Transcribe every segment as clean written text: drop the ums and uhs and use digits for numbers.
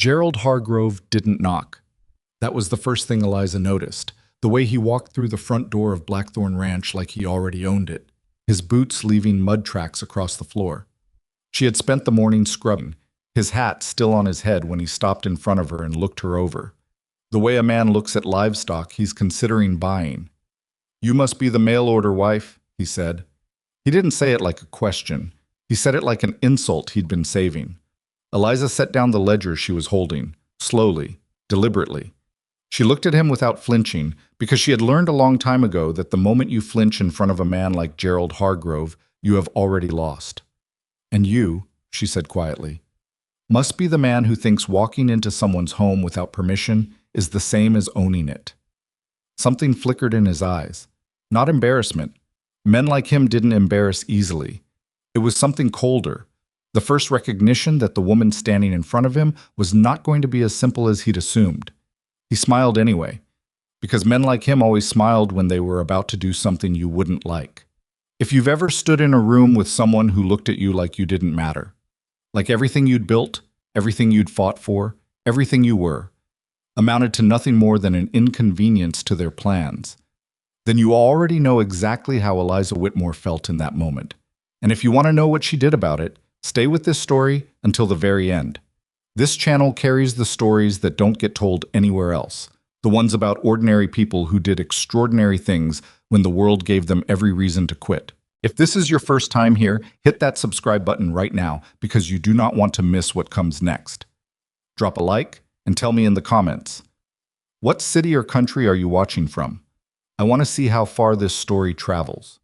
Gerald Hargrove didn't knock. That was the first thing Eliza noticed, the way he walked through the front door of Blackthorn Ranch like he already owned it, his boots leaving mud tracks across the floor. She had spent the morning scrubbing, his hat still on his head when he stopped in front of her and looked her over. The way a man looks at livestock he's considering buying. "You must be the mail-order wife," he said. He didn't say it like a question. He said it like an insult he'd been saving. Eliza set down the ledger she was holding, slowly, deliberately. She looked at him without flinching, because she had learned a long time ago that the moment you flinch in front of a man like Gerald Hargrove, you have already lost. "And you," she said quietly, "must be the man who thinks walking into someone's home without permission is the same as owning it." Something flickered in his eyes. Not embarrassment. Men like him didn't embarrass easily. It was something colder. The first recognition that the woman standing in front of him was not going to be as simple as he'd assumed. He smiled anyway, because men like him always smiled when they were about to do something you wouldn't like. If you've ever stood in a room with someone who looked at you like you didn't matter, like everything you'd built, everything you'd fought for, everything you were, amounted to nothing more than an inconvenience to their plans, then you already know exactly how Eliza Whitmore felt in that moment. And if you want to know what she did about it, stay with this story until the very end. This channel carries the stories that don't get told anywhere else, the ones about ordinary people who did extraordinary things when the world gave them every reason to quit. If this is your first time here, hit that subscribe button right now because you do not want to miss what comes next. Drop a like and tell me in the comments, what city or country are you watching from? I want to see how far this story travels.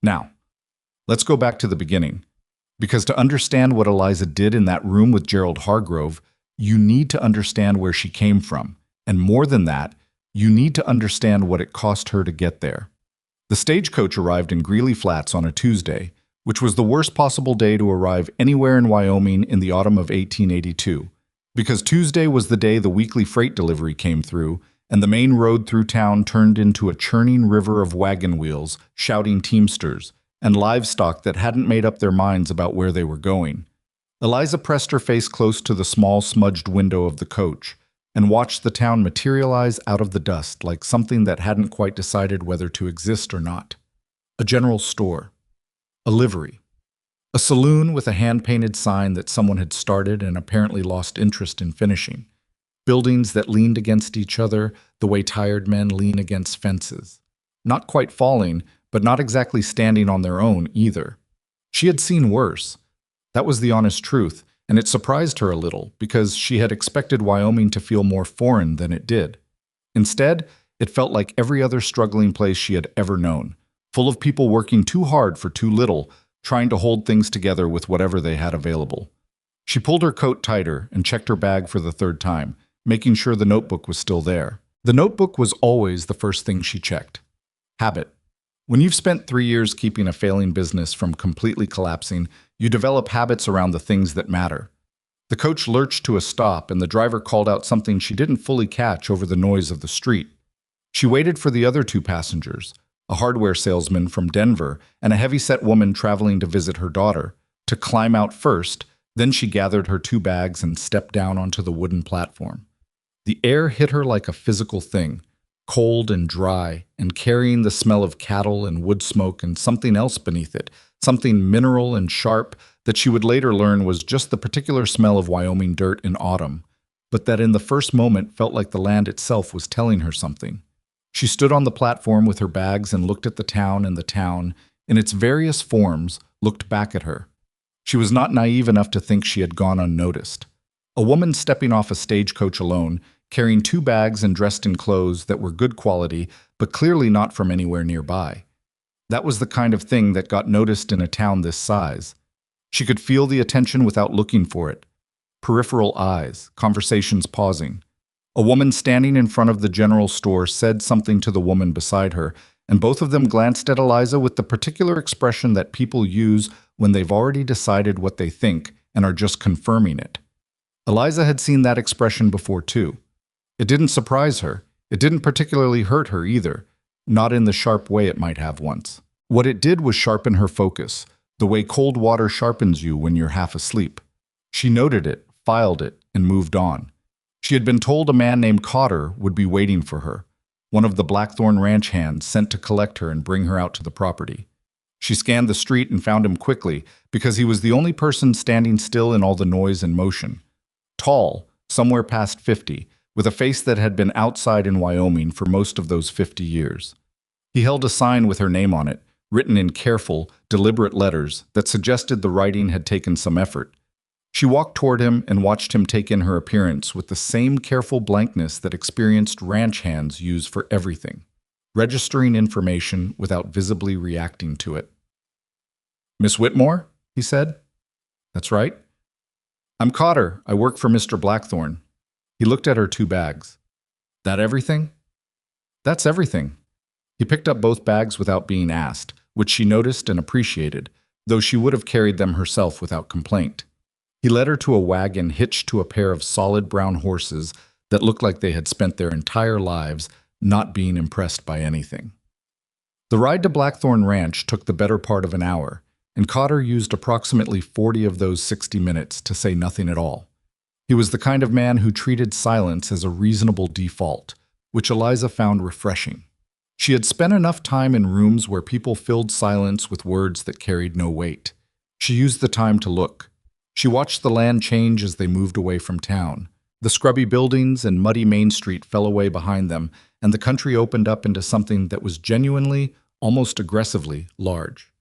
Now, let's go back to the beginning. Because to understand what Eliza did in that room with Gerald Hargrove, you need to understand where she came from. And more than that, you need to understand what it cost her to get there. The stagecoach arrived in Greeley Flats on a Tuesday, which was the worst possible day to arrive anywhere in Wyoming in the autumn of 1882, because Tuesday was the day the weekly freight delivery came through, and the main road through town turned into a churning river of wagon wheels, shouting teamsters, and livestock that hadn't made up their minds about where they were going. Eliza pressed her face close to the small, smudged window of the coach and watched the town materialize out of the dust like something that hadn't quite decided whether to exist or not. A general store, a livery, a saloon with a hand-painted sign that someone had started and apparently lost interest in finishing, buildings that leaned against each other the way tired men lean against fences, not quite falling, but not exactly standing on their own either. She had seen worse. That was the honest truth, and it surprised her a little because she had expected Wyoming to feel more foreign than it did. Instead, it felt like every other struggling place she had ever known, full of people working too hard for too little, trying to hold things together with whatever they had available. She pulled her coat tighter and checked her bag for the third time, making sure the notebook was still there. The notebook was always the first thing she checked. Habit. When you've spent 3 years keeping a failing business from completely collapsing, you develop habits around the things that matter. The coach lurched to a stop, and the driver called out something she didn't fully catch over the noise of the street. She waited for the other two passengers, a hardware salesman from Denver and a heavy-set woman traveling to visit her daughter, to climb out first. Then she gathered her 2 bags and stepped down onto the wooden platform. The air hit her like a physical thing, cold and dry, and carrying the smell of cattle and wood smoke and something else beneath it, something mineral and sharp that she would later learn was just the particular smell of Wyoming dirt in autumn, but that in the first moment felt like the land itself was telling her something. She stood on the platform with her bags and looked at the town, and the town, in its various forms, looked back at her. She was not naive enough to think she had gone unnoticed. A woman stepping off a stagecoach alone, carrying 2 bags and dressed in clothes that were good quality, but clearly not from anywhere nearby. That was the kind of thing that got noticed in a town this size. She could feel the attention without looking for it. Peripheral eyes, conversations pausing. A woman standing in front of the general store said something to the woman beside her, and both of them glanced at Eliza with the particular expression that people use when they've already decided what they think and are just confirming it. Eliza had seen that expression before too. It didn't surprise her. It didn't particularly hurt her either, not in the sharp way it might have once. What it did was sharpen her focus, the way cold water sharpens you when you're half asleep. She noted it, filed it, and moved on. She had been told a man named Cotter would be waiting for her, one of the Blackthorn Ranch hands sent to collect her and bring her out to the property. She scanned the street and found him quickly because he was the only person standing still in all the noise and motion. Tall, somewhere past 50, with a face that had been outside in Wyoming for most of those 50 years. He held a sign with her name on it, written in careful, deliberate letters that suggested the writing had taken some effort. She walked toward him and watched him take in her appearance with the same careful blankness that experienced ranch hands use for everything, registering information without visibly reacting to it. "Miss Whitmore?" he said. "That's right." "I'm Cotter. I work for Mr. Blackthorn." He looked at her 2 bags. "That everything?" "That's everything." He picked up both bags without being asked, which she noticed and appreciated, though she would have carried them herself without complaint. He led her to a wagon hitched to a pair of solid brown horses that looked like they had spent their entire lives not being impressed by anything. The ride to Blackthorn Ranch took the better part of an hour, and Cotter used approximately 40 of those 60 minutes to say nothing at all. He was the kind of man who treated silence as a reasonable default, which Eliza found refreshing. She had spent enough time in rooms where people filled silence with words that carried no weight. She used the time to look. She watched the land change as they moved away from town. The scrubby buildings and muddy Main Street fell away behind them, and the country opened up into something that was genuinely, almost aggressively, large.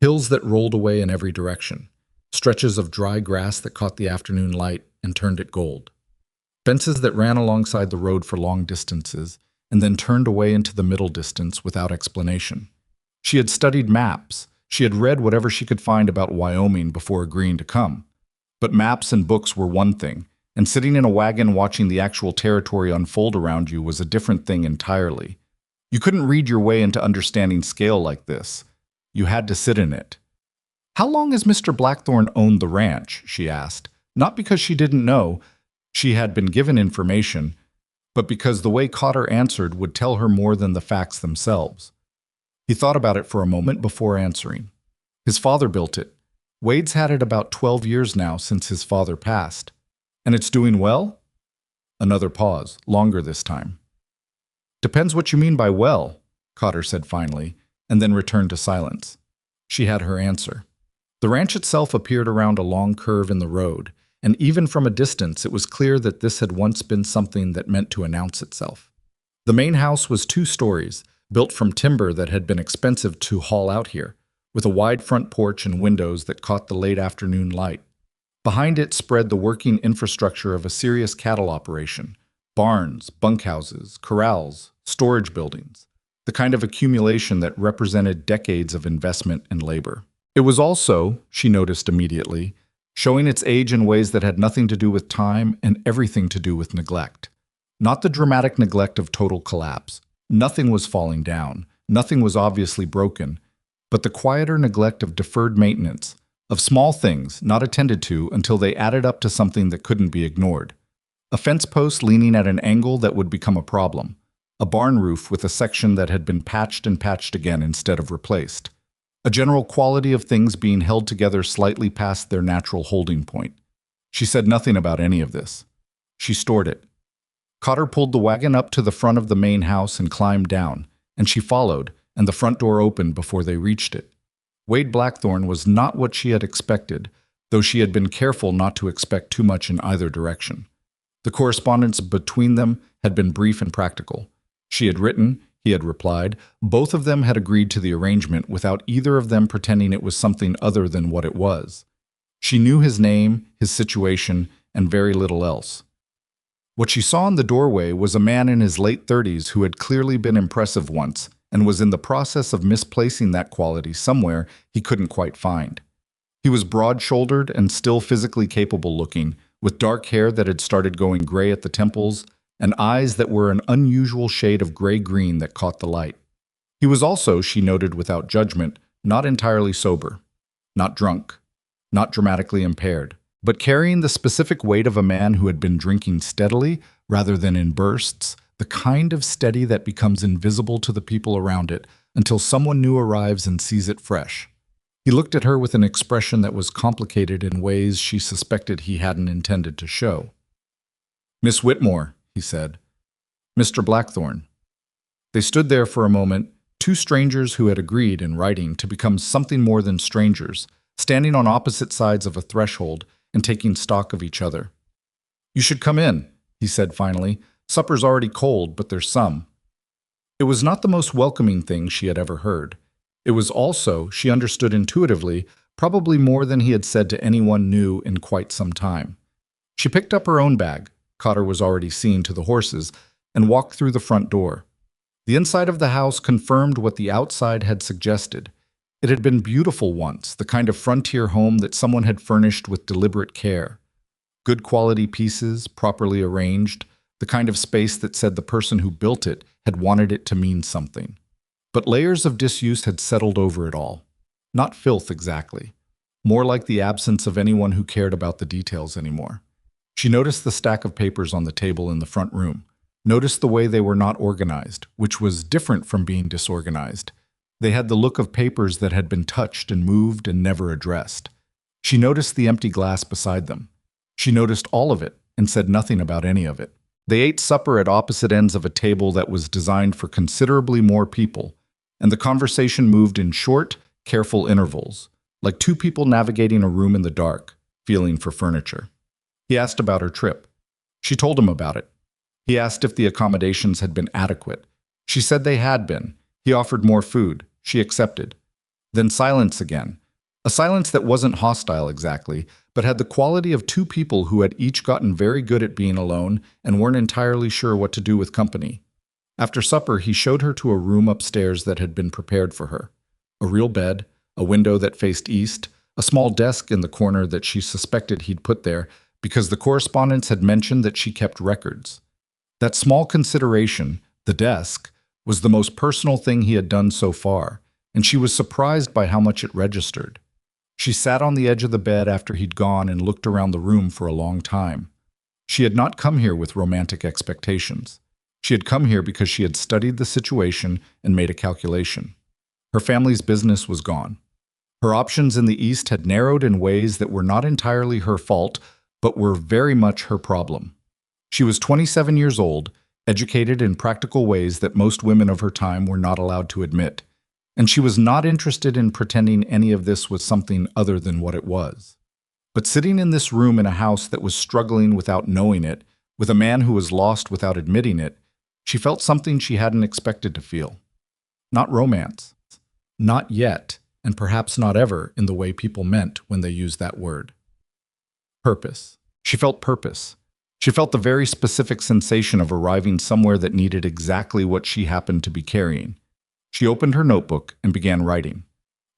Hills that rolled away in every direction. Stretches of dry grass that caught the afternoon light and turned it gold. Fences that ran alongside the road for long distances, and then turned away into the middle distance without explanation. She had studied maps. She had read whatever she could find about Wyoming before agreeing to come. But maps and books were one thing, and sitting in a wagon watching the actual territory unfold around you was a different thing entirely. You couldn't read your way into understanding scale like this. You had to sit in it. "How long has Mr. Blackthorn owned the ranch?" she asked, not because she didn't know. She had been given information, but because the way Cotter answered would tell her more than the facts themselves. He thought about it for a moment before answering. His father built it. Wade's had it about 12 years now since his father passed. "And it's doing well?" Another pause, longer this time. "Depends what you mean by well," Cotter said finally, and then returned to silence. She had her answer. The ranch itself appeared around a long curve in the road, and even from a distance it was clear that this had once been something that meant to announce itself. The main house was 2 stories, built from timber that had been expensive to haul out here, with a wide front porch and windows that caught the late afternoon light. Behind it spread the working infrastructure of a serious cattle operation: barns, bunkhouses, corrals, storage buildings, the kind of accumulation that represented decades of investment and labor. It was also, she noticed immediately, showing its age in ways that had nothing to do with time and everything to do with neglect. Not the dramatic neglect of total collapse. Nothing was falling down. Nothing was obviously broken. But the quieter neglect of deferred maintenance, of small things not attended to until they added up to something that couldn't be ignored. A fence post leaning at an angle that would become a problem. A barn roof with a section that had been patched and patched again instead of replaced. A general quality of things being held together slightly past their natural holding point. She said nothing about any of this. She stored it. Cotter pulled the wagon up to the front of the main house and climbed down, and she followed, and the front door opened before they reached it. Wade Blackthorn was not what she had expected, though she had been careful not to expect too much in either direction. The correspondence between them had been brief and practical. She had written, he had replied. Both of them had agreed to the arrangement without either of them pretending it was something other than what it was. She knew his name, his situation, and very little else. What she saw in the doorway was a man in his late 30s who had clearly been impressive once, and was in the process of misplacing that quality somewhere he couldn't quite find. He was broad-shouldered and still physically capable looking, with dark hair that had started going gray at the temples, and eyes that were an unusual shade of gray-green that caught the light. He was also, she noted without judgment, not entirely sober, not drunk, not dramatically impaired, but carrying the specific weight of a man who had been drinking steadily rather than in bursts, the kind of steady that becomes invisible to the people around it until someone new arrives and sees it fresh. He looked at her with an expression that was complicated in ways she suspected he hadn't intended to show. Miss Whitmore, he said. Mr. Blackthorn. They stood there for a moment, two strangers who had agreed in writing to become something more than strangers, standing on opposite sides of a threshold and taking stock of each other. You should come in, he said finally. Supper's already cold, but there's some. It was not the most welcoming thing she had ever heard. It was also, she understood intuitively, probably more than he had said to anyone new in quite some time. She picked up her own bag, Cotter was already seen to the horses, and walked through the front door. The inside of the house confirmed what the outside had suggested. It had been beautiful once, the kind of frontier home that someone had furnished with deliberate care. Good quality pieces, properly arranged, the kind of space that said the person who built it had wanted it to mean something. But layers of disuse had settled over it all. Not filth exactly. More like the absence of anyone who cared about the details anymore. She noticed the stack of papers on the table in the front room. Noticed the way they were not organized, which was different from being disorganized. They had the look of papers that had been touched and moved and never addressed. She noticed the empty glass beside them. She noticed all of it and said nothing about any of it. They ate supper at opposite ends of a table that was designed for considerably more people, and the conversation moved in short, careful intervals, like two people navigating a room in the dark, feeling for furniture. He asked about her trip. She told him about it. He asked if the accommodations had been adequate. She said they had been. He offered more food. She accepted. Then silence again. A silence that wasn't hostile exactly, but had the quality of two people who had each gotten very good at being alone and weren't entirely sure what to do with company. After supper, he showed her to a room upstairs that had been prepared for her. A real bed, a window that faced east, a small desk in the corner that she suspected he'd put there because the correspondence had mentioned that she kept records. That small consideration, the desk, was the most personal thing he had done so far, and she was surprised by how much it registered. She sat on the edge of the bed after he'd gone and looked around the room for a long time. She had not come here with romantic expectations. She had come here because she had studied the situation and made a calculation. Her family's business was gone. Her options in the East had narrowed in ways that were not entirely her fault, but were very much her problem. She was 27 years old, educated in practical ways that most women of her time were not allowed to admit, and she was not interested in pretending any of this was something other than what it was. But sitting in this room in a house that was struggling without knowing it, with a man who was lost without admitting it, she felt something she hadn't expected to feel. Not romance. Not yet, and perhaps not ever in the way people meant when they used that word. Purpose. She felt purpose. She felt the very specific sensation of arriving somewhere that needed exactly what she happened to be carrying. She opened her notebook and began writing.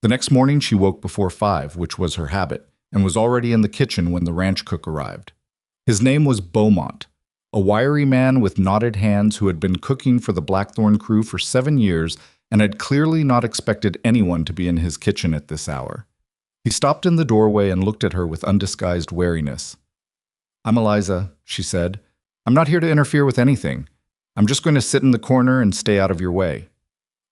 The next morning she woke before 5, which was her habit, and was already in the kitchen when the ranch cook arrived. His name was Beaumont, a wiry man with knotted hands who had been cooking for the Blackthorn crew for 7 years and had clearly not expected anyone to be in his kitchen at this hour. He stopped in the doorway and looked at her with undisguised wariness. "I'm Eliza," she said. "I'm not here to interfere with anything. I'm just going to sit in the corner and stay out of your way."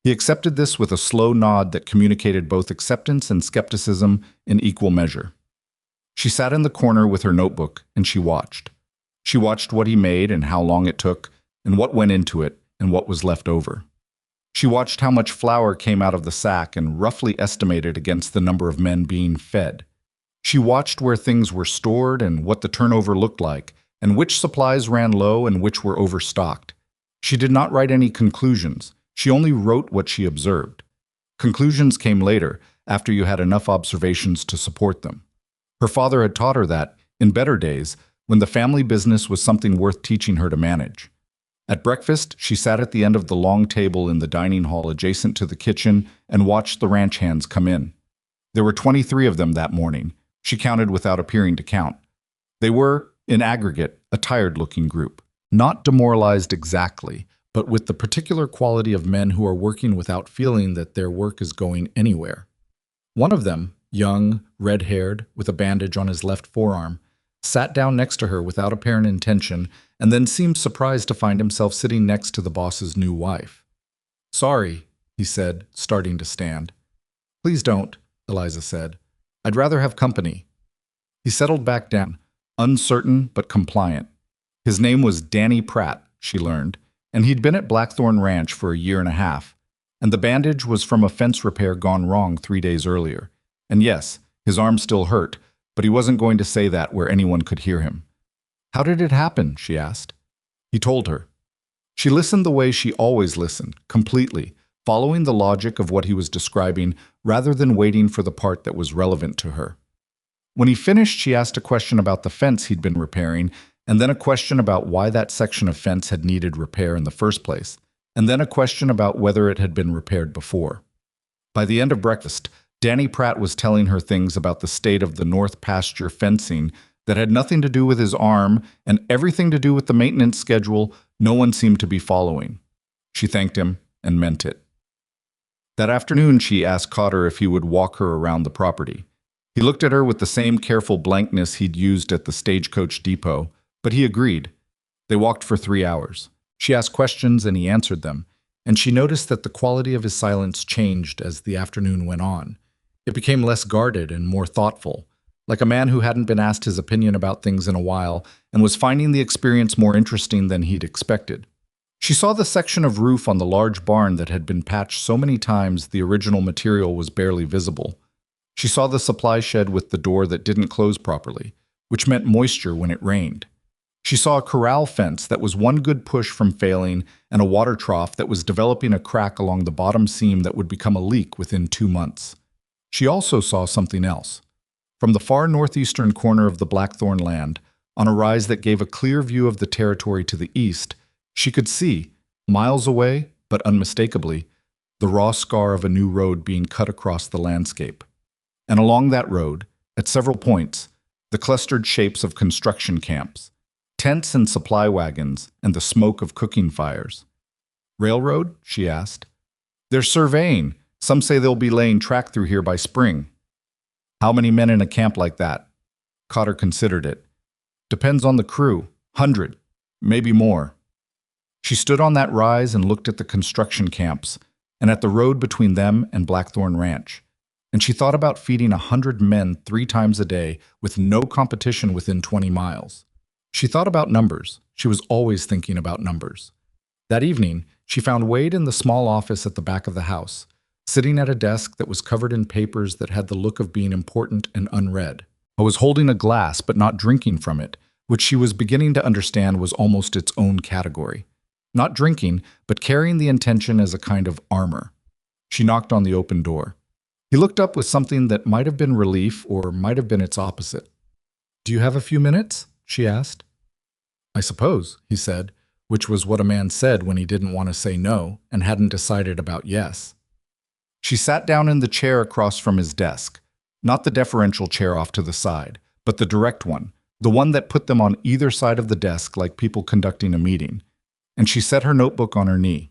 He accepted this with a slow nod that communicated both acceptance and skepticism in equal measure. She sat in the corner with her notebook and she watched. She watched what he made and how long it took, and what went into it and what was left over. She watched how much flour came out of the sack and roughly estimated against the number of men being fed. She watched where things were stored and what the turnover looked like, and which supplies ran low and which were overstocked. She did not write any conclusions. She only wrote what she observed. Conclusions came later, after you had enough observations to support them. Her father had taught her that, in better days, when the family business was something worth teaching her to manage. At breakfast, she sat at the end of the long table in the dining hall adjacent to the kitchen and watched the ranch hands come in. There were 23 of them that morning. She counted without appearing to count. They were, in aggregate, a tired-looking group. Not demoralized exactly, but with the particular quality of men who are working without feeling that their work is going anywhere. One of them, young, red-haired, with a bandage on his left forearm, sat down next to her without apparent intention and then seemed surprised to find himself sitting next to the boss's new wife. "Sorry," he said, starting to stand. "Please don't," Eliza said. "I'd rather have company." He settled back down, uncertain but compliant. His name was Danny Pratt, she learned, and he'd been at Blackthorn Ranch for a year and a half, and the bandage was from a fence repair gone wrong 3 days earlier. And yes, his arm still hurt, but he wasn't going to say that where anyone could hear him. How did it happen? She asked. He told her. She listened the way she always listened, completely, following the logic of what he was describing rather than waiting for the part that was relevant to her. When he finished, she asked a question about the fence he'd been repairing, and then a question about why that section of fence had needed repair in the first place, and then a question about whether it had been repaired before. By the end of breakfast, Danny Pratt was telling her things about the state of the north pasture fencing that had nothing to do with his arm and everything to do with the maintenance schedule no one seemed to be following. She thanked him and meant it. That afternoon, she asked Cotter if he would walk her around the property. He looked at her with the same careful blankness he'd used at the stagecoach depot, but he agreed. They walked for 3 hours. She asked questions and he answered them, and she noticed that the quality of his silence changed as the afternoon went on. It became less guarded and more thoughtful, like a man who hadn't been asked his opinion about things in a while and was finding the experience more interesting than he'd expected. She saw the section of roof on the large barn that had been patched so many times the original material was barely visible. She saw the supply shed with the door that didn't close properly, which meant moisture when it rained. She saw a corral fence that was one good push from failing and a water trough that was developing a crack along the bottom seam that would become a leak within 2 months. She also saw something else. From the far northeastern corner of the Blackthorn land, on a rise that gave a clear view of the territory to the east, she could see, miles away, but unmistakably, the raw scar of a new road being cut across the landscape. And along that road, at several points, the clustered shapes of construction camps, tents and supply wagons, and the smoke of cooking fires. Railroad? She asked. They're surveying. Some say they'll be laying track through here by spring. How many men in a camp like that? Cotter considered it. Depends on the crew. 100, maybe more. She stood on that rise and looked at the construction camps and at the road between them and Blackthorn Ranch. And she thought about feeding 100 men 3 times a day with no competition within 20 miles. She thought about numbers. She was always thinking about numbers. That evening, she found Wade in the small office at the back of the house, sitting at a desk that was covered in papers that had the look of being important and unread. I was holding a glass but not drinking from it, which she was beginning to understand was almost its own category. Not drinking, but carrying the intention as a kind of armor. She knocked on the open door. He looked up with something that might have been relief or might have been its opposite. "Do you have a few minutes?" she asked. "I suppose," he said, which was what a man said when he didn't want to say no and hadn't decided about yes. She sat down in the chair across from his desk, not the deferential chair off to the side, but the direct one, the one that put them on either side of the desk like people conducting a meeting, and she set her notebook on her knee.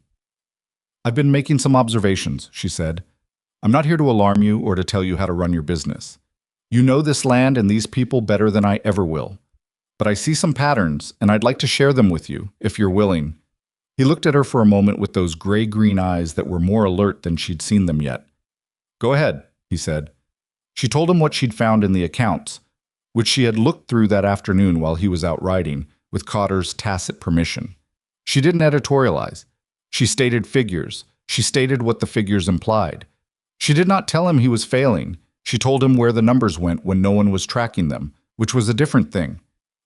"I've been making some observations," she said. "I'm not here to alarm you or to tell you how to run your business. You know this land and these people better than I ever will. But I see some patterns, and I'd like to share them with you, if you're willing." He looked at her for a moment with those gray-green eyes that were more alert than she'd seen them yet. "Go ahead," he said. She told him what she'd found in the accounts, which she had looked through that afternoon while he was out riding, with Cotter's tacit permission. She didn't editorialize. She stated figures. She stated what the figures implied. She did not tell him he was failing. She told him where the numbers went when no one was tracking them, which was a different thing.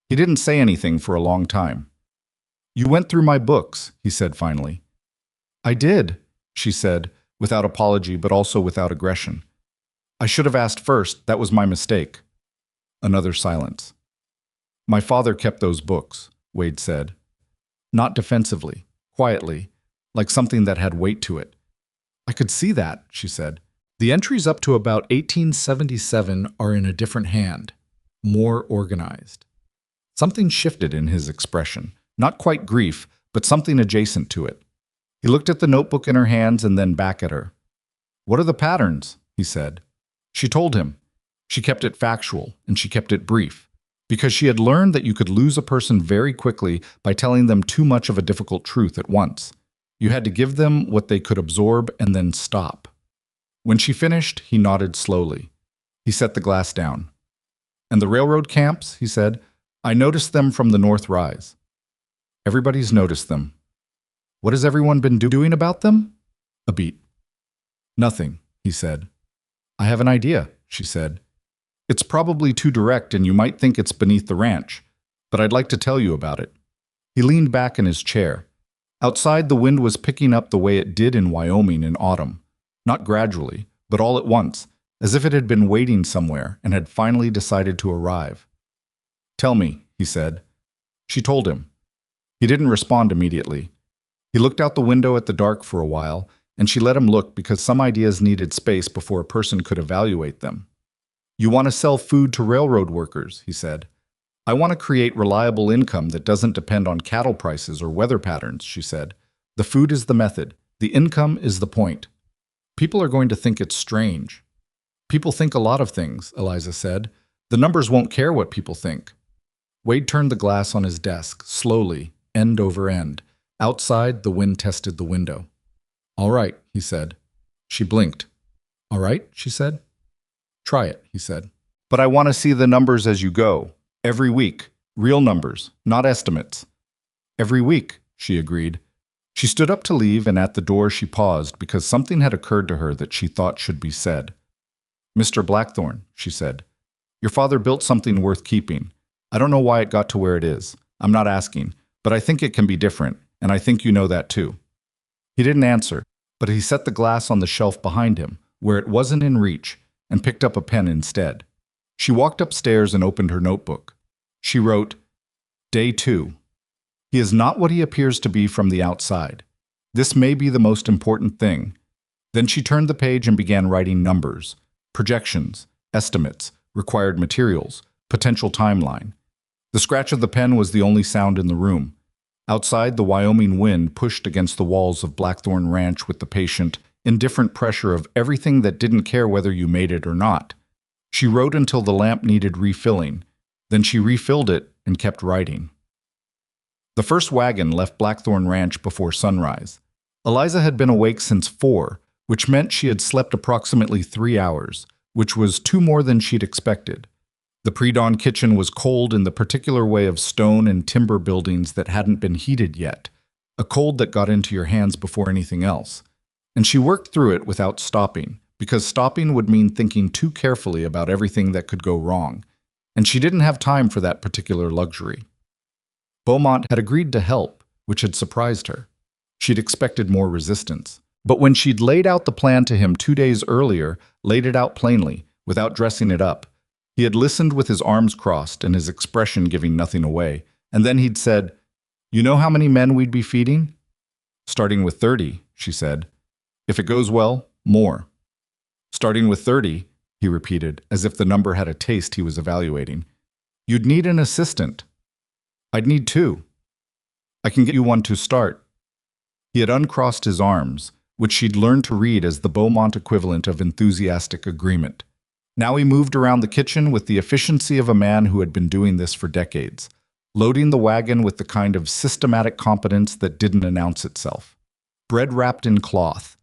He didn't say anything for a long time. "You went through my books," he said finally. "I did," she said, without apology but also without aggression. "I should have asked first. That was my mistake." Another silence. "My father kept those books," Wade said. Not defensively, quietly, like something that had weight to it. "I could see that," she said. "The entries up to about 1877 are in a different hand, more organized." Something shifted in his expression, not quite grief, but something adjacent to it. He looked at the notebook in her hands and then back at her. "What are the patterns?" he said. She told him. She kept it factual, and she kept it brief, because she had learned that you could lose a person very quickly by telling them too much of a difficult truth at once. You had to give them what they could absorb and then stop. When she finished, he nodded slowly. He set the glass down. "And the railroad camps," he said, "I noticed them from the north rise. Everybody's noticed them. What has everyone been doing about them? A beat. Nothing, he said. I have an idea, she said. It's probably too direct and you might think it's beneath the ranch, but I'd like to tell you about it. He leaned back in his chair. Outside, the wind was picking up the way it did in Wyoming in autumn. Not gradually, but all at once, as if it had been waiting somewhere and had finally decided to arrive. Tell me, he said. She told him. He didn't respond immediately. He looked out the window at the dark for a while, and she let him look because some ideas needed space before a person could evaluate them. You want to sell food to railroad workers, he said. I want to create reliable income that doesn't depend on cattle prices or weather patterns, she said. The food is the method. The income is the point. People are going to think it's strange. People think a lot of things, Eliza said. The numbers won't care what people think. Wade turned the glass on his desk, slowly, end over end. Outside, the wind tested the window. All right, he said. She blinked. All right, she said. Try it, he said. But I want to see the numbers as you go. Every week. Real numbers, not estimates. Every week, she agreed. She stood up to leave, and at the door she paused because something had occurred to her that she thought should be said. Mr. Blackthorn, she said, your father built something worth keeping. I don't know why it got to where it is. I'm not asking, but I think it can be different, and I think you know that too. He didn't answer, but he set the glass on the shelf behind him, where it wasn't in reach, and picked up a pen instead. She walked upstairs and opened her notebook. She wrote, Day 2. He is not what he appears to be from the outside. This may be the most important thing. Then she turned the page and began writing numbers, projections, estimates, required materials, potential timeline. The scratch of the pen was the only sound in the room. Outside, the Wyoming wind pushed against the walls of Blackthorn Ranch with the patient, indifferent pressure of everything that didn't care whether you made it or not. She wrote until the lamp needed refilling. Then she refilled it and kept writing. The first wagon left Blackthorn Ranch before sunrise. Eliza had been awake since 4, which meant she had slept approximately 3 hours, which was 2 more than she'd expected. The pre-dawn kitchen was cold in the particular way of stone and timber buildings that hadn't been heated yet, a cold that got into your hands before anything else. And she worked through it without stopping, because stopping would mean thinking too carefully about everything that could go wrong, and she didn't have time for that particular luxury. Beaumont had agreed to help, which had surprised her. She'd expected more resistance. But when she'd laid out the plan to him 2 days earlier, laid it out plainly, without dressing it up, he had listened with his arms crossed and his expression giving nothing away, and then he'd said, You know how many men we'd be feeding? Starting with 30, she said. If it goes well, more. Starting with 30, he repeated, as if the number had a taste he was evaluating. You'd need an assistant. I'd need 2. I can get you one to start. He had uncrossed his arms, which she'd learned to read as the Beaumont equivalent of enthusiastic agreement. Now he moved around the kitchen with the efficiency of a man who had been doing this for decades, loading the wagon with the kind of systematic competence that didn't announce itself. Bread wrapped in cloth,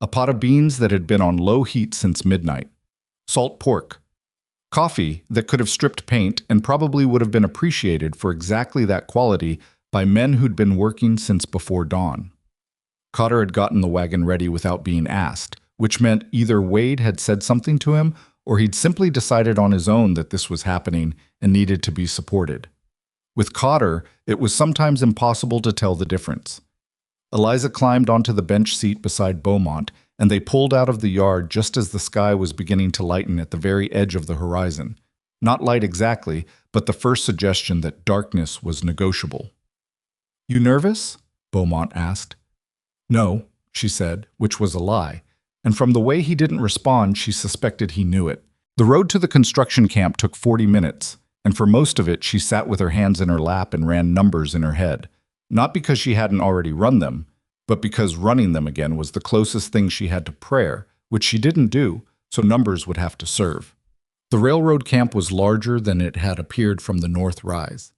a pot of beans that had been on low heat since midnight, salt pork, coffee that could have stripped paint and probably would have been appreciated for exactly that quality by men who'd been working since before dawn. Cotter had gotten the wagon ready without being asked, which meant either Wade had said something to him or he'd simply decided on his own that this was happening and needed to be supported. With Cotter, it was sometimes impossible to tell the difference. Eliza climbed onto the bench seat beside Beaumont, and they pulled out of the yard just as the sky was beginning to lighten at the very edge of the horizon. Not light exactly, but the first suggestion that darkness was negotiable. You nervous? Beaumont asked. No, she said, which was a lie, and from the way he didn't respond, she suspected he knew it. The road to the construction camp took 40 minutes, and for most of it she sat with her hands in her lap and ran numbers in her head, not because she hadn't already run them, but because running them again was the closest thing she had to prayer, which she didn't do, so numbers would have to serve. The railroad camp was larger than it had appeared from the north rise.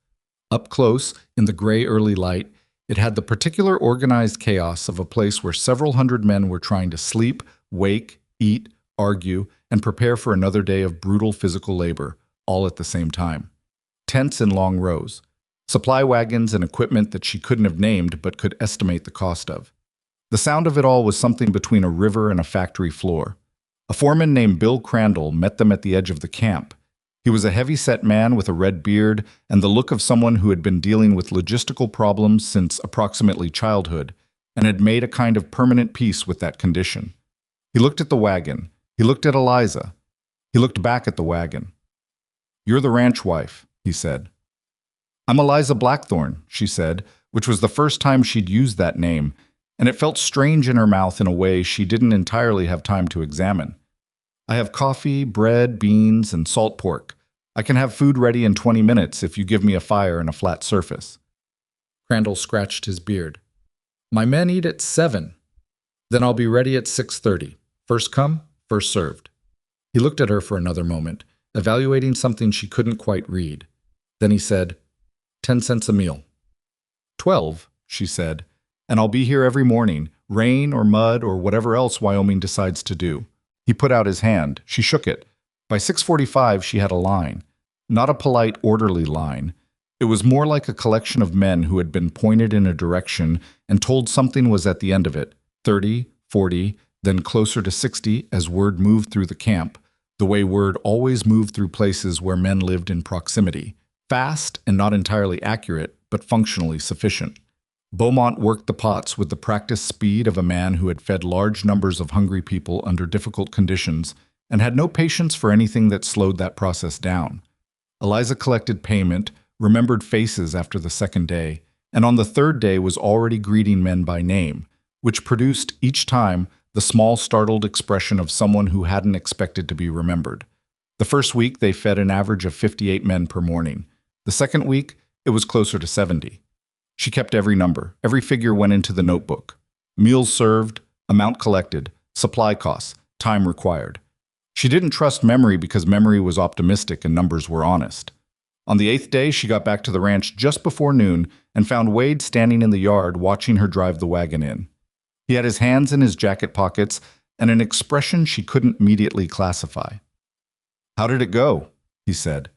Up close, in the gray early light, it had the particular organized chaos of a place where several hundred men were trying to sleep, wake, eat, argue, and prepare for another day of brutal physical labor, all at the same time. Tents in long rows. supply wagons and equipment that she couldn't have named but could estimate the cost of. The sound of it all was something between a river and a factory floor. A foreman named Bill Crandall met them at the edge of the camp. He was a heavy-set man with a red beard and the look of someone who had been dealing with logistical problems since approximately childhood and had made a kind of permanent peace with that condition. He looked at the wagon. He looked at Eliza. He looked back at the wagon. "You're the ranch wife," he said. "I'm Eliza Blackthorn," she said, which was the first time she'd used that name, and it felt strange in her mouth in a way she didn't entirely have time to examine. "I have coffee, bread, beans, and salt pork. I can have food ready in 20 minutes if you give me a fire and a flat surface." Crandall scratched his beard. "My men eat at 7. Then I'll be ready at 6:30. First come, first served." He looked at her for another moment, evaluating something she couldn't quite read. Then he said, 10 cents a meal. 12, she said, "and I'll be here every morning, rain or mud or whatever else Wyoming decides to do." He put out his hand. She shook it. By 6:45, she had a line. Not a polite, orderly line. It was more like a collection of men who had been pointed in a direction and told something was at the end of it. 30, 40, then closer to 60 as word moved through the camp, the way word always moved through places where men lived in proximity. Fast and not entirely accurate, but functionally sufficient. Beaumont worked the pots with the practiced speed of a man who had fed large numbers of hungry people under difficult conditions and had no patience for anything that slowed that process down. Eliza collected payment, remembered faces after the second day, and on the third day was already greeting men by name, which produced each time the small startled expression of someone who hadn't expected to be remembered. The first week they fed an average of 58 men per morning. The second week it was closer to 70. She kept every number. Every figure went into the notebook. Meals served, amount collected, supply costs, time required. She didn't trust memory because memory was optimistic and numbers were honest. On the 8th day, she got back to the ranch just before noon and found Wade standing in the yard watching her drive the wagon in. He had his hands in his jacket pockets and an expression she couldn't immediately classify. "How did it go?" he said.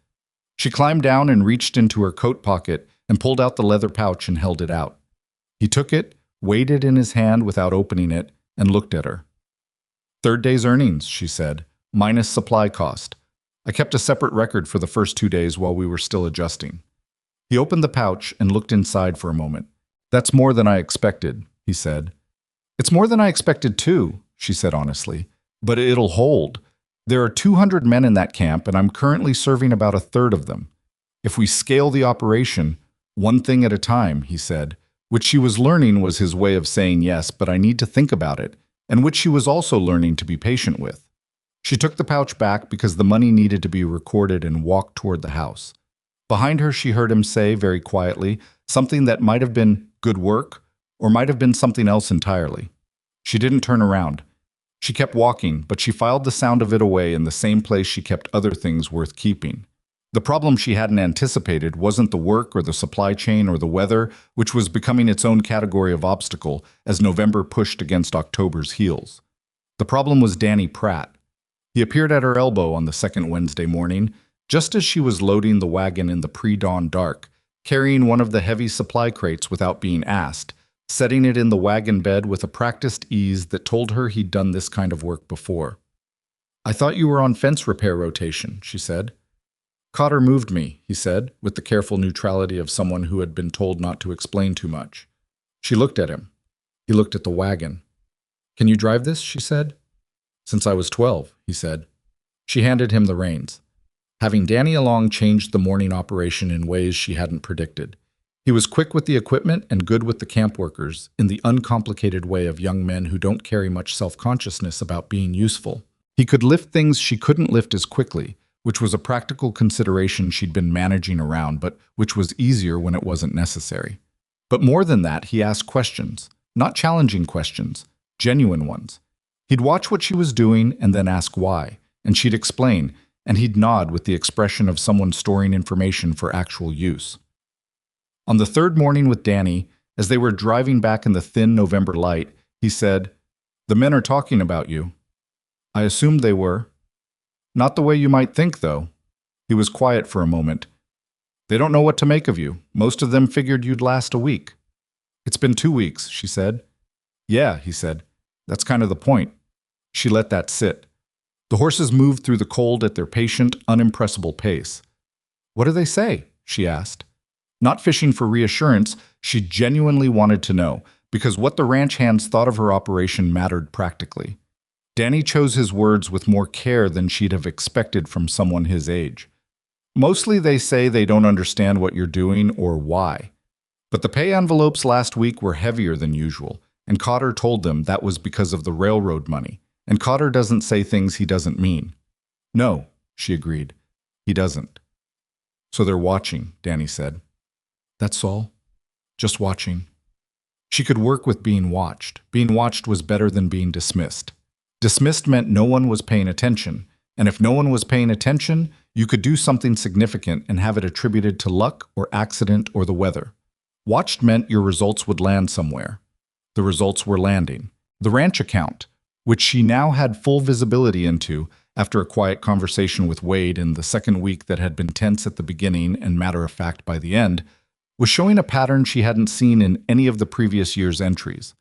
She climbed down and reached into her coat pocket and pulled out the leather pouch and held it out. He took it, weighed it in his hand without opening it, and looked at her. "Third day's earnings," she said, "minus supply cost. I kept a separate record for the first 2 days while we were still adjusting." He opened the pouch and looked inside for a moment. "That's more than I expected," he said. "It's more than I expected too," she said honestly, "but it'll hold. There are 200 men in that camp, and I'm currently serving about a third of them. If we scale the operation, one thing at a time," he said, which she was learning was his way of saying yes, but I need to think about it, and which she was also learning to be patient with. She took the pouch back because the money needed to be recorded and walked toward the house. Behind her, she heard him say very quietly something that might have been "good work" or might have been something else entirely. She didn't turn around. She kept walking, but she filed the sound of it away in the same place she kept other things worth keeping. The problem she hadn't anticipated wasn't the work or the supply chain or the weather, which was becoming its own category of obstacle as November pushed against October's heels. The problem was Danny Pratt. He appeared at her elbow on the second Wednesday morning, just as she was loading the wagon in the pre-dawn dark, carrying one of the heavy supply crates without being asked, setting it in the wagon bed with a practiced ease that told her he'd done this kind of work before. "I thought you were on fence repair rotation," she said. "Cotter moved me," he said, with the careful neutrality of someone who had been told not to explain too much. She looked at him. He looked at the wagon. "Can you drive this?" she said. "Since I was 12, he said. She handed him the reins. Having Danny along changed the morning operation in ways she hadn't predicted. He was quick with the equipment and good with the camp workers, in the uncomplicated way of young men who don't carry much self-consciousness about being useful. He could lift things she couldn't lift as quickly, which was a practical consideration she'd been managing around, but which was easier when it wasn't necessary. But more than that, he asked questions, not challenging questions, genuine ones. He'd watch what she was doing and then ask why, and she'd explain, and he'd nod with the expression of someone storing information for actual use. On the third morning with Danny, as they were driving back in the thin November light, he said, "The men are talking about you." "I assumed they were." "Not the way you might think, though." He was quiet for a moment. They don't know what to make of you. Most of them figured you'd last a week. It's been 2 weeks, she said. Yeah, he said. That's kind of the point. She let that sit. The horses moved through the cold at their patient, unimpressible pace. What do they say? She asked. Not fishing for reassurance, she genuinely wanted to know, because what the ranch hands thought of her operation mattered practically. Danny chose his words with more care than she'd have expected from someone his age. Mostly they say they don't understand what you're doing or why. But the pay envelopes last week were heavier than usual, and Cotter told them that was because of the railroad money, and Cotter doesn't say things he doesn't mean. No, she agreed. He doesn't. So they're watching, Danny said. That's all. Just watching. She could work with being watched. Being watched was better than being dismissed. Dismissed meant no one was paying attention, and if no one was paying attention, you could do something significant and have it attributed to luck or accident or the weather. Watched meant your results would land somewhere. The results were landing. The ranch account, which she now had full visibility into after a quiet conversation with Wade in the second week that had been tense at the beginning and matter-of-fact by the end, was showing a pattern she hadn't seen in any of the previous year's entries.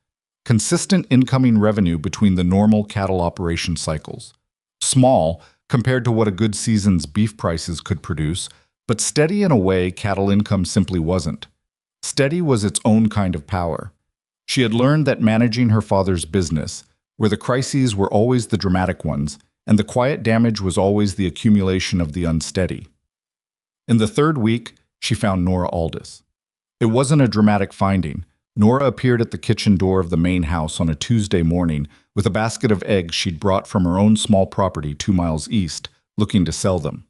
Consistent incoming revenue between the normal cattle operation cycles. Small compared to what a good season's beef prices could produce, but steady in a way cattle income simply wasn't. Steady was its own kind of power. She had learned that managing her father's business, where the crises were always the dramatic ones, and the quiet damage was always the accumulation of the unsteady. In the third week, she found Nora Aldis. It wasn't a dramatic finding. Nora appeared at the kitchen door of the main house on a Tuesday morning with a basket of eggs she'd brought from her own small property 2 miles east, looking to sell them.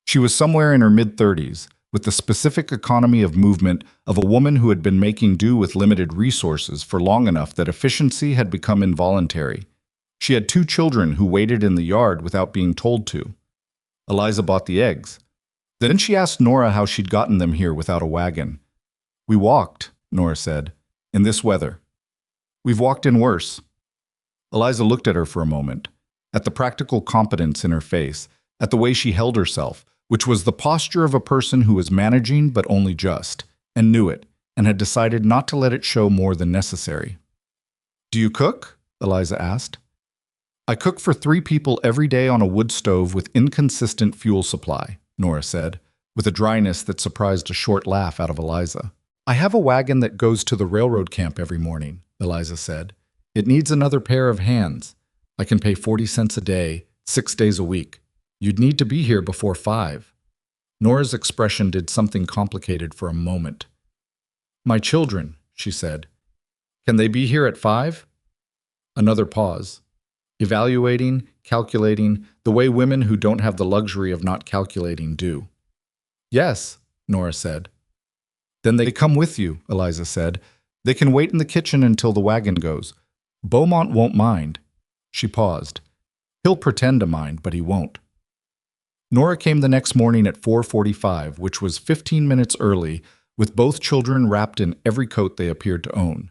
She was somewhere in her mid-30s, with the specific economy of movement of a woman who had been making do with limited resources for long enough that efficiency had become involuntary. She had 2 children who waited in the yard without being told to. Eliza bought the eggs. Then she asked Nora how she'd gotten them here without a wagon. We walked, Nora said, in this weather. We've walked in worse. Eliza looked at her for a moment, at the practical competence in her face, at the way she held herself, which was the posture of a person who was managing but only just, and knew it, and had decided not to let it show more than necessary. Do you cook? Eliza asked. I cook for 3 people every day on a wood stove with inconsistent fuel supply, Nora said, with a dryness that surprised a short laugh out of Eliza. I have a wagon that goes to the railroad camp every morning, Eliza said. It needs another pair of hands. I can pay 40 cents a day, 6 days a week. You'd need to be here before 5. Nora's expression did something complicated for a moment. My children, she said. Can they be here at 5? Another pause. Evaluating, calculating, the way women who don't have the luxury of not calculating do. Yes, Nora said. Then they come with you, Eliza said. They can wait in the kitchen until the wagon goes. Beaumont won't mind. She paused. He'll pretend to mind, but he won't. Nora came the next morning at 4:45, which was 15 minutes early, with both children wrapped in every coat they appeared to own.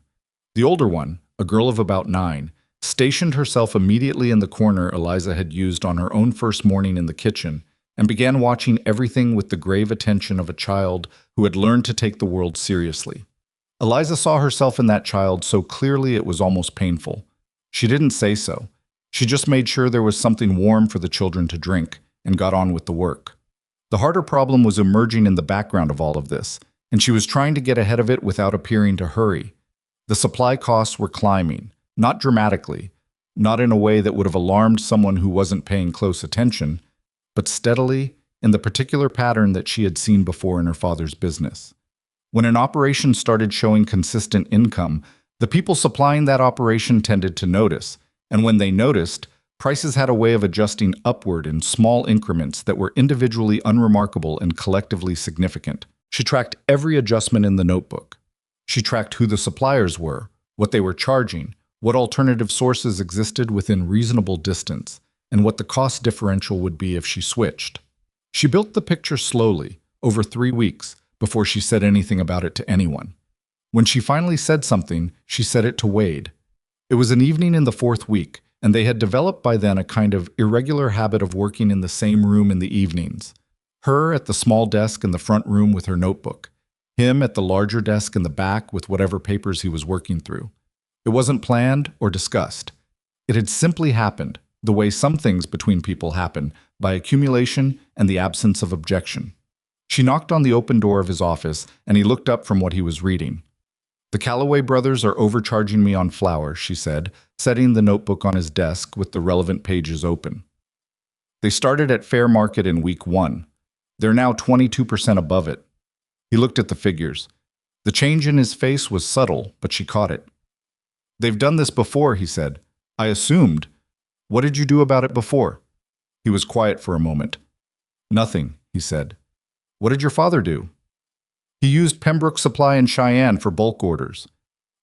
The older one, a girl of about 9, stationed herself immediately in the corner Eliza had used on her own first morning in the kitchen, and began watching everything with the grave attention of a child who had learned to take the world seriously. Eliza saw herself in that child so clearly it was almost painful. She didn't say so. She just made sure there was something warm for the children to drink, and got on with the work. The harder problem was emerging in the background of all of this, and she was trying to get ahead of it without appearing to hurry. The supply costs were climbing, not dramatically, not in a way that would have alarmed someone who wasn't paying close attention, but steadily, in the particular pattern that she had seen before in her father's business. When an operation started showing consistent income, the people supplying that operation tended to notice, and when they noticed, prices had a way of adjusting upward in small increments that were individually unremarkable and collectively significant. She tracked every adjustment in the notebook. She tracked who the suppliers were, what they were charging, what alternative sources existed within reasonable distance, and what the cost differential would be if she switched. She built the picture slowly, over 3 weeks, before she said anything about it to anyone. When she finally said something, she said it to Wade. It was an evening in the 4th week, and they had developed by then a kind of irregular habit of working in the same room in the evenings. Her at the small desk in the front room with her notebook. Him at the larger desk in the back with whatever papers he was working through. It wasn't planned or discussed. It had simply happened, the way some things between people happen, by accumulation and the absence of objection. She knocked on the open door of his office, and he looked up from what he was reading. "The Calloway brothers are overcharging me on flour," she said, setting the notebook on his desk with the relevant pages open. "They started at fair market in week 1. They're now 22% above it." He looked at the figures. The change in his face was subtle, but she caught it. "They've done this before," he said. "I assumed. What did you do about it before?" He was quiet for a moment. "Nothing," he said. "What did your father do?" "He used Pembroke Supply in Cheyenne for bulk orders."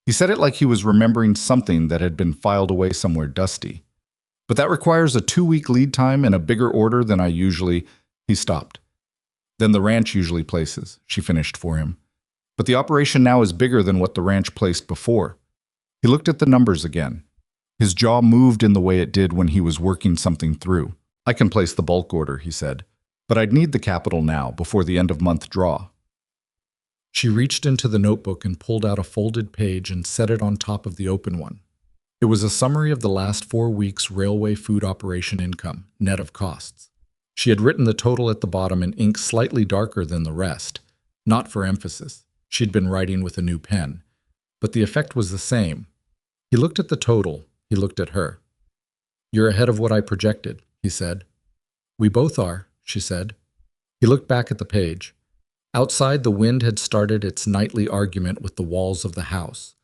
He said it like he was remembering something that had been filed away somewhere dusty. "But that requires a 2-week lead time and a bigger order than I usually—" He stopped. "Than the ranch usually places," she finished for him. "But the operation now is bigger than what the ranch placed before." He looked at the numbers again. His jaw moved in the way it did when he was working something through. "I can place the bulk order," he said. "But I'd need the capital now, before the end-of-month draw." She reached into the notebook and pulled out a folded page and set it on top of the open one. It was a summary of the last 4 weeks' railway food operation income, net of costs. She had written the total at the bottom in ink slightly darker than the rest, not for emphasis. She'd been writing with a new pen. But the effect was the same. He looked at the total. He looked at her. "You're ahead of what I projected," he said. "We both are," she said. He looked back at the page. Outside, the wind had started its nightly argument with the walls of the house.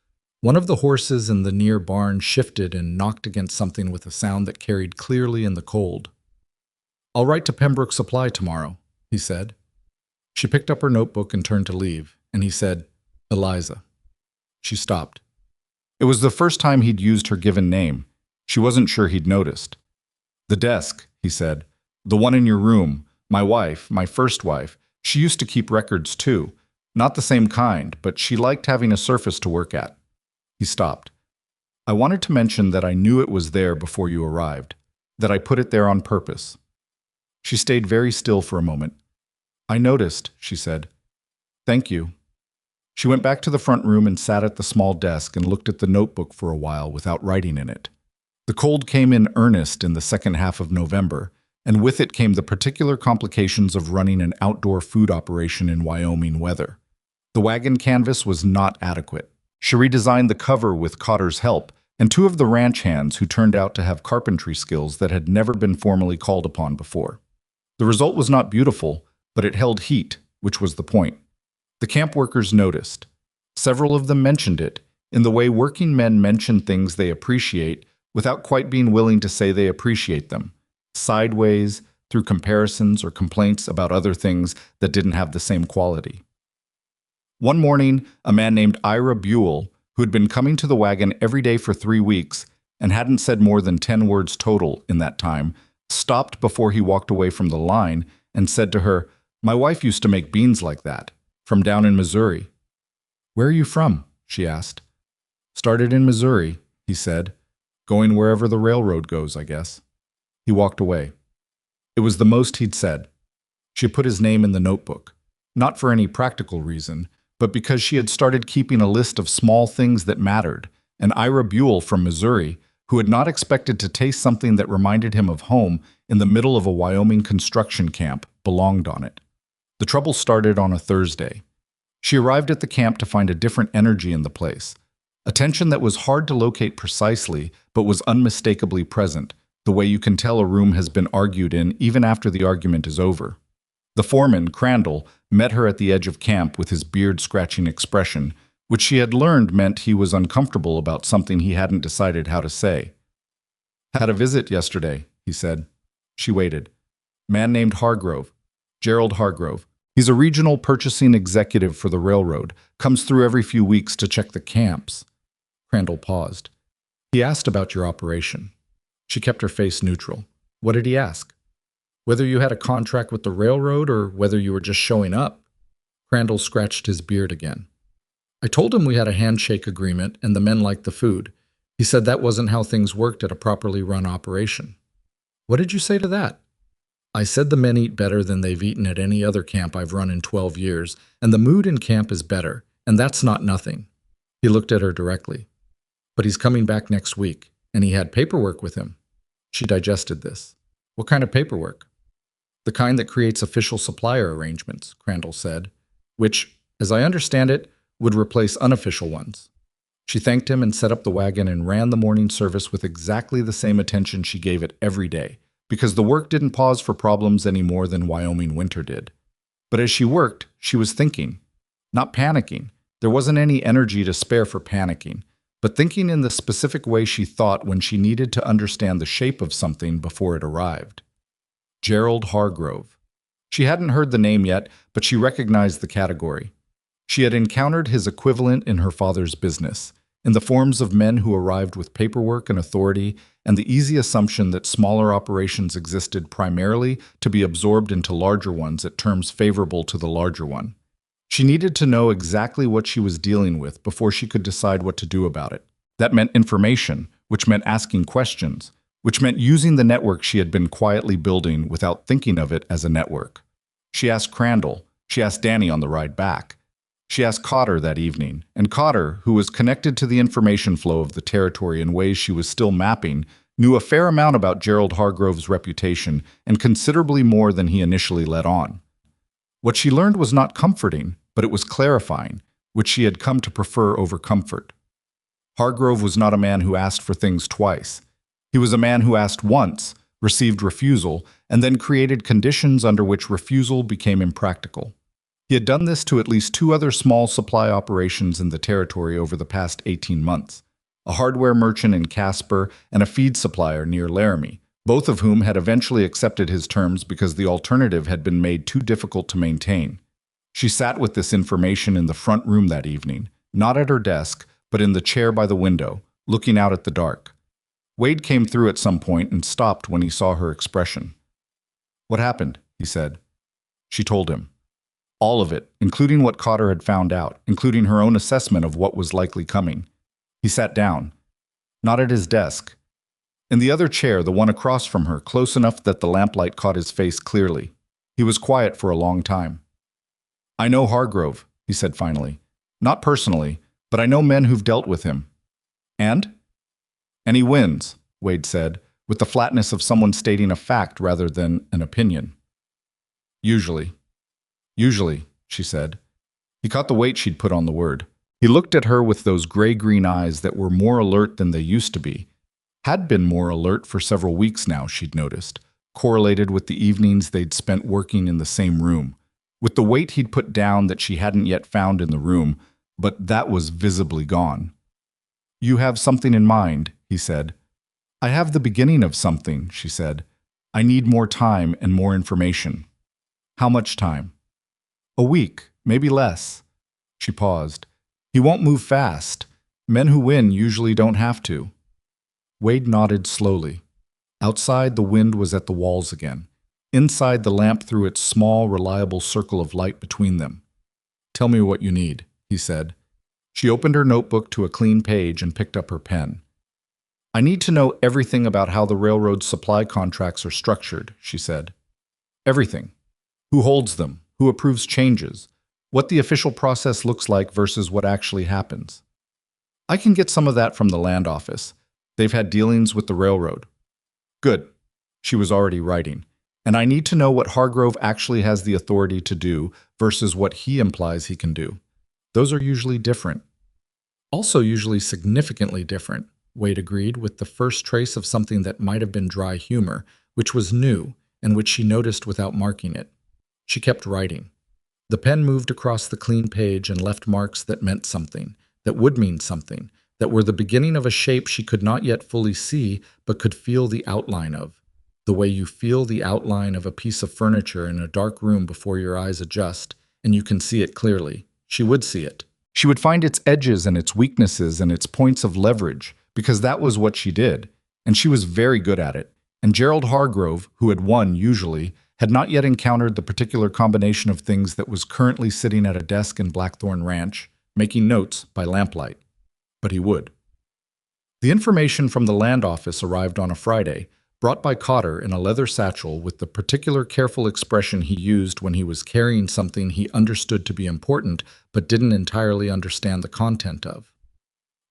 One of the horses in the near barn shifted and knocked against something with a sound that carried clearly in the cold. "I'll write to Pembroke Supply tomorrow," he said. She picked up her notebook and turned to leave, and he said, "Eliza." She stopped. It was the first time he'd used her given name. She wasn't sure he'd noticed. "The desk," he said. "The one in your room. My wife, my first wife. She used to keep records too. Not the same kind, but she liked having a surface to work at." He stopped. "I wanted to mention that I knew it was there before you arrived, that I put it there on purpose." She stayed very still for a moment. "I noticed," she said. "Thank you." She went back to the front room and sat at the small desk and looked at the notebook for a while without writing in it. The cold came in earnest in the second half of November, and with it came the particular complications of running an outdoor food operation in Wyoming weather. The wagon canvas was not adequate. She redesigned the cover with Cotter's help, and 2 of the ranch hands who turned out to have carpentry skills that had never been formally called upon before. The result was not beautiful, but it held heat, which was the point. The camp workers noticed. Several of them mentioned it, in the way working men mention things they appreciate without quite being willing to say they appreciate them, sideways, through comparisons or complaints about other things that didn't have the same quality. One morning, a man named Ira Buell, who had been coming to the wagon every day for 3 weeks and hadn't said more than 10 words total in that time, stopped before he walked away from the line and said to her, "My wife used to make beans like that, from down in Missouri." "Where are you from?" she asked. "Started in Missouri," he said. "Going wherever the railroad goes, I guess." He walked away. It was the most he'd said. She put his name in the notebook, not for any practical reason, but because she had started keeping a list of small things that mattered, and Ira Buell from Missouri, who had not expected to taste something that reminded him of home in the middle of a Wyoming construction camp, belonged on it. The trouble started on a Thursday. She arrived at the camp to find a different energy in the place, a tension that was hard to locate precisely, but was unmistakably present, the way you can tell a room has been argued in even after the argument is over. The foreman, Crandall, met her at the edge of camp with his beard-scratching expression, which she had learned meant he was uncomfortable about something he hadn't decided how to say. "Had a visit yesterday," he said. She waited. "Man named Hargrove. Gerald Hargrove. He's a regional purchasing executive for the railroad. Comes through every few weeks to check the camps." Crandall paused. "He asked about your operation." She kept her face neutral. "What did he ask?" "Whether you had a contract with the railroad or whether you were just showing up." Crandall scratched his beard again. "I told him we had a handshake agreement and the men liked the food. He said that wasn't how things worked at a properly run operation." "What did you say to that?" I said the men eat better than they've eaten at any other camp I've run in 12 years, and the mood in camp is better, and that's not nothing. He looked at her directly. But he's coming back next week, and he had paperwork with him. She digested this. What kind of paperwork? The kind that creates official supplier arrangements, Crandall said, which, as I understand it, would replace unofficial ones. She thanked him and set up the wagon and ran the morning service with exactly the same attention she gave it every day, because the work didn't pause for problems any more than Wyoming winter did. But as she worked, she was thinking, not panicking. There wasn't any energy to spare for panicking, but thinking in the specific way she thought when she needed to understand the shape of something before it arrived. Gerald Hargrove. She hadn't heard the name yet, but she recognized the category. She had encountered his equivalent in her father's business, in the forms of men who arrived with paperwork and authority and the easy assumption that smaller operations existed primarily to be absorbed into larger ones at terms favorable to the larger one. She needed to know exactly what she was dealing with before she could decide what to do about it. That meant information, which meant asking questions, which meant using the network she had been quietly building without thinking of it as a network. She asked Crandall. She asked Danny on the ride back. She asked Cotter that evening, and Cotter, who was connected to the information flow of the territory in ways she was still mapping, knew a fair amount about Gerald Hargrove's reputation and considerably more than he initially let on. What she learned was not comforting, but it was clarifying, which she had come to prefer over comfort. Hargrove was not a man who asked for things twice. He was a man who asked once, received refusal, and then created conditions under which refusal became impractical. He had done this to at least 2 other small supply operations in the territory over the past 18 months, a hardware merchant in Casper and a feed supplier near Laramie, both of whom had eventually accepted his terms because the alternative had been made too difficult to maintain. She sat with this information in the front room that evening, not at her desk, but in the chair by the window, looking out at the dark. Wade came through at some point and stopped when he saw her expression. "What happened?" he said. She told him. All of it, including what Cotter had found out, including her own assessment of what was likely coming. He sat down, not at his desk. In the other chair, the one across from her, close enough that the lamplight caught his face clearly. He was quiet for a long time. "I know Hargrove," he said finally. "Not personally, but I know men who've dealt with him." "And?" "And he wins," Wade said, with the flatness of someone stating a fact rather than an opinion. "Usually." "Usually," she said. He caught the weight she'd put on the word. He looked at her with those gray-green eyes that were more alert than they used to be. Had been more alert for several weeks now, she'd noticed, correlated with the evenings they'd spent working in the same room, with the weight he'd put down that she hadn't yet found in the room, but that was visibly gone. "You have something in mind," he said. "I have the beginning of something," she said. "I need more time and more information." "How much time?" "A week, maybe less." She paused. "He won't move fast. Men who win usually don't have to." Wade nodded slowly. Outside, the wind was at the walls again. Inside, the lamp threw its small, reliable circle of light between them. "Tell me what you need," he said. She opened her notebook to a clean page and picked up her pen. "I need to know everything about how the railroad's supply contracts are structured," she said. "Everything. Who holds them? Who approves changes? What the official process looks like versus what actually happens." "I can get some of that from the land office. They've had dealings with the railroad." "Good." She was already writing. "And I need to know what Hargrove actually has the authority to do versus what he implies he can do. Those are usually different." "Also usually significantly different," Wade agreed, with the first trace of something that might have been dry humor, which was new and which she noticed without marking it. She kept writing. The pen moved across the clean page and left marks that meant something, that would mean something, that were the beginning of a shape she could not yet fully see but could feel the outline of, the way you feel the outline of a piece of furniture in a dark room before your eyes adjust, and you can see it clearly. She would see it. She would find its edges and its weaknesses and its points of leverage, because that was what she did, and she was very good at it. And Gerald Hargrove, who had won usually, had not yet encountered the particular combination of things that was currently sitting at a desk in Blackthorn Ranch, making notes by lamplight. But he would. The information from the land office arrived on a Friday, brought by Cotter in a leather satchel with the particular careful expression he used when he was carrying something he understood to be important but didn't entirely understand the content of.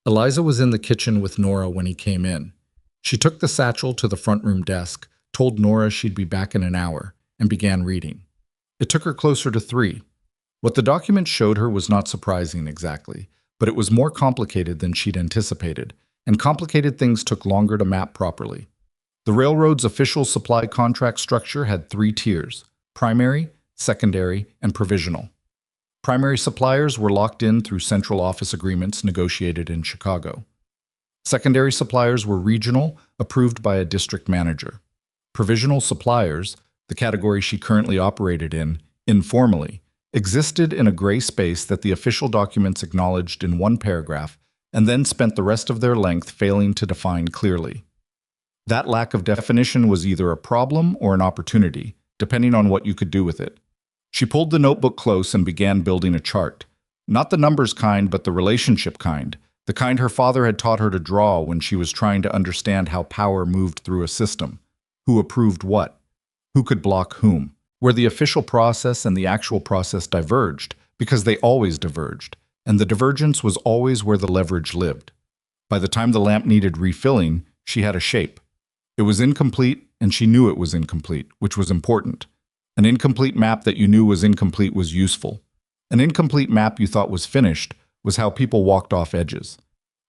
Eliza was in the kitchen with Nora when he came in. She took the satchel to the front room desk, told Nora she'd be back in an hour, and began reading. It took her closer to 3. What the document showed her was not surprising exactly, but it was more complicated than she'd anticipated, and complicated things took longer to map properly. The railroad's official supply contract structure had 3 tiers: primary, secondary, and provisional. Primary suppliers were locked in through central office agreements negotiated in Chicago. Secondary suppliers were regional, approved by a district manager. Provisional suppliers, the category she currently operated in, informally, existed in a gray space that the official documents acknowledged in one paragraph and then spent the rest of their length failing to define clearly. That lack of definition was either a problem or an opportunity, depending on what you could do with it. She pulled the notebook close and began building a chart. Not the numbers kind, but the relationship kind, the kind her father had taught her to draw when she was trying to understand how power moved through a system. Who approved what? Who could block whom? Where the official process and the actual process diverged, because they always diverged, and the divergence was always where the leverage lived. By the time the lamp needed refilling, she had a shape. It was incomplete, and she knew it was incomplete, which was important. An incomplete map that you knew was incomplete was useful. An incomplete map you thought was finished was how people walked off edges.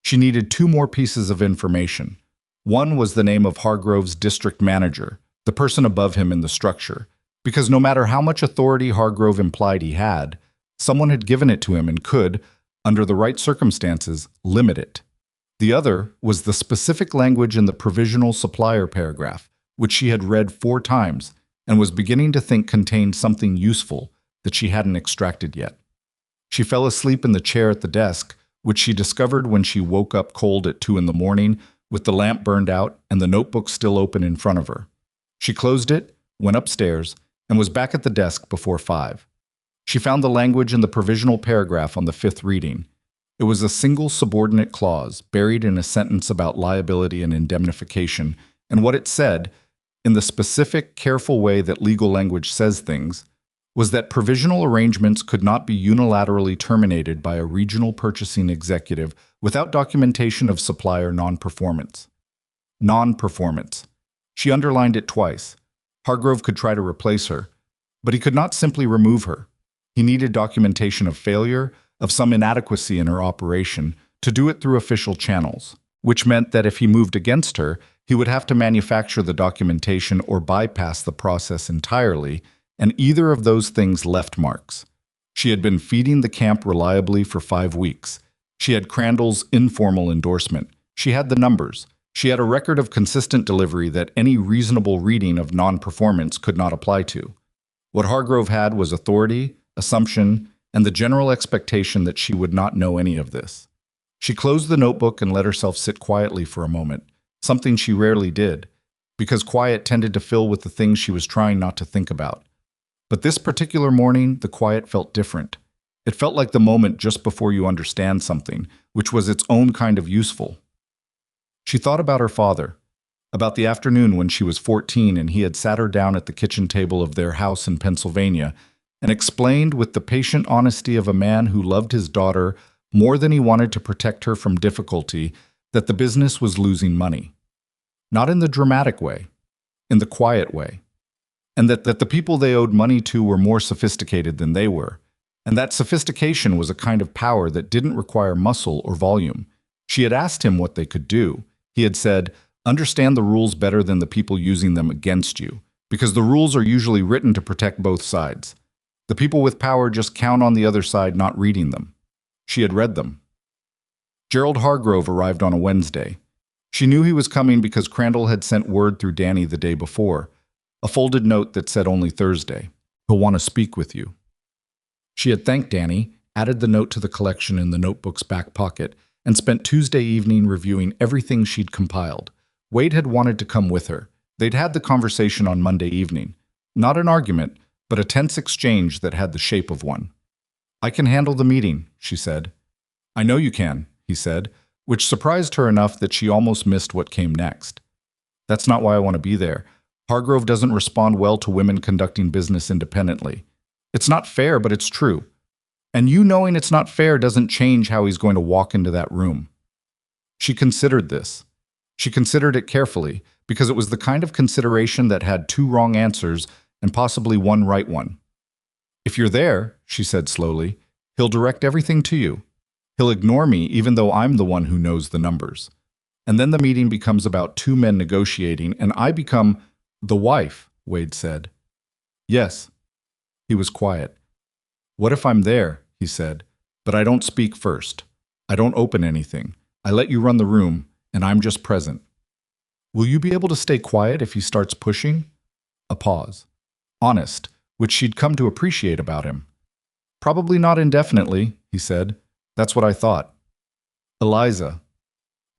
She needed 2 more pieces of information. One was the name of Hargrove's district manager, the person above him in the structure, because no matter how much authority Hargrove implied he had, someone had given it to him and could, under the right circumstances, limit it. The other was the specific language in the provisional supplier paragraph, which she had read 4 times and was beginning to think contained something useful that she hadn't extracted yet. She fell asleep in the chair at the desk, which she discovered when she woke up cold at 2 in the morning, with the lamp burned out and the notebook still open in front of her. She closed it, went upstairs, and was back at the desk before 5. She found the language in the provisional paragraph on the 5th reading. It was a single subordinate clause buried in a sentence about liability and indemnification, and what it said, in the specific, careful way that legal language says things, was that provisional arrangements could not be unilaterally terminated by a regional purchasing executive without documentation of supplier non-performance. Non-performance. She underlined it twice. Hargrove could try to replace her, but he could not simply remove her. He needed documentation of failure, of some inadequacy in her operation, to do it through official channels, which meant that if he moved against her, he would have to manufacture the documentation or bypass the process entirely, and either of those things left marks. She had been feeding the camp reliably for 5 weeks. She had Crandall's informal endorsement. She had the numbers. She had a record of consistent delivery that any reasonable reading of non-performance could not apply to. What Hargrove had was authority, assumption, and the general expectation that she would not know any of this. She closed the notebook and let herself sit quietly for a moment, something she rarely did, because quiet tended to fill with the things she was trying not to think about. But this particular morning, the quiet felt different. It felt like the moment just before you understand something, which was its own kind of useful. She thought about her father, about the afternoon when she was 14 and he had sat her down at the kitchen table of their house in Pennsylvania and explained with the patient honesty of a man who loved his daughter more than he wanted to protect her from difficulty that the business was losing money. Not in the dramatic way, in the quiet way. And that the people they owed money to were more sophisticated than they were. And that sophistication was a kind of power that didn't require muscle or volume. She had asked him what they could do. He had said, "Understand the rules better than the people using them against you, because the rules are usually written to protect both sides. The people with power just count on the other side not reading them." She had read them. Gerald Hargrove arrived on a Wednesday. She knew he was coming because Crandall had sent word through Danny the day before, a folded note that said only Thursday. "He'll want to speak with you." She had thanked Danny, added the note to the collection in the notebook's back pocket, and spent Tuesday evening reviewing everything she'd compiled. Wade had wanted to come with her. They'd had the conversation on Monday evening. Not an argument, but a tense exchange that had the shape of one. "I can handle the meeting," she said. "I know you can," he said, which surprised her enough that she almost missed what came next. That's not why I want to be there. Hargrove doesn't respond well to women conducting business independently. It's not fair, but it's true. And you knowing it's not fair doesn't change how he's going to walk into that room. She considered this. She considered it carefully, because it was the kind of consideration that had two wrong answers and possibly one right one. If you're there, she said slowly, he'll direct everything to you. He'll ignore me even though I'm the one who knows the numbers. And then the meeting becomes about two men negotiating, and I become the wife, Wade said. Yes. He was quiet. What if I'm there, he said, but I don't speak first. I don't open anything. I let you run the room, and I'm just present. Will you be able to stay quiet if he starts pushing? A pause. Honest, which she'd come to appreciate about him. Probably not indefinitely, he said. That's what I thought. Eliza.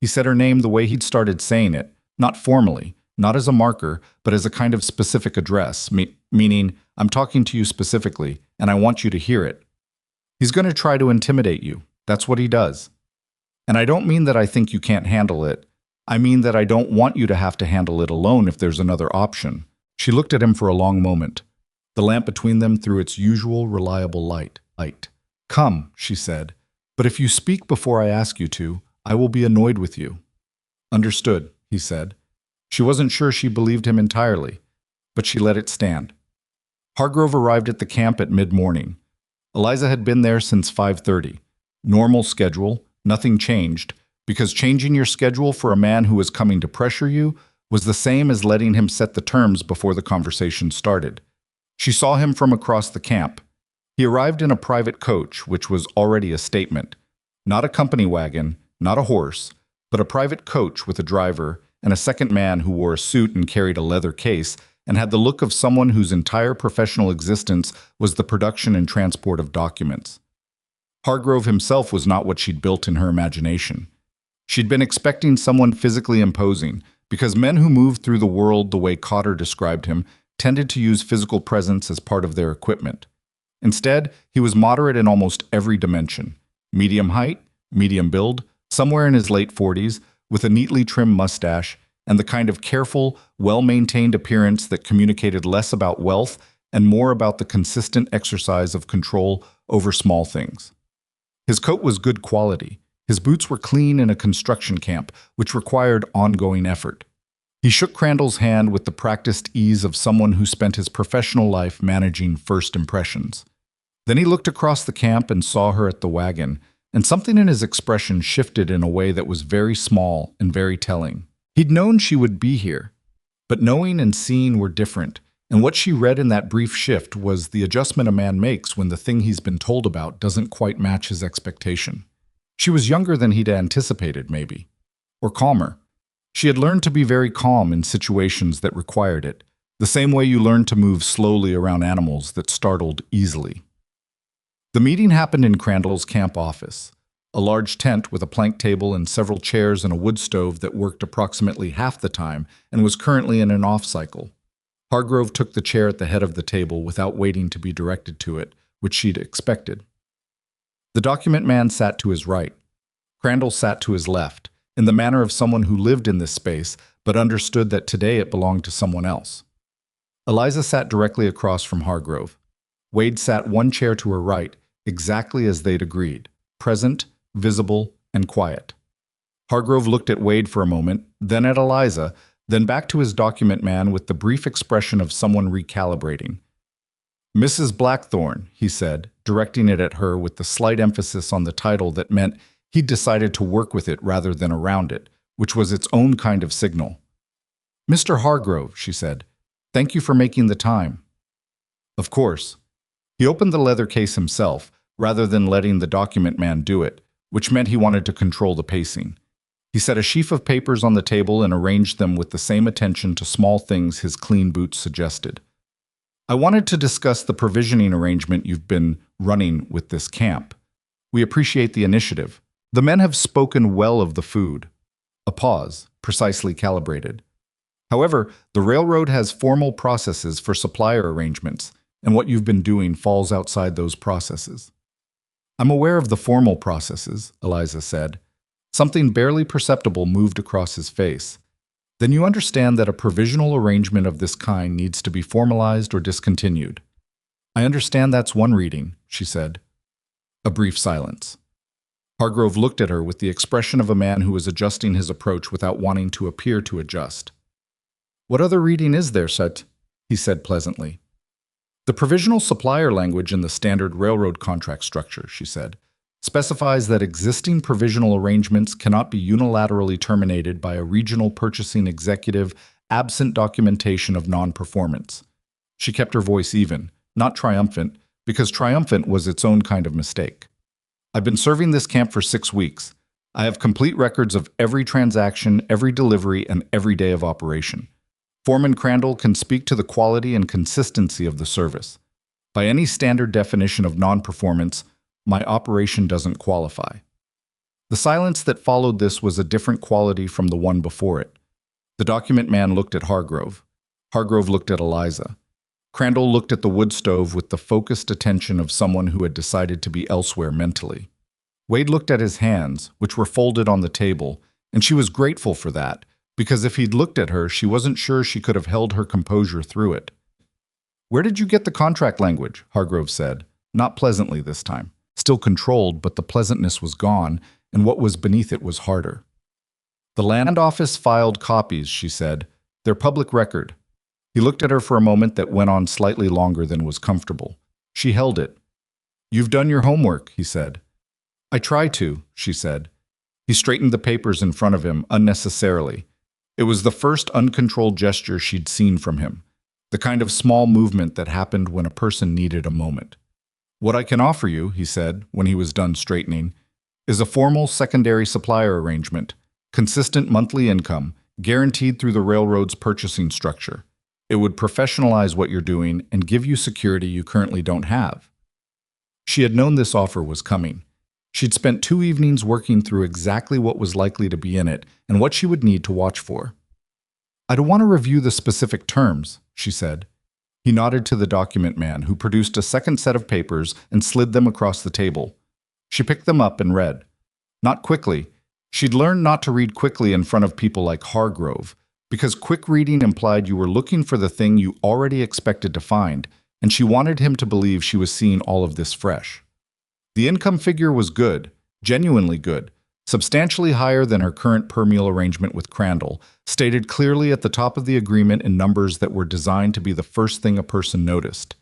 He said her name the way he'd started saying it, not formally, not as a marker, but as a kind of specific address, meaning, I'm talking to you specifically, and I want you to hear it. He's going to try to intimidate you. That's what he does. And I don't mean that I think you can't handle it. I mean that I don't want you to have to handle it alone if there's another option. She looked at him for a long moment. The lamp between them threw its usual reliable light. Come, she said, but if you speak before I ask you to, I will be annoyed with you. Understood, he said. She wasn't sure she believed him entirely, but she let it stand. Hargrove arrived at the camp at mid-morning. Eliza had been there since 5:30. Normal schedule, nothing changed, because changing your schedule for a man who was coming to pressure you was the same as letting him set the terms before the conversation started. She saw him from across the camp. He arrived in a private coach, which was already a statement. Not a company wagon, not a horse, but a private coach with a driver and a second man who wore a suit and carried a leather case and had the look of someone whose entire professional existence was the production and transport of documents. Hargrove himself was not what she'd built in her imagination. She'd been expecting someone physically imposing, because men who moved through the world the way Cotter described him tended to use physical presence as part of their equipment. Instead, he was moderate in almost every dimension. Medium height, medium build, somewhere in his late 40s, with a neatly trimmed mustache, and the kind of careful, well-maintained appearance that communicated less about wealth and more about the consistent exercise of control over small things. His coat was good quality. His boots were clean in a construction camp, which required ongoing effort. He shook Crandall's hand with the practiced ease of someone who spent his professional life managing first impressions. Then he looked across the camp and saw her at the wagon, and something in his expression shifted in a way that was very small and very telling. He'd known she would be here, but knowing and seeing were different, and what she read in that brief shift was the adjustment a man makes when the thing he's been told about doesn't quite match his expectation. She was younger than he'd anticipated, maybe, or calmer. She had learned to be very calm in situations that required it, the same way you learn to move slowly around animals that startled easily. The meeting happened in Crandall's camp office, a large tent with a plank table and several chairs and a wood stove that worked approximately half the time and was currently in an off cycle. Hargrove took the chair at the head of the table without waiting to be directed to it, which she'd expected. The document man sat to his right. Crandall sat to his left, in the manner of someone who lived in this space but understood that today it belonged to someone else. Eliza sat directly across from Hargrove. Wade sat one chair to her right, exactly as they'd agreed, present, visible, and quiet. Hargrove looked at Wade for a moment, then at Eliza, then back to his document man with the brief expression of someone recalibrating. Mrs. Blackthorn, he said, directing it at her with the slight emphasis on the title that meant he'd decided to work with it rather than around it, which was its own kind of signal. Mr. Hargrove, she said, thank you for making the time. Of course. He opened the leather case himself, rather than letting the document man do it, which meant he wanted to control the pacing. He set a sheaf of papers on the table and arranged them with the same attention to small things his clean boots suggested. I wanted to discuss the provisioning arrangement you've been running with this camp. We appreciate the initiative. The men have spoken well of the food. A pause, precisely calibrated. However, the railroad has formal processes for supplier arrangements, and what you've been doing falls outside those processes. I'm aware of the formal processes, Eliza said. Something barely perceptible moved across his face. Then you understand that a provisional arrangement of this kind needs to be formalized or discontinued. I understand that's one reading, she said. A brief silence. Hargrove looked at her with the expression of a man who is adjusting his approach without wanting to appear to adjust. What other reading is there, Sut? He said pleasantly. The provisional supplier language in the standard railroad contract structure, she said, specifies that existing provisional arrangements cannot be unilaterally terminated by a regional purchasing executive absent documentation of non-performance. She kept her voice even, not triumphant, because triumphant was its own kind of mistake. I've been serving this camp for 6 weeks. I have complete records of every transaction, every delivery, and every day of operation. Foreman Crandall can speak to the quality and consistency of the service. By any standard definition of non-performance, my operation doesn't qualify. The silence that followed this was a different quality from the one before it. The document man looked at Hargrove. Hargrove looked at Eliza. Crandall looked at the wood stove with the focused attention of someone who had decided to be elsewhere mentally. Wade looked at his hands, which were folded on the table, and she was grateful for that, because if he'd looked at her, she wasn't sure she could have held her composure through it. "Where did you get the contract language?" Hargrove said, not pleasantly this time. Still controlled, but the pleasantness was gone, and what was beneath it was harder. "The land office filed copies," she said. "They're public record." He looked at her for a moment that went on slightly longer than was comfortable. She held it. "You've done your homework," he said. "I try to," she said. He straightened the papers in front of him unnecessarily. It was the first uncontrolled gesture she'd seen from him, the kind of small movement that happened when a person needed a moment. "What I can offer you," he said, when he was done straightening, "is a formal secondary supplier arrangement, consistent monthly income, guaranteed through the railroad's purchasing structure. It would professionalize what you're doing and give you security you currently don't have." She had known this offer was coming. She'd spent 2 evenings working through exactly what was likely to be in it and what she would need to watch for. "I don't want to review the specific terms," she said. He nodded to the document man, who produced a second set of papers and slid them across the table. She picked them up and read. Not quickly. She'd learned not to read quickly in front of people like Hargrove, because quick reading implied you were looking for the thing you already expected to find, and she wanted him to believe she was seeing all of this fresh. The income figure was good, genuinely good, substantially higher than her current per meal arrangement with Crandall, stated clearly at the top of the agreement in numbers that were designed to be the first thing a person noticed.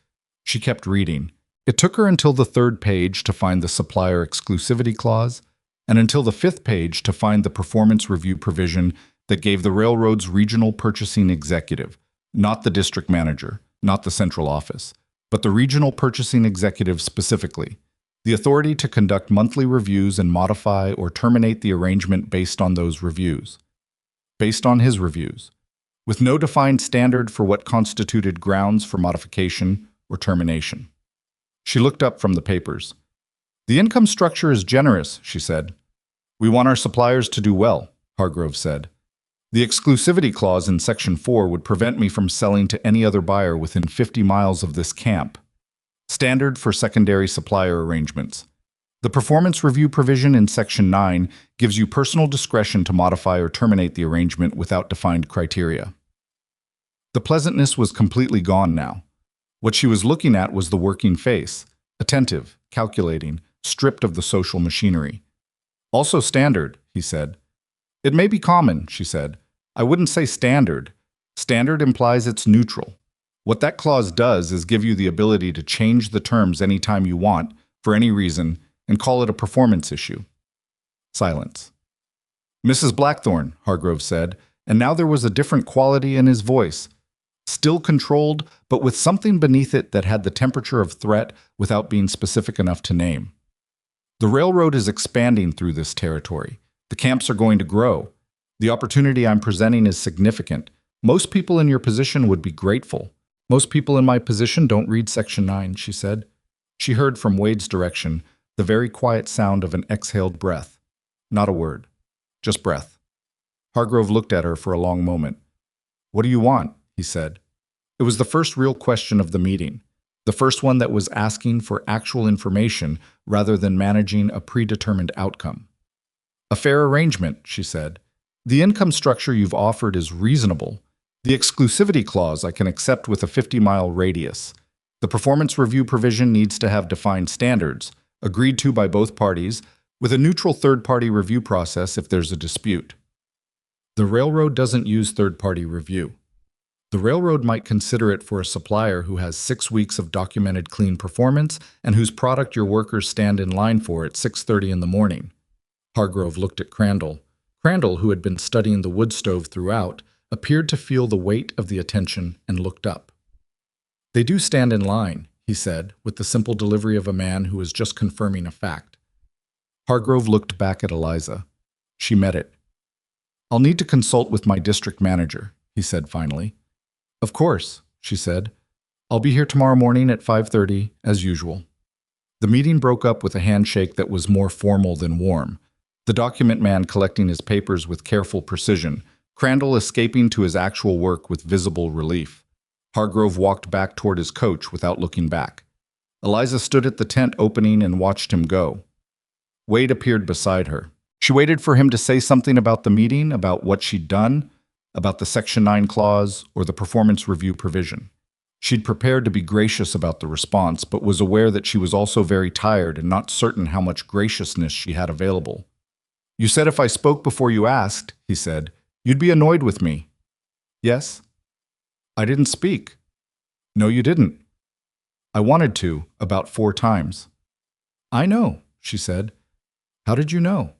She kept reading. It took her until the 3rd page to find the supplier exclusivity clause, and until the 5th page to find the performance review provision that gave the railroad's regional purchasing executive, not the district manager, not the central office, but the regional purchasing executive specifically, the authority to conduct monthly reviews and modify or terminate the arrangement based on those reviews. Based on his reviews, with no defined standard for what constituted grounds for modification or termination. She looked up from the papers. "The income structure is generous," she said. "We want our suppliers to do well," Hargrove said. "The exclusivity clause in Section 4 would prevent me from selling to any other buyer within 50 miles of this camp. Standard for secondary supplier arrangements. The performance review provision in Section 9 gives you personal discretion to modify or terminate the arrangement without defined criteria." The pleasantness was completely gone now. What she was looking at was the working face, attentive, calculating, stripped of the social machinery. "Also standard," he said. "It may be common," she said. "I wouldn't say standard. Standard implies it's neutral. What that clause does is give you the ability to change the terms anytime you want, for any reason, and call it a performance issue." Silence. "Mrs. Blackthorn," Hargrove said, and now there was a different quality in his voice. Still controlled, but with something beneath it that had the temperature of threat without being specific enough to name. "The railroad is expanding through this territory. The camps are going to grow. The opportunity I'm presenting is significant. Most people in your position would be grateful. Most people in my position don't read Section 9, she said. She heard from Wade's direction the very quiet sound of an exhaled breath. Not a word. Just breath. Hargrove looked at her for a long moment. "What do you want?" he said. It was the first real question of the meeting, the first one that was asking for actual information rather than managing a predetermined outcome. "A fair arrangement," she said. The income structure you've offered is reasonable. The exclusivity clause I can accept with a 50-mile radius. The performance review provision needs to have defined standards, agreed to by both parties, with a neutral third-party review process if there's a dispute. The railroad doesn't use third-party review. The railroad might consider it for a supplier who has 6 weeks of documented clean performance and whose product your workers stand in line for at 6:30 in the morning. Hargrove looked at Crandall. Crandall, who had been studying the wood stove throughout, appeared to feel the weight of the attention and looked up. They do stand in line, he said, with the simple delivery of a man who was just confirming a fact. Hargrove looked back at Eliza. She met it. I'll need to consult with my district manager, he said finally. Of course, she said. I'll be here tomorrow morning at 5:30, as usual. The meeting broke up with a handshake that was more formal than warm. The document man collecting his papers with careful precision, Crandall escaping to his actual work with visible relief. Hargrove walked back toward his coach without looking back. Eliza stood at the tent opening and watched him go. Wade appeared beside her. She waited for him to say something about the meeting, about what she'd done, about the Section 9 clause or the performance review provision. She'd prepared to be gracious about the response, but was aware that she was also very tired and not certain how much graciousness she had available. You said if I spoke before you asked, he said, you'd be annoyed with me. Yes? I didn't speak. No, you didn't. I wanted to, about 4 times. I know, she said. How did you know?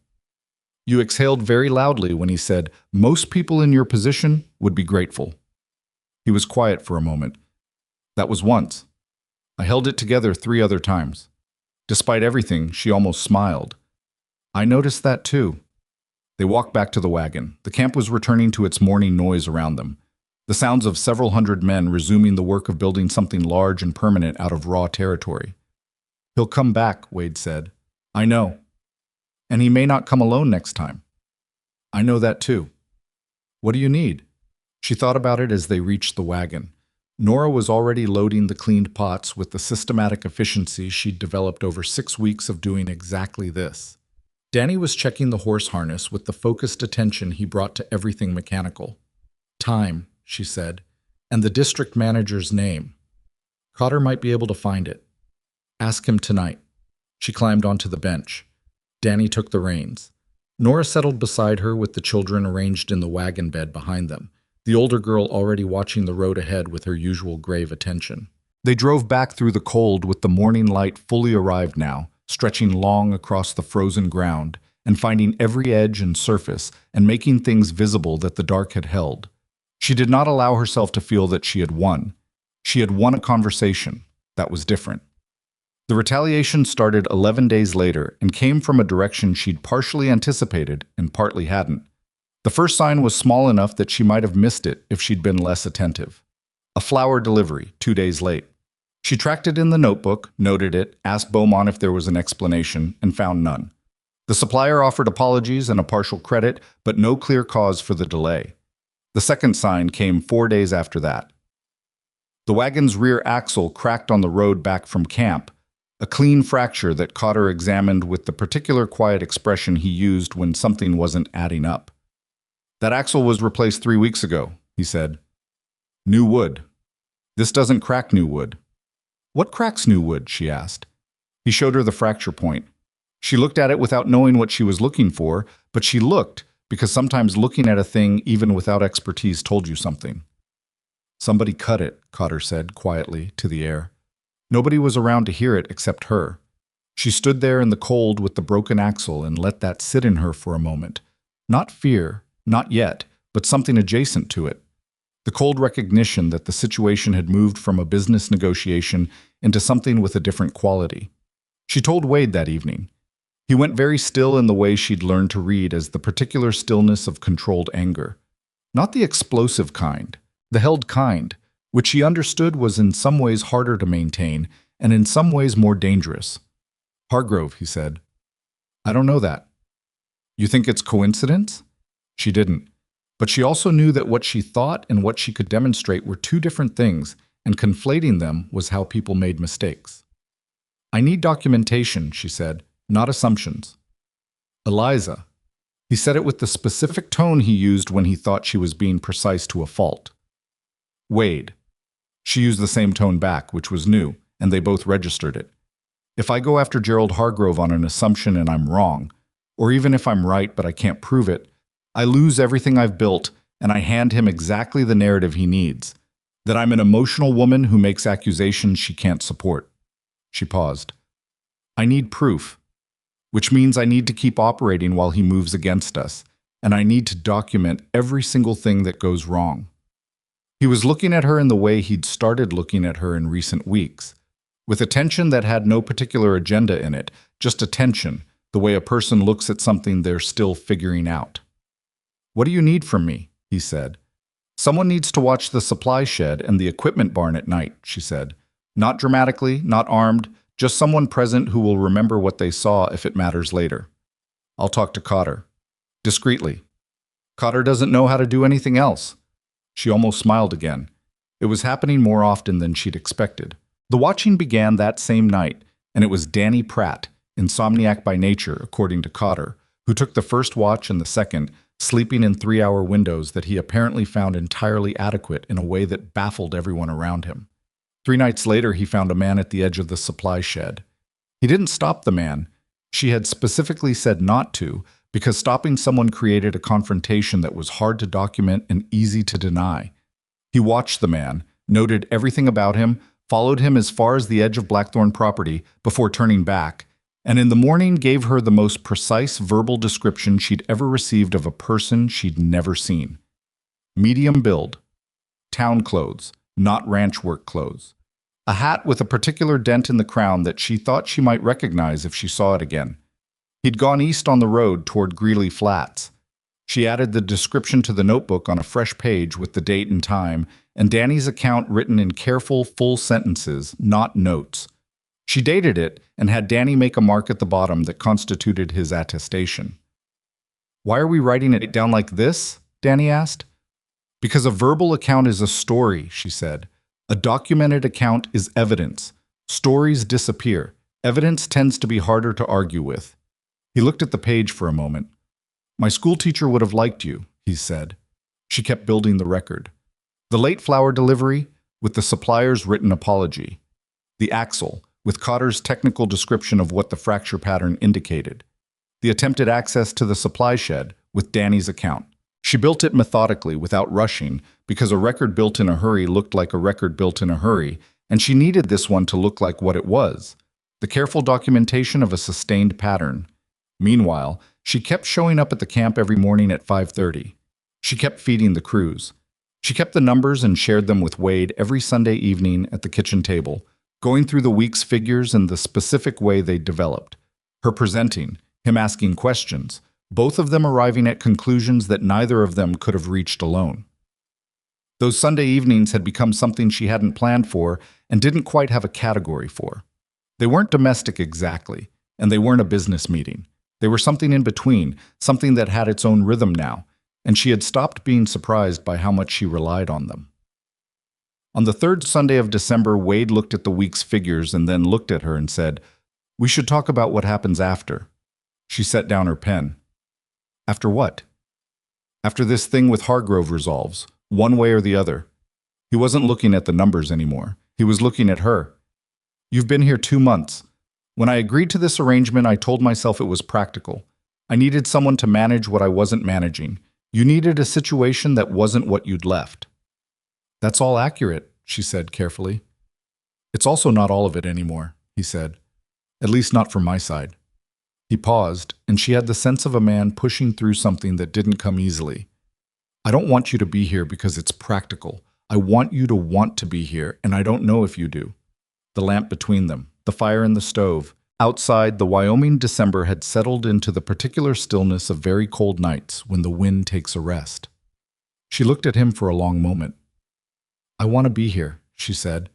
You exhaled very loudly when he said, most people in your position would be grateful. He was quiet for a moment. That was once. I held it together 3 other times. Despite everything, she almost smiled. I noticed that too. They walked back to the wagon. The camp was returning to its morning noise around them. The sounds of several hundred men resuming the work of building something large and permanent out of raw territory. He'll come back, Wade said. I know. And he may not come alone next time. I know that too. What do you need? She thought about it as they reached the wagon. Nora was already loading the cleaned pots with the systematic efficiency she'd developed over 6 weeks of doing exactly this. Danny was checking the horse harness with the focused attention he brought to everything mechanical. Time, she said, and the district manager's name. Cotter might be able to find it. Ask him tonight. She climbed onto the bench. Danny took the reins. Nora settled beside her with the children arranged in the wagon bed behind them, the older girl already watching the road ahead with her usual grave attention. They drove back through the cold with the morning light fully arrived now, stretching long across the frozen ground and finding every edge and surface and making things visible that the dark had held. She did not allow herself to feel that she had won. She had won a conversation. That was different. The retaliation started 11 days later and came from a direction she'd partially anticipated and partly hadn't. The first sign was small enough that she might have missed it if she'd been less attentive. A flower delivery, 2 days late. She tracked it in the notebook, noted it, asked Beaumont if there was an explanation, and found none. The supplier offered apologies and a partial credit, but no clear cause for the delay. The second sign came 4 days after that. The wagon's rear axle cracked on the road back from camp, a clean fracture that Cotter examined with the particular quiet expression he used when something wasn't adding up. That axle was replaced 3 weeks ago, he said. New wood. This doesn't crack new wood. What cracks new wood? She asked. He showed her the fracture point. She looked at it without knowing what she was looking for, but she looked, because sometimes looking at a thing even without expertise told you something. Somebody cut it, Cotter said quietly to the air. Nobody was around to hear it except her. She stood there in the cold with the broken axle and let that sit in her for a moment. Not fear, not yet, but something adjacent to it. The cold recognition that the situation had moved from a business negotiation into something with a different quality. She told Wade that evening. He went very still in the way she'd learned to read as the particular stillness of controlled anger. Not the explosive kind, the held kind, which he understood was in some ways harder to maintain and in some ways more dangerous. Hargrove, he said. I don't know that. You think it's coincidence? She didn't. But she also knew that what she thought and what she could demonstrate were 2 different things, and conflating them was how people made mistakes. I need documentation, she said, not assumptions. Eliza. He said it with the specific tone he used when he thought she was being precise to a fault. Wade. She used the same tone back, which was new, and they both registered it. If I go after Gerald Hargrove on an assumption and I'm wrong, or even if I'm right but I can't prove it, I lose everything I've built and I hand him exactly the narrative he needs. That I'm an emotional woman who makes accusations she can't support. She paused. I need proof, which means I need to keep operating while he moves against us, and I need to document every single thing that goes wrong. He was looking at her in the way he'd started looking at her in recent weeks, with attention that had no particular agenda in it, just attention, the way a person looks at something they're still figuring out. What do you need from me? He said. Someone needs to watch the supply shed and the equipment barn at night, she said. Not dramatically, not armed, just someone present who will remember what they saw if it matters later. I'll talk to Cotter. Discreetly. Cotter doesn't know how to do anything else. She almost smiled again. It was happening more often than she'd expected. The watching began that same night, and it was Danny Pratt, insomniac by nature, according to Cotter, who took the first watch and the second, sleeping in 3-hour windows that he apparently found entirely adequate in a way that baffled everyone around him. 3 nights later, he found a man at the edge of the supply shed. He didn't stop the man. She had specifically said not to, because stopping someone created a confrontation that was hard to document and easy to deny. He watched the man, noted everything about him, followed him as far as the edge of Blackthorn property before turning back, and in the morning gave her the most precise verbal description she'd ever received of a person she'd never seen. Medium build. Town clothes, not ranch work clothes. A hat with a particular dent in the crown that she thought she might recognize if she saw it again. He'd gone east on the road toward Greeley Flats. She added the description to the notebook on a fresh page with the date and time, and Danny's account written in careful, full sentences, not notes. She dated it and had Danny make a mark at the bottom that constituted his attestation. Why are we writing it down like this? Danny asked. Because a verbal account is a story, she said. A documented account is evidence. Stories disappear. Evidence tends to be harder to argue with. He looked at the page for a moment. My school teacher would have liked you, he said. She kept building the record. The late flower delivery, with the supplier's written apology. The axle, with Cotter's technical description of what the fracture pattern indicated. The attempted access to the supply shed, with Danny's account. She built it methodically, without rushing, because a record built in a hurry looked like a record built in a hurry, and she needed this one to look like what it was. The careful documentation of a sustained pattern. Meanwhile, she kept showing up at the camp every morning at 5:30. She kept feeding the crews. She kept the numbers and shared them with Wade every Sunday evening at the kitchen table, going through the week's figures in the specific way they'd developed. Her presenting, him asking questions, both of them arriving at conclusions that neither of them could have reached alone. Those Sunday evenings had become something she hadn't planned for and didn't quite have a category for. They weren't domestic exactly, and they weren't a business meeting. They were something in between, something that had its own rhythm now, and she had stopped being surprised by how much she relied on them. On the 3rd Sunday of December, Wade looked at the week's figures and then looked at her and said, "We should talk about what happens after." She set down her pen. After what? After this thing with Hargrove resolves, one way or the other. He wasn't looking at the numbers anymore. He was looking at her. You've been here 2 months. When I agreed to this arrangement, I told myself it was practical. I needed someone to manage what I wasn't managing. You needed a situation that wasn't what you'd left. That's all accurate, she said carefully. It's also not all of it anymore, he said. At least not from my side. He paused, and she had the sense of a man pushing through something that didn't come easily. I don't want you to be here because it's practical. I want you to want to be here, and I don't know if you do. The lamp between them, the fire in the stove. Outside, the Wyoming December had settled into the particular stillness of very cold nights when the wind takes a rest. She looked at him for a long moment. I want to be here, she said,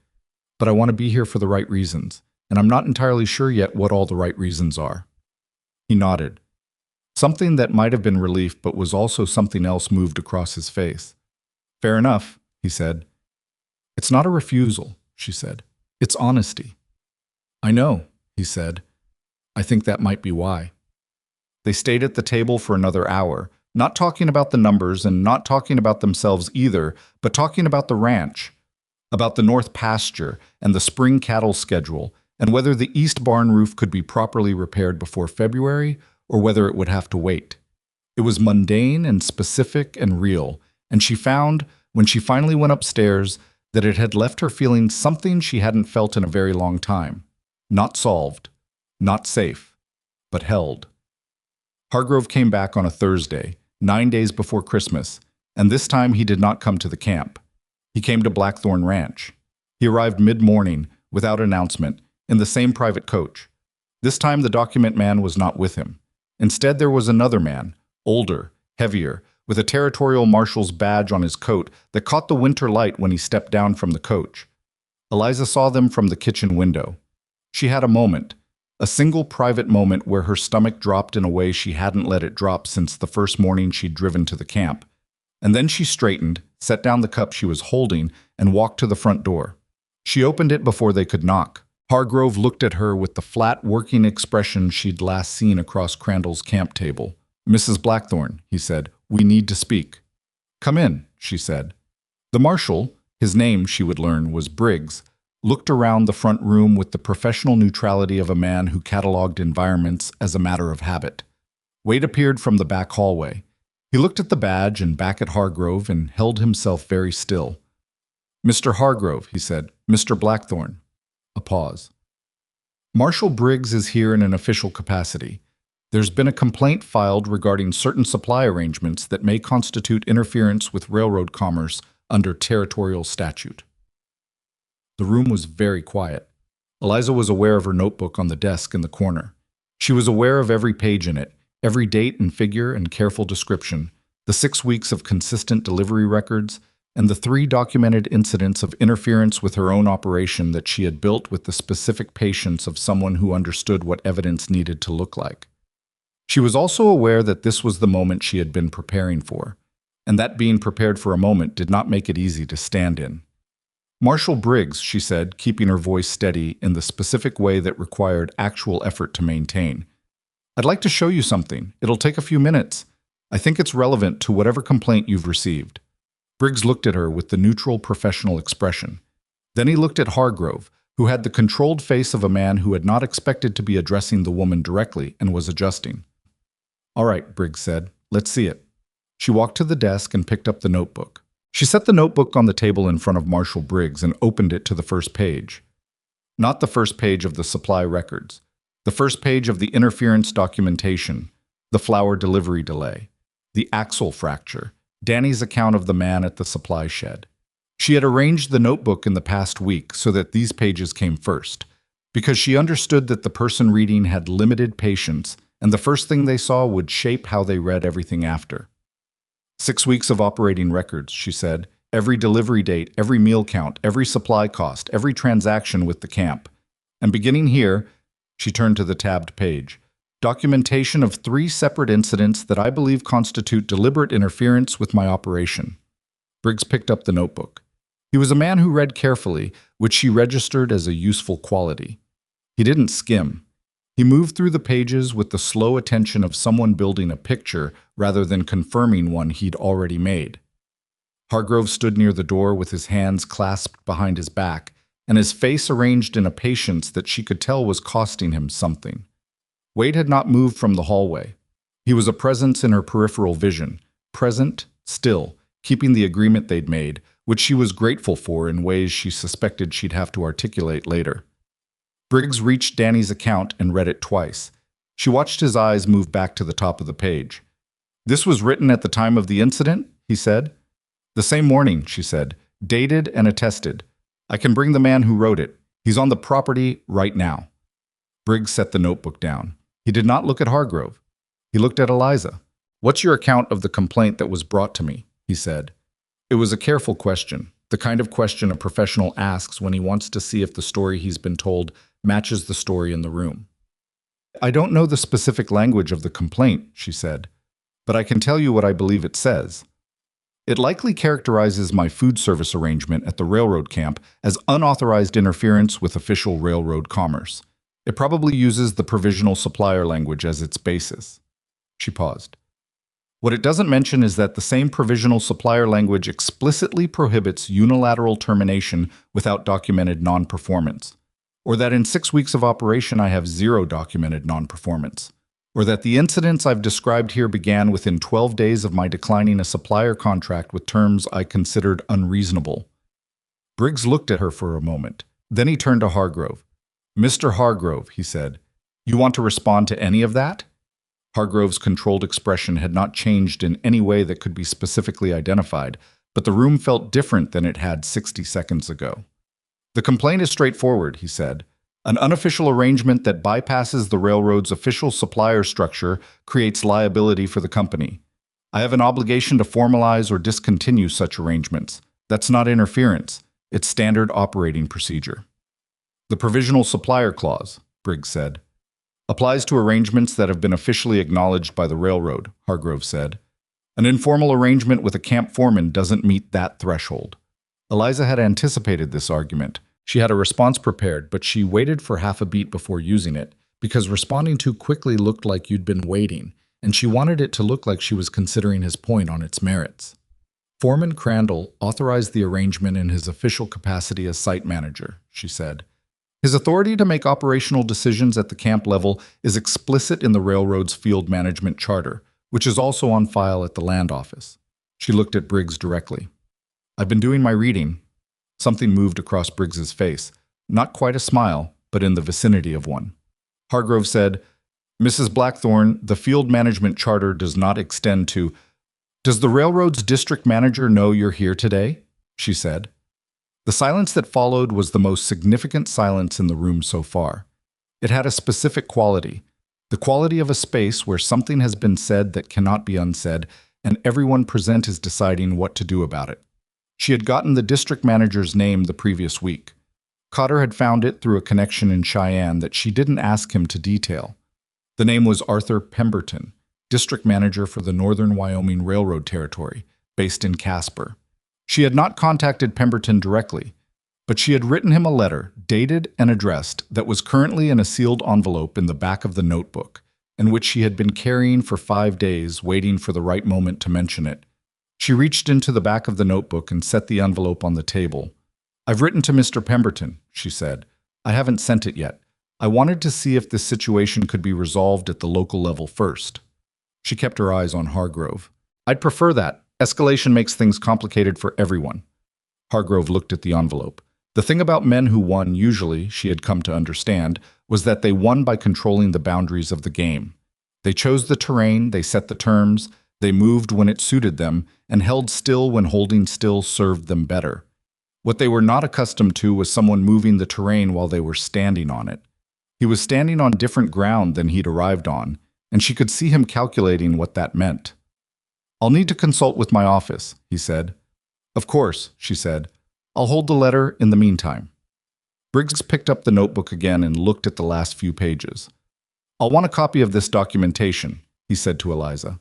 but I want to be here for the right reasons, and I'm not entirely sure yet what all the right reasons are. He nodded. Something that might have been relief but was also something else moved across his face. Fair enough, he said. It's not a refusal, she said. It's honesty. I know, he said. I think that might be why. They stayed at the table for another hour, not talking about the numbers and not talking about themselves either, but talking about the ranch, about the north pasture and the spring cattle schedule, and whether the east barn roof could be properly repaired before February or whether it would have to wait. It was mundane and specific and real, and she found, when she finally went upstairs, that it had left her feeling something she hadn't felt in a very long time. Not solved, not safe, but held. Hargrove came back on a Thursday, 9 days before Christmas, and this time he did not come to the camp. He came to Blackthorn Ranch. He arrived mid-morning, without announcement, in the same private coach. This time the document man was not with him. Instead there was another man, older, heavier, with a territorial marshal's badge on his coat that caught the winter light when he stepped down from the coach. Eliza saw them from the kitchen window. She had a moment, a single private moment where her stomach dropped in a way she hadn't let it drop since the first morning she'd driven to the camp. And then she straightened, set down the cup she was holding, and walked to the front door. She opened it before they could knock. Hargrove looked at her with the flat, working expression she'd last seen across Crandall's camp table. "Mrs. Blackthorn," he said, "we need to speak." "Come in," she said. The marshal, his name, she would learn, was Briggs, looked around the front room with the professional neutrality of a man who catalogued environments as a matter of habit. Wade appeared from the back hallway. He looked at the badge and back at Hargrove and held himself very still. "Mr. Hargrove," he said, "Mr. Blackthorn." A pause. "Marshal Briggs is here in an official capacity. There's been a complaint filed regarding certain supply arrangements that may constitute interference with railroad commerce under territorial statute." The room was very quiet. Eliza was aware of her notebook on the desk in the corner. She was aware of every page in it, every date and figure and careful description, the 6 weeks of consistent delivery records, and the 3 documented incidents of interference with her own operation that she had built with the specific patience of someone who understood what evidence needed to look like. She was also aware that this was the moment she had been preparing for, and that being prepared for a moment did not make it easy to stand in. "Marshal Briggs," she said, keeping her voice steady in the specific way that required actual effort to maintain. "I'd like to show you something. It'll take a few minutes. I think it's relevant to whatever complaint you've received." Briggs looked at her with the neutral professional expression. Then he looked at Hargrove, who had the controlled face of a man who had not expected to be addressing the woman directly and was adjusting. "All right," Briggs said. "Let's see it." She walked to the desk and picked up the notebook. She set the notebook on the table in front of Marshal Briggs and opened it to the first page. Not the first page of the supply records. The first page of the interference documentation, the flour delivery delay, the axle fracture, Danny's account of the man at the supply shed. She had arranged the notebook in the past week so that these pages came first, because she understood that the person reading had limited patience, and the first thing they saw would shape how they read everything after. 6 weeks of operating records, she said, every delivery date, every meal count, every supply cost, every transaction with the camp. And beginning here, she turned to the tabbed page. Documentation of 3 separate incidents that I believe constitute deliberate interference with my operation. Briggs picked up the notebook. He was a man who read carefully, which she registered as a useful quality. He didn't skim. He moved through the pages with the slow attention of someone building a picture rather than confirming one he'd already made. Hargrove stood near the door with his hands clasped behind his back and his face arranged in a patience that she could tell was costing him something. Wade had not moved from the hallway. He was a presence in her peripheral vision, present, still, keeping the agreement they'd made, which she was grateful for in ways she suspected she'd have to articulate later. Briggs reached Danny's account and read it twice. She watched his eyes move back to the top of the page. "This was written at the time of the incident?" he said. "The same morning," she said, "dated and attested. I can bring the man who wrote it. He's on the property right now." Briggs set the notebook down. He did not look at Hargrove. He looked at Eliza. "What's your account of the complaint that was brought to me?" he said. It was a careful question, the kind of question a professional asks when he wants to see if the story he's been told matches the story in the room. "I don't know the specific language of the complaint," she said, "but I can tell you what I believe it says. It likely characterizes my food service arrangement at the railroad camp as unauthorized interference with official railroad commerce. It probably uses the provisional supplier language as its basis." She paused. What it doesn't mention is that the same provisional supplier language explicitly prohibits unilateral termination without documented non-performance, or that in 6 weeks of operation I have 0 documented non-performance, or that the incidents I've described here began within 12 days of my declining a supplier contract with terms I considered unreasonable. Briggs looked at her for a moment. Then he turned to Hargrove. "Mr. Hargrove," he said, "you want to respond to any of that?" Hargrove's controlled expression had not changed in any way that could be specifically identified, but the room felt different than it had 60 seconds ago. "The complaint is straightforward," he said. "An unofficial arrangement that bypasses the railroad's official supplier structure creates liability for the company. I have an obligation to formalize or discontinue such arrangements. That's not interference. It's standard operating procedure." "The provisional supplier clause," Briggs said, "applies to arrangements that have been officially acknowledged by the railroad," Hargrove said. "An informal arrangement with a camp foreman doesn't meet that threshold." Eliza had anticipated this argument. She had a response prepared, but she waited for half a beat before using it, because responding too quickly looked like you'd been waiting, and she wanted it to look like she was considering his point on its merits. "Foreman Crandall authorized the arrangement in his official capacity as site manager," she said. "His authority to make operational decisions at the camp level is explicit in the railroad's field management charter, which is also on file at the land office." She looked at Briggs directly. "I've been doing my reading." Something moved across Briggs's face. Not quite a smile, but in the vicinity of one. Hargrove said, "Mrs. Blackthorn, the field management charter does not extend to—" "Does the railroad's district manager know you're here today?" she said. The silence that followed was the most significant silence in the room so far. It had a specific quality, the quality of a space where something has been said that cannot be unsaid, and everyone present is deciding what to do about it. She had gotten the district manager's name the previous week. Cotter had found it through a connection in Cheyenne that she didn't ask him to detail. The name was Arthur Pemberton, district manager for the Northern Wyoming Railroad Territory, based in Casper. She had not contacted Pemberton directly, but she had written him a letter, dated and addressed, that was currently in a sealed envelope in the back of the notebook, and which she had been carrying for 5 days, waiting for the right moment to mention it. She reached into the back of the notebook and set the envelope on the table. "I've written to Mr. Pemberton," she said. "I haven't sent it yet. I wanted to see if this situation could be resolved at the local level first." She kept her eyes on Hargrove. "I'd prefer that. Escalation makes things complicated for everyone." Hargrove looked at the envelope. The thing about men who won usually, she had come to understand, was that they won by controlling the boundaries of the game. They chose the terrain, they set the terms, they moved when it suited them, and held still when holding still served them better. What they were not accustomed to was someone moving the terrain while they were standing on it. He was standing on different ground than he'd arrived on, and she could see him calculating what that meant. "I'll need to consult with my office," he said. "Of course," she said. "I'll hold the letter in the meantime." Briggs picked up the notebook again and looked at the last few pages. "I'll want a copy of this documentation," he said to Eliza.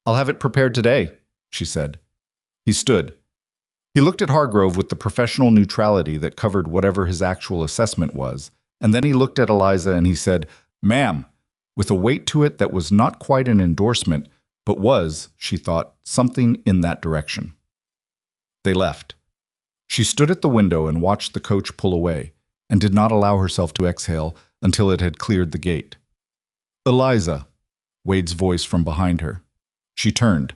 "I'll have it prepared today," she said. He stood. He looked at Hargrove with the professional neutrality that covered whatever his actual assessment was, and then he looked at Eliza and he said, "Ma'am," with a weight to it that was not quite an endorsement, but was, she thought, something in that direction. They left. She stood at the window and watched the coach pull away, and did not allow herself to exhale until it had cleared the gate. "Eliza," Wade's voice from behind her. She turned.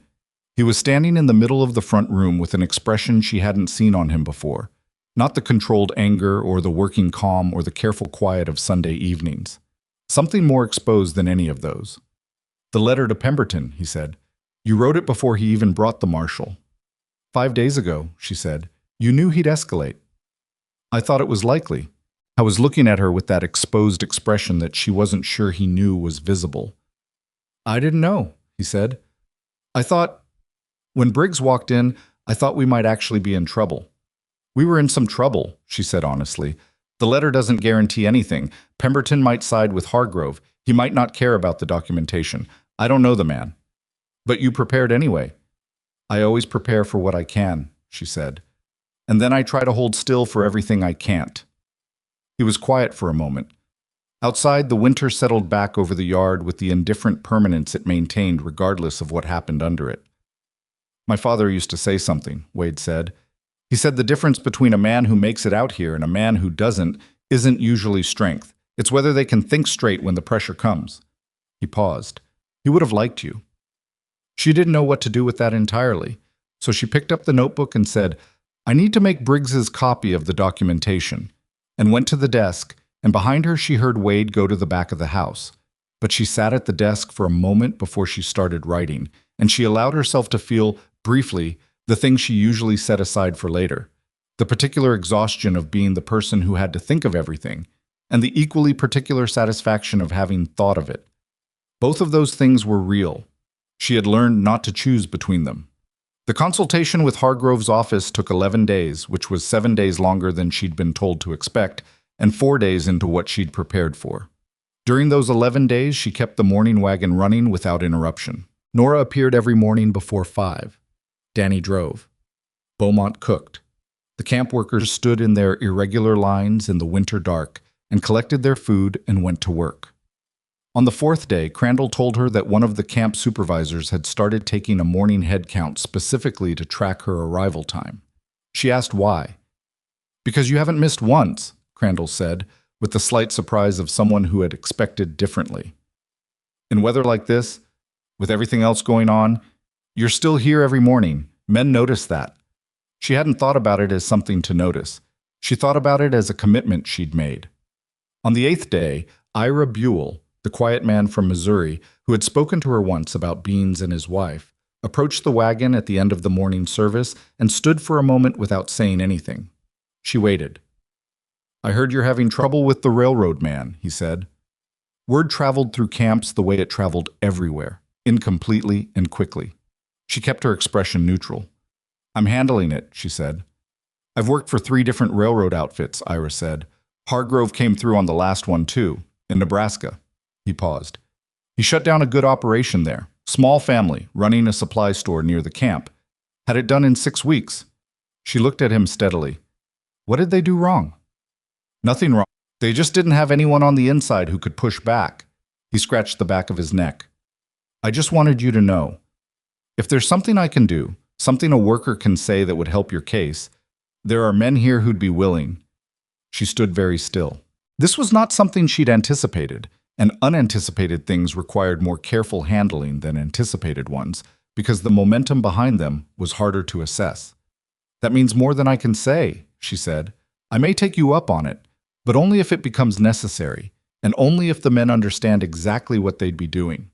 He was standing in the middle of the front room with an expression she hadn't seen on him before, not the controlled anger or the working calm or the careful quiet of Sunday evenings. Something more exposed than any of those. "The letter to Pemberton," he said. "You wrote it before he even brought the marshal." 5 days ago," she said. "You knew he'd escalate." "I thought it was likely." I was looking at her with that exposed expression that she wasn't sure he knew was visible. "I didn't know," he said. "I thought, when Briggs walked in, I thought we might actually be in trouble." "We were in some trouble," she said honestly. "The letter doesn't guarantee anything. Pemberton might side with Hargrove. He might not care about the documentation. I don't know the man." "But you prepared anyway." "I always prepare for what I can," she said. "And then I try to hold still for everything I can't." He was quiet for a moment. Outside, the winter settled back over the yard with the indifferent permanence it maintained regardless of what happened under it. My father used to say something, Wade said. He said the difference between a man who makes it out here and a man who doesn't isn't usually strength. It's whether they can think straight when the pressure comes. He paused. He would have liked you. She didn't know what to do with that entirely, so she picked up the notebook and said, I need to make Briggs's copy of the documentation, and went to the desk, and behind her she heard Wade go to the back of the house. But she sat at the desk for a moment before she started writing, and she allowed herself to feel, briefly, the thing she usually set aside for later, the particular exhaustion of being the person who had to think of everything, and the equally particular satisfaction of having thought of it. Both of those things were real. She had learned not to choose between them. The consultation with Hargrove's office took 11 days, which was 7 days longer than she'd been told to expect, and 4 days into what she'd prepared for. During those 11 days, she kept the morning wagon running without interruption. Nora appeared every morning before 5. Danny drove. Beaumont cooked. The camp workers stood in their irregular lines in the winter dark and collected their food and went to work. On the 4th day, Crandall told her that one of the camp supervisors had started taking a morning head count specifically to track her arrival time. She asked why. Because you haven't missed once, Crandall said, with the slight surprise of someone who had expected differently. In weather like this, with everything else going on, you're still here every morning. Men notice that. She hadn't thought about it as something to notice. She thought about it as a commitment she'd made. On the 8th day, Ira Buell, the quiet man from Missouri, who had spoken to her once about Beans and his wife, approached the wagon at the end of the morning service and stood for a moment without saying anything. She waited. I heard you're having trouble with the railroad man, he said. Word traveled through camps the way it traveled everywhere, incompletely and quickly. She kept her expression neutral. I'm handling it, she said. I've worked for 3 different railroad outfits, Ira said. Hargrove came through on the last one, too, in Nebraska. He paused. He shut down a good operation there. Small family, running a supply store near the camp. Had it done in 6 weeks. She looked at him steadily. What did they do wrong? Nothing wrong. They just didn't have anyone on the inside who could push back. He scratched the back of his neck. I just wanted you to know. If there's something I can do, something a worker can say that would help your case, there are men here who'd be willing. She stood very still. This was not something she'd anticipated, and unanticipated things required more careful handling than anticipated ones, because the momentum behind them was harder to assess. That means more than I can say, she said. I may take you up on it, but only if it becomes necessary, and only if the men understand exactly what they'd be doing.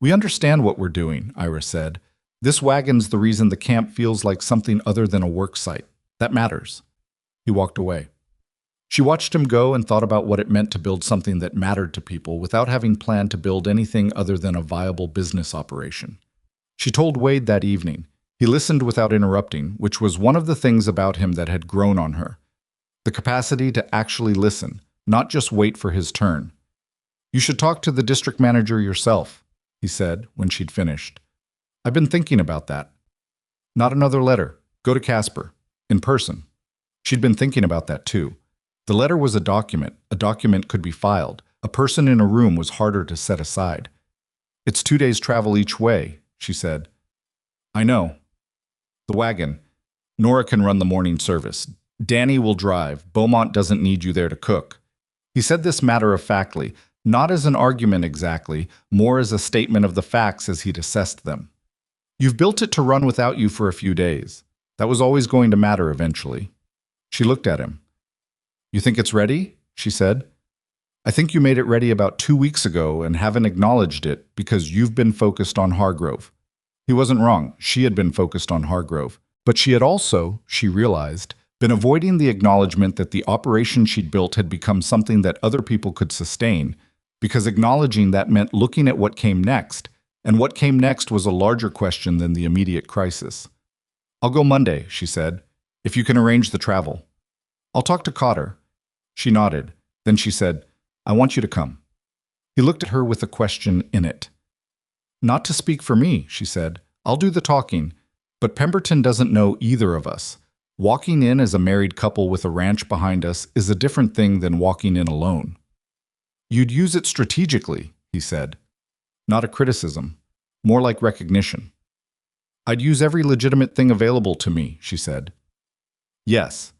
We understand what we're doing, Ira said. This wagon's the reason the camp feels like something other than a work site. That matters. He walked away. She watched him go and thought about what it meant to build something that mattered to people without having planned to build anything other than a viable business operation. She told Wade that evening. He listened without interrupting, which was one of the things about him that had grown on her. The capacity to actually listen, not just wait for his turn. You should talk to the district manager yourself, he said when she'd finished. I've been thinking about that. Not another letter. Go to Casper. In person. She'd been thinking about that too. The letter was a document. A document could be filed. A person in a room was harder to set aside. It's 2 days' travel each way, she said. I know. The wagon. Nora can run the morning service. Danny will drive. Beaumont doesn't need you there to cook. He said this matter-of-factly, not as an argument exactly, more as a statement of the facts as he'd assessed them. You've built it to run without you for a few days. That was always going to matter eventually. She looked at him. You think it's ready? She said. I think you made it ready about 2 weeks ago and haven't acknowledged it because you've been focused on Hargrove. He wasn't wrong. She had been focused on Hargrove. But she had also, she realized, been avoiding the acknowledgement that the operation she'd built had become something that other people could sustain, because acknowledging that meant looking at what came next, and what came next was a larger question than the immediate crisis. I'll go Monday, she said, if you can arrange the travel. I'll talk to Cotter. She nodded. Then she said, I want you to come. He looked at her with a question in it. Not to speak for me, she said. I'll do the talking. But Pemberton doesn't know either of us. Walking in as a married couple with a ranch behind us is a different thing than walking in alone. You'd use it strategically, he said. Not a criticism, more like recognition. I'd use every legitimate thing available to me, she said. Yes.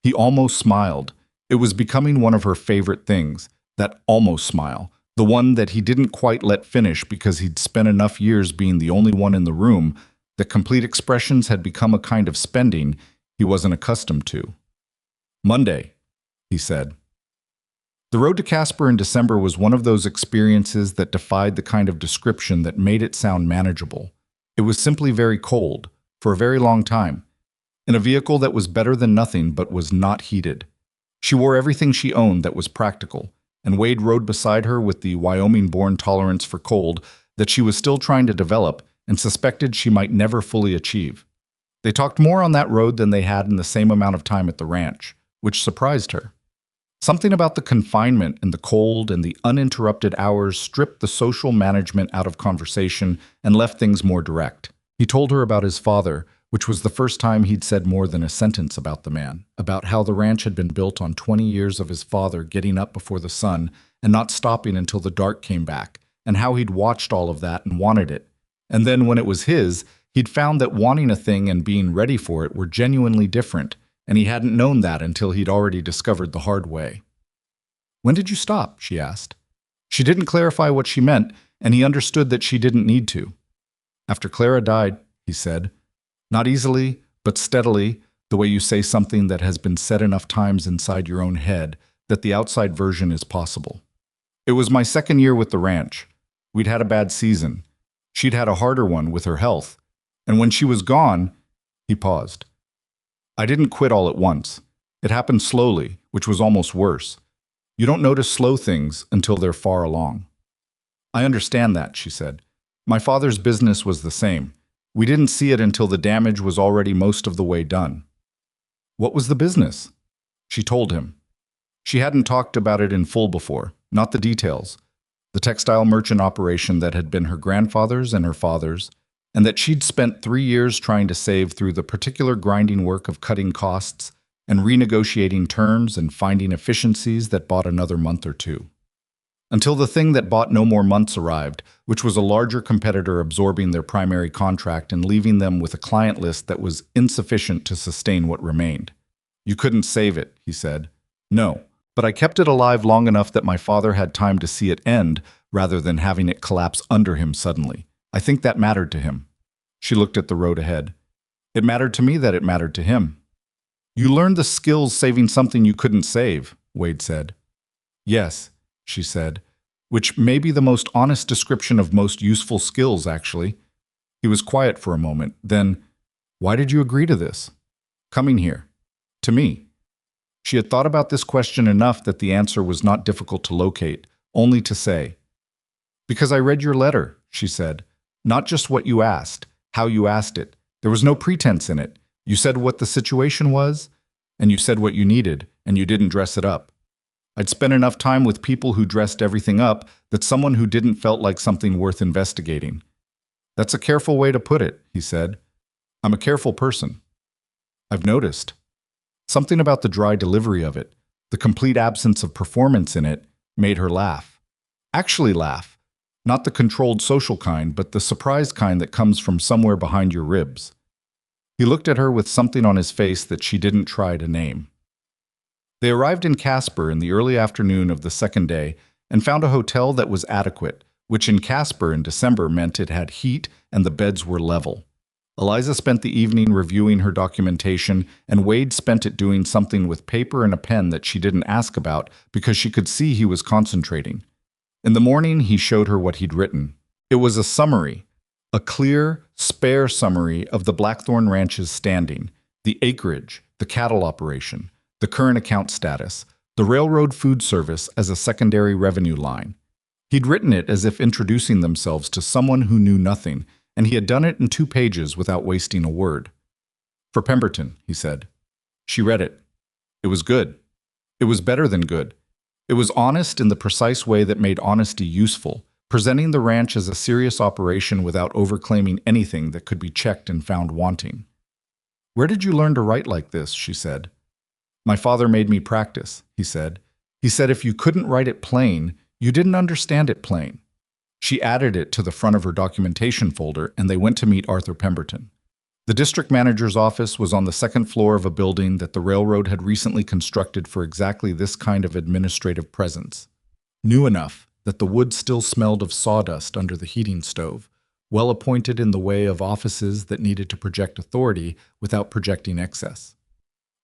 He almost smiled. It was becoming one of her favorite things, that almost smile, the one that he didn't quite let finish because he'd spent enough years being the only one in the room that complete expressions had become a kind of spending he wasn't accustomed to. Monday, he said. The road to Casper in December was one of those experiences that defied the kind of description that made it sound manageable. It was simply very cold, for a very long time, in a vehicle that was better than nothing but was not heated. She wore everything she owned that was practical, and Wade rode beside her with the Wyoming-born tolerance for cold that she was still trying to develop and suspected she might never fully achieve. They talked more on that road than they had in the same amount of time at the ranch, which surprised her. Something about the confinement and the cold and the uninterrupted hours stripped the social management out of conversation and left things more direct. He told her about his father, which was the first time he'd said more than a sentence about the man, about how the ranch had been built on 20 years of his father getting up before the sun and not stopping until the dark came back, and how he'd watched all of that and wanted it. And then when it was his, he'd found that wanting a thing and being ready for it were genuinely different, and he hadn't known that until he'd already discovered the hard way. When did you stop? She asked. She didn't clarify what she meant, and he understood that she didn't need to. After Clara died, he said. Not easily, but steadily, the way you say something that has been said enough times inside your own head that the outside version is possible. It was my second year with the ranch. We'd had a bad season. She'd had a harder one with her health. And when she was gone, he paused. I didn't quit all at once. It happened slowly, which was almost worse. You don't notice slow things until they're far along. I understand that, she said. My father's business was the same. We didn't see it until the damage was already most of the way done. What was the business? She told him. She hadn't talked about it in full before, not the details. The textile merchant operation that had been her grandfather's and her father's, and that she'd spent 3 years trying to save through the particular grinding work of cutting costs and renegotiating terms and finding efficiencies that bought another month or two. Until the thing that bought no more months arrived, which was a larger competitor absorbing their primary contract and leaving them with a client list that was insufficient to sustain what remained. You couldn't save it, he said. No, but I kept it alive long enough that my father had time to see it end rather than having it collapse under him suddenly. I think that mattered to him. She looked at the road ahead. It mattered to me that it mattered to him. You learned the skills saving something you couldn't save, Wade said. Yes, she said, which may be the most honest description of most useful skills, actually. He was quiet for a moment. Then, why did you agree to this? Coming here. To me. She had thought about this question enough that the answer was not difficult to locate, only to say. Because I read your letter, she said. Not just what you asked, how you asked it. There was no pretense in it. You said what the situation was, and you said what you needed, and you didn't dress it up. I'd spent enough time with people who dressed everything up that someone who didn't felt like something worth investigating. That's a careful way to put it, he said. I'm a careful person. I've noticed. Something about the dry delivery of it, the complete absence of performance in it, made her laugh. Actually laugh. Not the controlled social kind, but the surprised kind that comes from somewhere behind your ribs. He looked at her with something on his face that she didn't try to name. They arrived in Casper in the early afternoon of the second day and found a hotel that was adequate, which in Casper in December meant it had heat and the beds were level. Eliza spent the evening reviewing her documentation, and Wade spent it doing something with paper and a pen that she didn't ask about because she could see he was concentrating. In the morning, he showed her what he'd written. It was a summary, a clear, spare summary of the Blackthorn Ranch's standing, the acreage, the cattle operation, the current account status, the railroad food service as a secondary revenue line. He'd written it as if introducing themselves to someone who knew nothing, and he had done it in 2 pages without wasting a word. For Pemberton, he said. She read it. It was good. It was better than good. It was honest in the precise way that made honesty useful, presenting the ranch as a serious operation without overclaiming anything that could be checked and found wanting. Where did you learn to write like this? She said. My father made me practice, he said. He said if you couldn't write it plain, You didn't understand it plain. She added it to the front of her documentation folder, and they went to meet Arthur Pemberton. The district manager's office was on the second floor of a building that the railroad had recently constructed for exactly this kind of administrative presence. New enough that the wood still smelled of sawdust under the heating stove, well appointed in the way of offices that needed to project authority without projecting excess.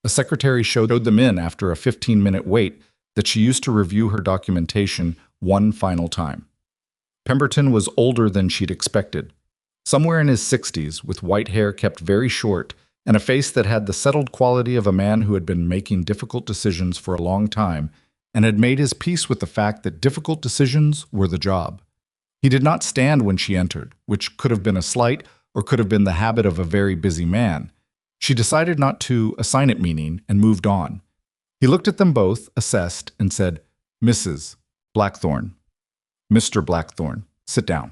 A secretary showed them in after a 15-minute wait that she used to review her documentation one final time. Pemberton was older than she'd expected, somewhere in his 60s, with white hair kept very short and a face that had the settled quality of a man who had been making difficult decisions for a long time and had made his peace with the fact that difficult decisions were the job. He did not stand when she entered, which could have been a slight or could have been the habit of a very busy man. She decided not to assign it meaning and moved on. He looked at them both, assessed, and said, "Mrs. Blackthorn." "Mr. Blackthorn, sit down."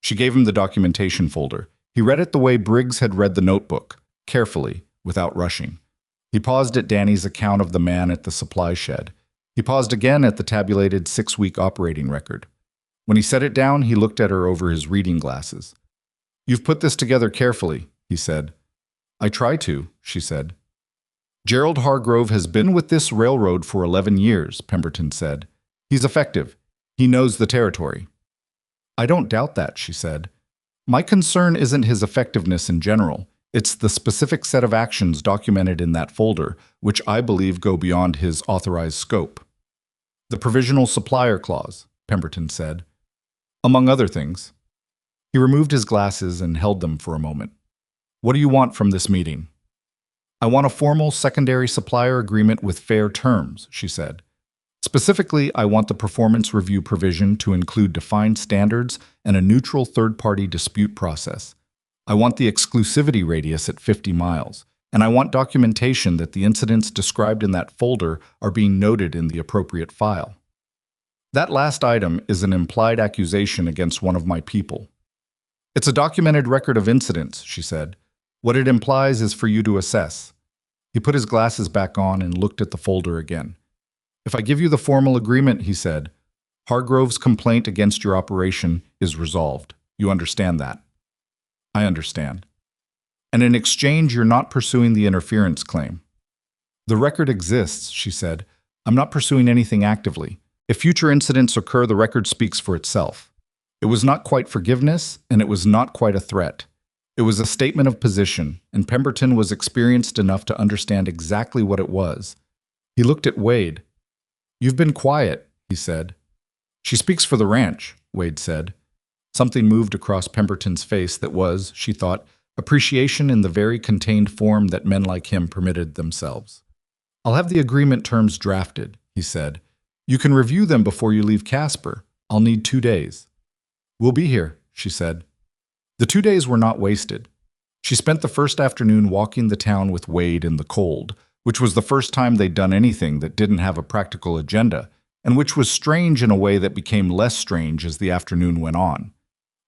She gave him the documentation folder. He read it the way Briggs had read the notebook, carefully, without rushing. He paused at Danny's account of the man at the supply shed. He paused again at the tabulated 6-week operating record. When he set it down, he looked at her over his reading glasses. "You've put this together carefully," he said. "I try to," she said. "Gerald Hargrove has been with this railroad for 11 years, Pemberton said. "He's effective. He knows the territory." "I don't doubt that," she said. "My concern isn't his effectiveness in general. It's the specific set of actions documented in that folder, which I believe go beyond his authorized scope." "The provisional supplier clause," Pemberton said. "Among other things." He removed his glasses and held them for a moment. "What do you want from this meeting?" "I want a formal secondary supplier agreement with fair terms," she said. "Specifically, I want the performance review provision to include defined standards and a neutral third-party dispute process. I want the exclusivity radius at 50 miles, and I want documentation that the incidents described in that folder are being noted in the appropriate file. That last item is an implied accusation against one of my people." "It's a documented record of incidents," she said. "What it implies is for you to assess." He put his glasses back on and looked at the folder again. "If I give you the formal agreement," he said, "Hargrove's complaint against your operation is resolved. You understand that?" "I understand." "And in exchange, you're not pursuing the interference claim." "The record exists," she said. "I'm not pursuing anything actively. If future incidents occur, the record speaks for itself." It was not quite forgiveness, and it was not quite a threat. It was a statement of position, and Pemberton was experienced enough to understand exactly what it was. He looked at Wade. "You've been quiet," he said. "She speaks for the ranch," Wade said. Something moved across Pemberton's face that was, she thought, appreciation in the very contained form that men like him permitted themselves. "I'll have the agreement terms drafted," he said. "You can review them before you leave Casper. I'll need 2 days." "We'll be here," she said. The 2 days were not wasted. She spent the first afternoon walking the town with Wade in the cold, which was the first time they'd done anything that didn't have a practical agenda, and which was strange in a way that became less strange as the afternoon went on.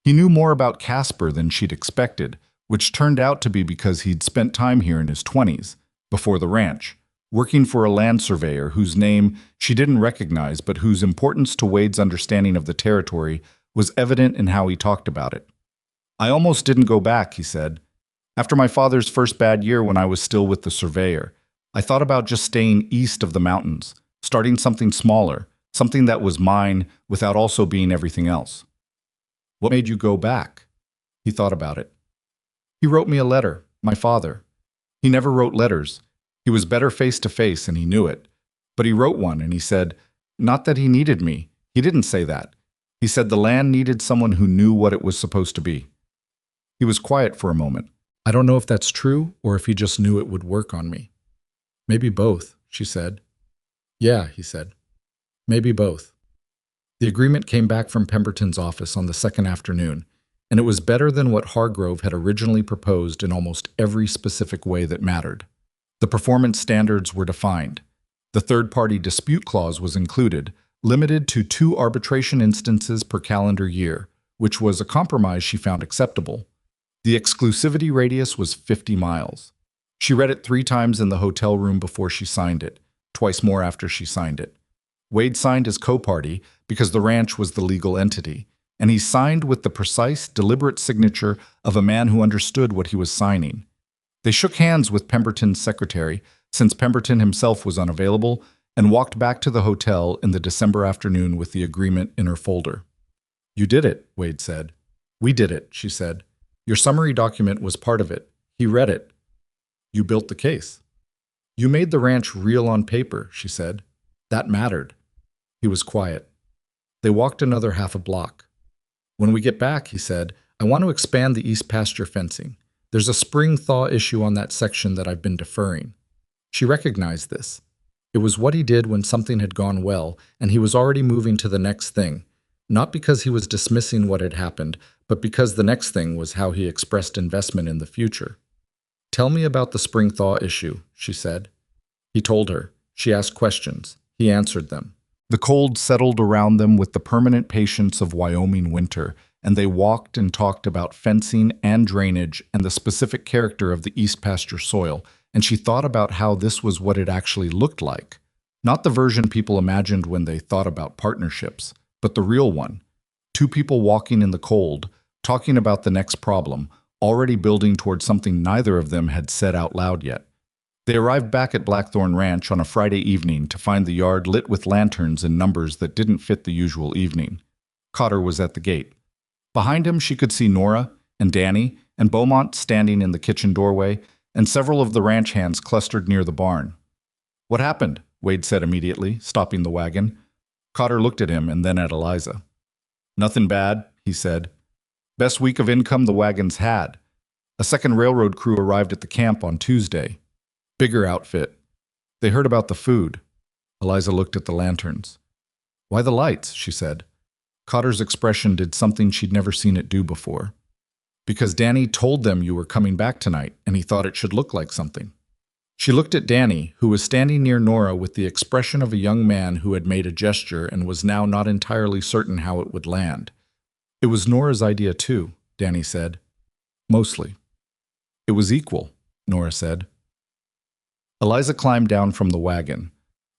He knew more about Casper than she'd expected, which turned out to be because he'd spent time here in his 20s, before the ranch, working for a land surveyor whose name she didn't recognize but whose importance to Wade's understanding of the territory was evident in how he talked about it. "I almost didn't go back," he said. "After my father's first bad year when I was still with the surveyor, I thought about just staying east of the mountains, starting something smaller, something that was mine without also being everything else." "What made you go back?" He thought about it. "He wrote me a letter, my father. He never wrote letters. He was better face-to-face, and he knew it. But he wrote one, and he said, not that he needed me. He didn't say that. He said the land needed someone who knew what it was supposed to be." He was quiet for a moment. "I don't know if that's true, or if he just knew it would work on me." "Maybe both," she said. "Yeah," he said. "Maybe both." The agreement came back from Pemberton's office on the second afternoon, and it was better than what Hargrove had originally proposed in almost every specific way that mattered. The performance standards were defined. The third-party dispute clause was included, limited to 2 arbitration instances per calendar year, which was a compromise she found acceptable. The exclusivity radius was 50 miles. She read it 3 times in the hotel room before she signed it, twice more after she signed it. Wade signed as co-party because the ranch was the legal entity, and he signed with the precise, deliberate signature of a man who understood what he was signing. They shook hands with Pemberton's secretary, since Pemberton himself was unavailable, and walked back to the hotel in the December afternoon with the agreement in her folder. "You did it," Wade said. "We did it," she said. "Your summary document was part of it. He read it. You built the case. You made the ranch real on paper," she said. "That mattered." He was quiet. They walked another half a block. "When we get back," he said, "I want to expand the east pasture fencing. There's a spring thaw issue on that section that I've been deferring." She recognized this. It was what he did when something had gone well, and he was already moving to the next thing, not because he was dismissing what had happened, but because the next thing was how he expressed investment in the future. "Tell me about the spring thaw issue," she said. He told her. She asked questions. He answered them. The cold settled around them with the permanent patience of Wyoming winter, and they walked and talked about fencing and drainage and the specific character of the east pasture soil, and she thought about how this was what it actually looked like. Not the version people imagined when they thought about partnerships, but the real one. Two people walking in the cold, talking about the next problem, already building towards something neither of them had said out loud yet. They arrived back at Blackthorn Ranch on a Friday evening to find the yard lit with lanterns in numbers that didn't fit the usual evening. Cotter was at the gate. Behind him she could see Nora and Danny and Beaumont standing in the kitchen doorway, and several of the ranch hands clustered near the barn. "What happened?" Wade said immediately, stopping the wagon. Cotter looked at him and then at Eliza. "Nothing bad," he said. "Best week of income the wagon's had. A second railroad crew arrived at the camp on Tuesday. Bigger outfit. They heard about the food." Eliza looked at the lanterns. "Why the lights?" she said. Cotter's expression did something she'd never seen it do before. "Because Danny told them you were coming back tonight, and he thought it should look like something." She looked at Danny, who was standing near Nora with the expression of a young man who had made a gesture and was now not entirely certain how it would land. "It was Nora's idea too," Danny said. "Mostly." "It was equal," Nora said. Eliza climbed down from the wagon.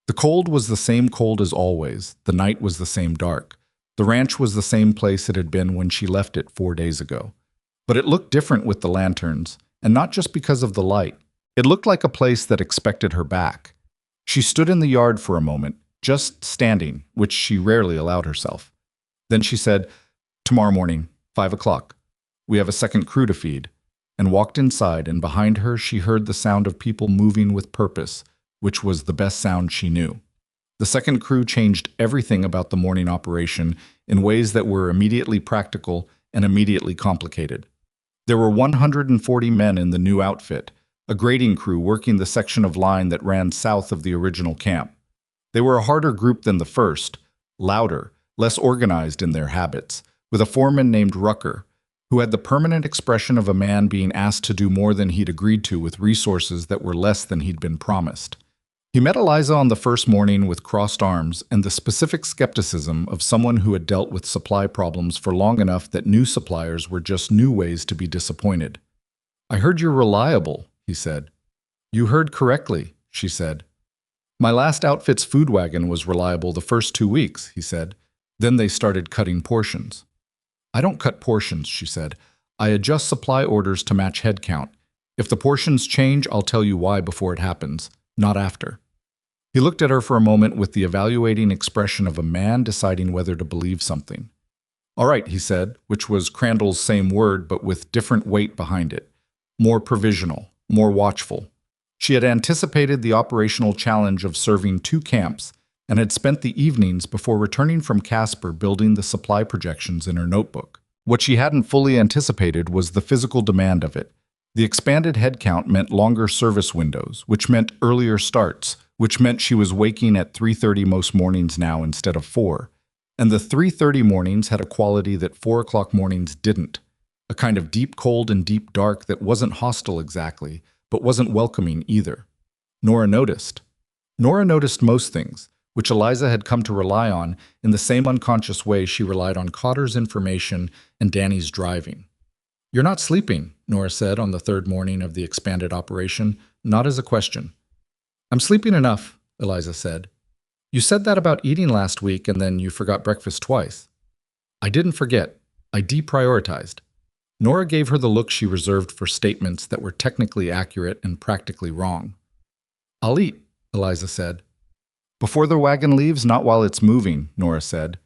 The cold was the same cold as always. The night was the same dark. The ranch was the same place it had been when she left it 4 days ago. But it looked different with the lanterns, and not just because of the light. It looked like a place that expected her back. She stood in the yard for a moment, just standing, which she rarely allowed herself. Then she said, "Tomorrow morning, 5 o'clock. We have a second crew to feed," and walked inside, and behind her she heard the sound of people moving with purpose, which was the best sound she knew. The second crew changed everything about the morning operation in ways that were immediately practical and immediately complicated. There were 140 men in the new outfit, a grading crew working the section of line that ran south of the original camp. They were a harder group than the first, louder, less organized in their habits, with a foreman named Rucker, who had the permanent expression of a man being asked to do more than he'd agreed to with resources that were less than he'd been promised. He met Eliza on the first morning with crossed arms and the specific skepticism of someone who had dealt with supply problems for long enough that new suppliers were just new ways to be disappointed. "I heard you're reliable," he said. "You heard correctly," she said. "My last outfit's food wagon was reliable the first 2 weeks," he said. "Then they started cutting portions." "I don't cut portions," she said. "I adjust supply orders to match head count. If the portions change, I'll tell you why before it happens, not after." He looked at her for a moment with the evaluating expression of a man deciding whether to believe something. "All right," he said, which was Crandall's same word but with different weight behind it. More provisional, more watchful. She had anticipated the operational challenge of serving 2 camps and had spent the evenings before returning from Casper building the supply projections in her notebook. What she hadn't fully anticipated was the physical demand of it. The expanded headcount meant longer service windows, which meant earlier starts, which meant she was waking at 3:30 most mornings now instead of 4. And the 3:30 mornings had a quality that 4 o'clock mornings didn't. A kind of deep cold and deep dark that wasn't hostile exactly, but wasn't welcoming either. Nora noticed. Nora noticed most things, which Eliza had come to rely on in the same unconscious way she relied on Cotter's information and Danny's driving. "You're not sleeping," Nora said on the third morning of the expanded operation, not as a question. "I'm sleeping enough," Eliza said. You said that about eating last week and then you forgot breakfast twice. I didn't forget. I deprioritized. Nora gave her the look she reserved for statements that were technically accurate and practically wrong. I'll eat, Eliza said. Before the wagon leaves, not while it's moving, Nora said.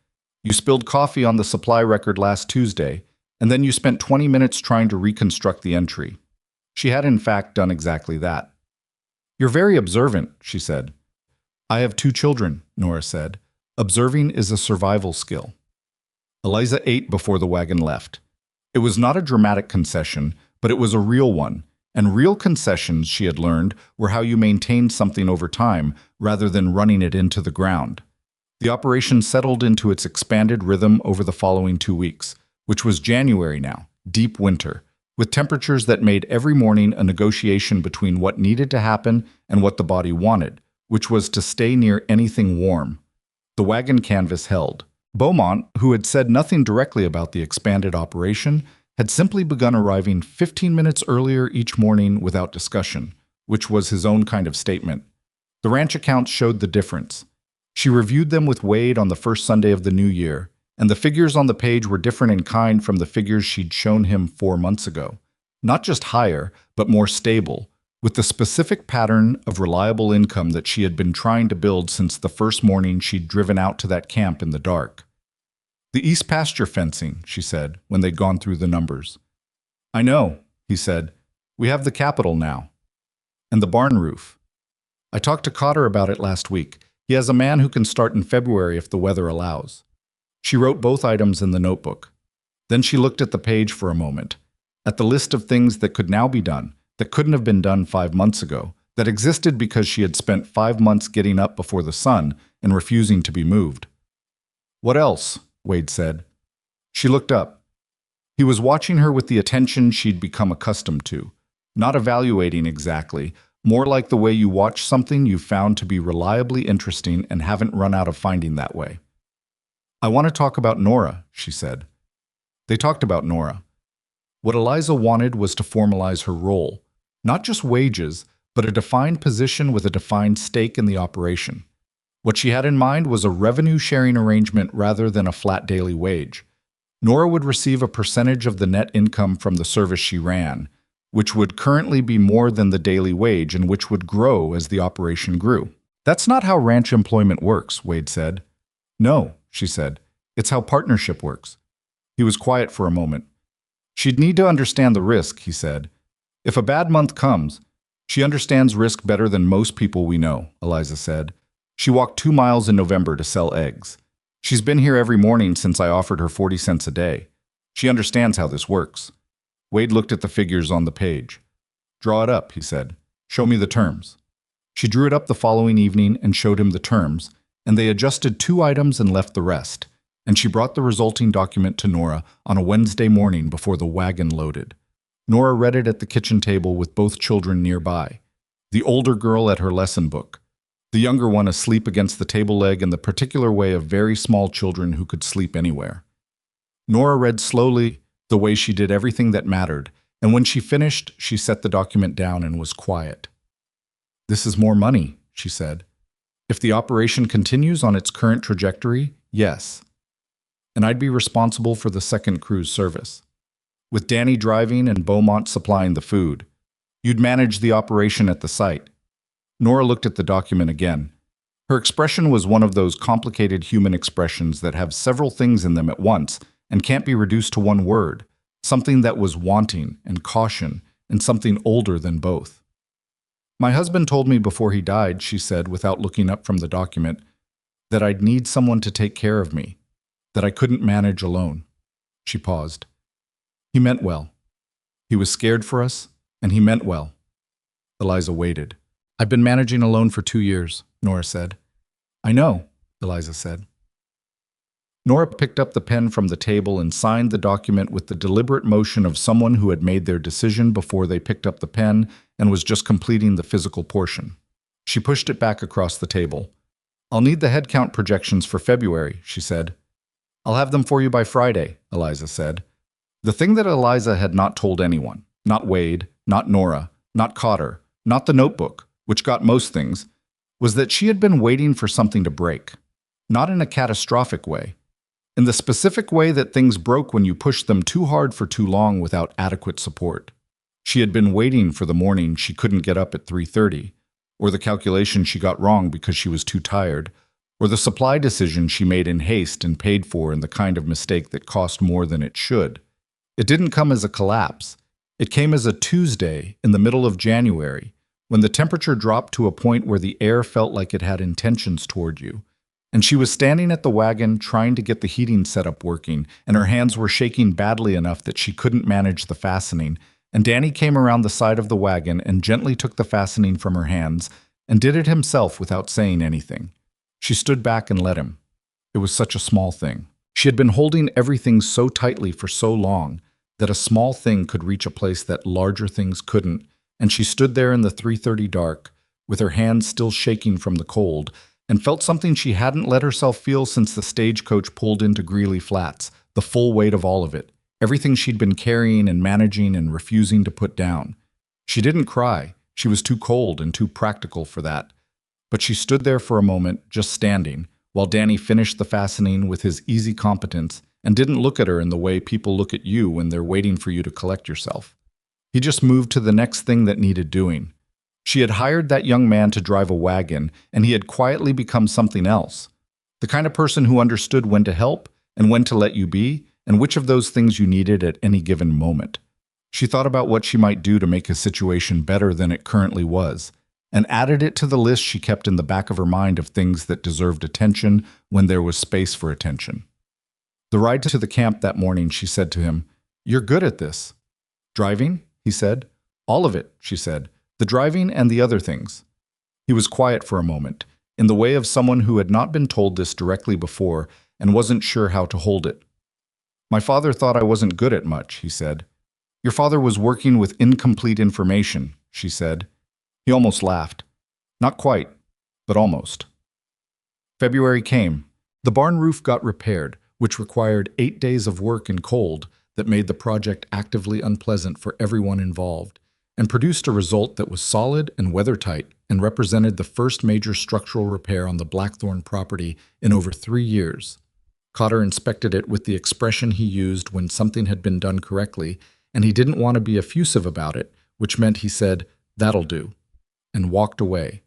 You spilled coffee on the supply record last Tuesday, and then you spent 20 minutes trying to reconstruct the entry. She had in fact done exactly that. You're very observant, she said. I have 2 children, Nora said. Observing is a survival skill. Eliza ate before the wagon left. It was not a dramatic concession, but it was a real one, and real concessions, she had learned, were how you maintained something over time rather than running it into the ground. The operation settled into its expanded rhythm over the following 2 weeks, which was January now, deep winter, with temperatures that made every morning a negotiation between what needed to happen and what the body wanted, which was to stay near anything warm. The wagon canvas held. Beaumont, who had said nothing directly about the expanded operation, had simply begun arriving 15 minutes earlier each morning without discussion, which was his own kind of statement. The ranch accounts showed the difference. She reviewed them with Wade on the first Sunday of the new year, and the figures on the page were different in kind from the figures she'd shown him 4 months ago. Not just higher, but more stable, with the specific pattern of reliable income that she had been trying to build since the first morning she'd driven out to that camp in the dark. The east pasture fencing, she said, when they'd gone through the numbers. I know, he said. We have the capital now. And the barn roof. I talked to Cotter about it last week. He has a man who can start in February if the weather allows. She wrote both items in the notebook. Then she looked at the page for a moment, at the list of things that could now be done, that couldn't have been done 5 months ago, that existed because she had spent 5 months getting up before the sun and refusing to be moved. What else? Wade said. She looked up. He was watching her with the attention she'd become accustomed to, not evaluating exactly, more like the way you watch something you found to be reliably interesting and haven't run out of finding that way. I want to talk about Nora, she said. They talked about Nora. What Eliza wanted was to formalize her role, not just wages, but a defined position with a defined stake in the operation. What she had in mind was a revenue-sharing arrangement rather than a flat daily wage. Nora would receive a percentage of the net income from the service she ran, which would currently be more than the daily wage and which would grow as the operation grew. That's not how ranch employment works, Wade said. No, she said. It's how partnership works. He was quiet for a moment. She'd need to understand the risk, he said. If a bad month comes, she understands risk better than most people we know, Eliza said. She walked 2 miles in November to sell eggs. She's been here every morning since I offered her 40 cents a day. She understands how this works. Wade looked at the figures on the page. Draw it up, he said. Show me the terms. She drew it up the following evening and showed him the terms, and they adjusted 2 items and left the rest, and she brought the resulting document to Nora on a Wednesday morning before the wagon loaded. Nora read it at the kitchen table with both children nearby, the older girl at her lesson book, the younger one asleep against the table leg in the particular way of very small children who could sleep anywhere. Nora read slowly, the way she did everything that mattered, and when she finished, she set the document down and was quiet. This is more money, she said. If the operation continues on its current trajectory, yes. And I'd be responsible for the second cruise service. With Danny driving and Beaumont supplying the food, you'd manage the operation at the site. Nora looked at the document again. Her expression was one of those complicated human expressions that have several things in them at once and can't be reduced to one word, something that was wanting and caution and something older than both. My husband told me before he died, she said without looking up from the document, that I'd need someone to take care of me, that I couldn't manage alone. She paused. He meant well. He was scared for us, and he meant well. Eliza waited. I've been managing alone for 2 years, Nora said. I know, Eliza said. Nora picked up the pen from the table and signed the document with the deliberate motion of someone who had made their decision before they picked up the pen and was just completing the physical portion. She pushed it back across the table. I'll need the headcount projections for February, she said. I'll have them for you by Friday, Eliza said. The thing that Eliza had not told anyone, not Wade, not Nora, not Cotter, not the notebook, which got most things, was that she had been waiting for something to break. Not in a catastrophic way. In the specific way that things broke when you pushed them too hard for too long without adequate support. She had been waiting for the morning she couldn't get up at 3:30, or the calculation she got wrong because she was too tired, or the supply decision she made in haste and paid for in the kind of mistake that cost more than it should. It didn't come as a collapse. It came as a Tuesday in the middle of January, when the temperature dropped to a point where the air felt like it had intentions toward you. And she was standing at the wagon trying to get the heating setup working, and her hands were shaking badly enough that she couldn't manage the fastening. And Danny came around the side of the wagon and gently took the fastening from her hands and did it himself without saying anything. She stood back and let him. It was such a small thing. She had been holding everything so tightly for so long that a small thing could reach a place that larger things couldn't, and she stood there in the 3:30 dark, with her hands still shaking from the cold, and felt something she hadn't let herself feel since the stagecoach pulled into Greeley Flats, the full weight of all of it, everything she'd been carrying and managing and refusing to put down. She didn't cry. She was too cold and too practical for that. But she stood there for a moment, just standing, while Danny finished the fastening with his easy competence and didn't look at her in the way people look at you when they're waiting for you to collect yourself. He just moved to the next thing that needed doing. She had hired that young man to drive a wagon, and he had quietly become something else. The kind of person who understood when to help and when to let you be, and which of those things you needed at any given moment. She thought about what she might do to make his situation better than it currently was, and added it to the list she kept in the back of her mind of things that deserved attention when there was space for attention. The ride to the camp that morning, she said to him, "You're good at this." "Driving?" he said. "All of it," she said. "The driving and the other things." He was quiet for a moment, in the way of someone who had not been told this directly before and wasn't sure how to hold it. "My father thought I wasn't good at much," he said. "Your father was working with incomplete information," she said. He almost laughed. Not quite, but almost. February came. The barn roof got repaired, which required 8 days of work and cold that made the project actively unpleasant for everyone involved, and produced a result that was solid and weathertight and represented the first major structural repair on the Blackthorn property in over 3 years. Cotter inspected it with the expression he used when something had been done correctly, and he didn't want to be effusive about it, which meant he said, "That'll do," and walked away,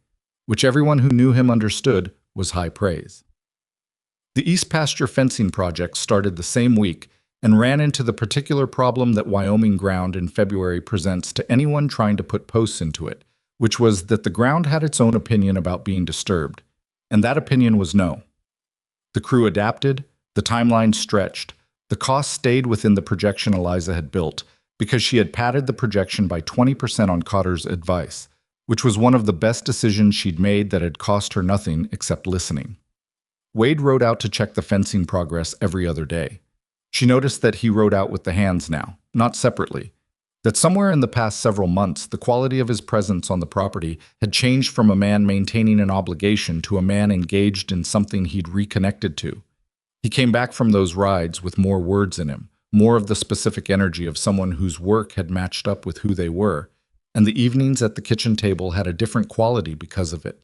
which everyone who knew him understood was high praise. The East Pasture fencing project started the same week and ran into the particular problem that Wyoming ground in February presents to anyone trying to put posts into it, which was that the ground had its own opinion about being disturbed, and that opinion was no. The crew adapted, the timeline stretched, the cost stayed within the projection Eliza had built, because she had padded the projection by 20% on Cotter's advice, which was one of the best decisions she'd made that had cost her nothing except listening. Wade rode out to check the fencing progress every other day. She noticed that he rode out with the hands now, not separately. That somewhere in the past several months, the quality of his presence on the property had changed from a man maintaining an obligation to a man engaged in something he'd reconnected to. He came back from those rides with more words in him, more of the specific energy of someone whose work had matched up with who they were, and the evenings at the kitchen table had a different quality because of it.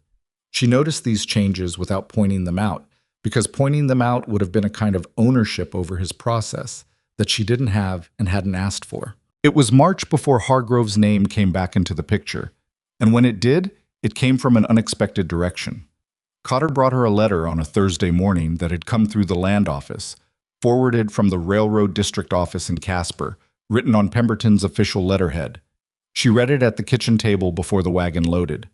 She noticed these changes without pointing them out, because pointing them out would have been a kind of ownership over his process that she didn't have and hadn't asked for. It was March before Hargrove's name came back into the picture, and when it did, it came from an unexpected direction. Cotter brought her a letter on a Thursday morning that had come through the land office, forwarded from the railroad district office in Casper, written on Pemberton's official letterhead. She read it at the kitchen table before the wagon loaded.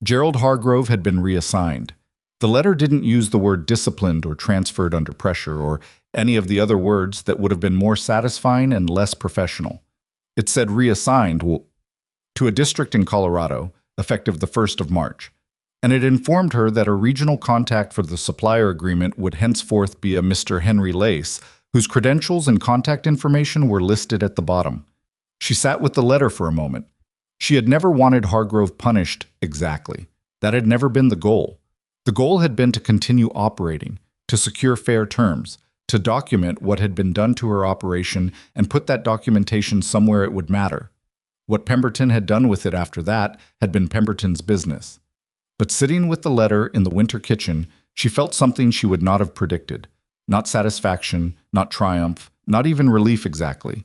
Gerald Hargrove had been reassigned. The letter didn't use the word disciplined or transferred under pressure or any of the other words that would have been more satisfying and less professional. It said reassigned to a district in Colorado, effective the 1st of March, and it informed her that a regional contact for the supplier agreement would henceforth be a Mr. Henry Lace, whose credentials and contact information were listed at the bottom. She sat with the letter for a moment. She had never wanted Hargrove punished exactly. That had never been the goal. The goal had been to continue operating, to secure fair terms, to document what had been done to her operation and put that documentation somewhere it would matter. What Pemberton had done with it after that had been Pemberton's business. But sitting with the letter in the winter kitchen, she felt something she would not have predicted. Not satisfaction, not triumph, not even relief exactly.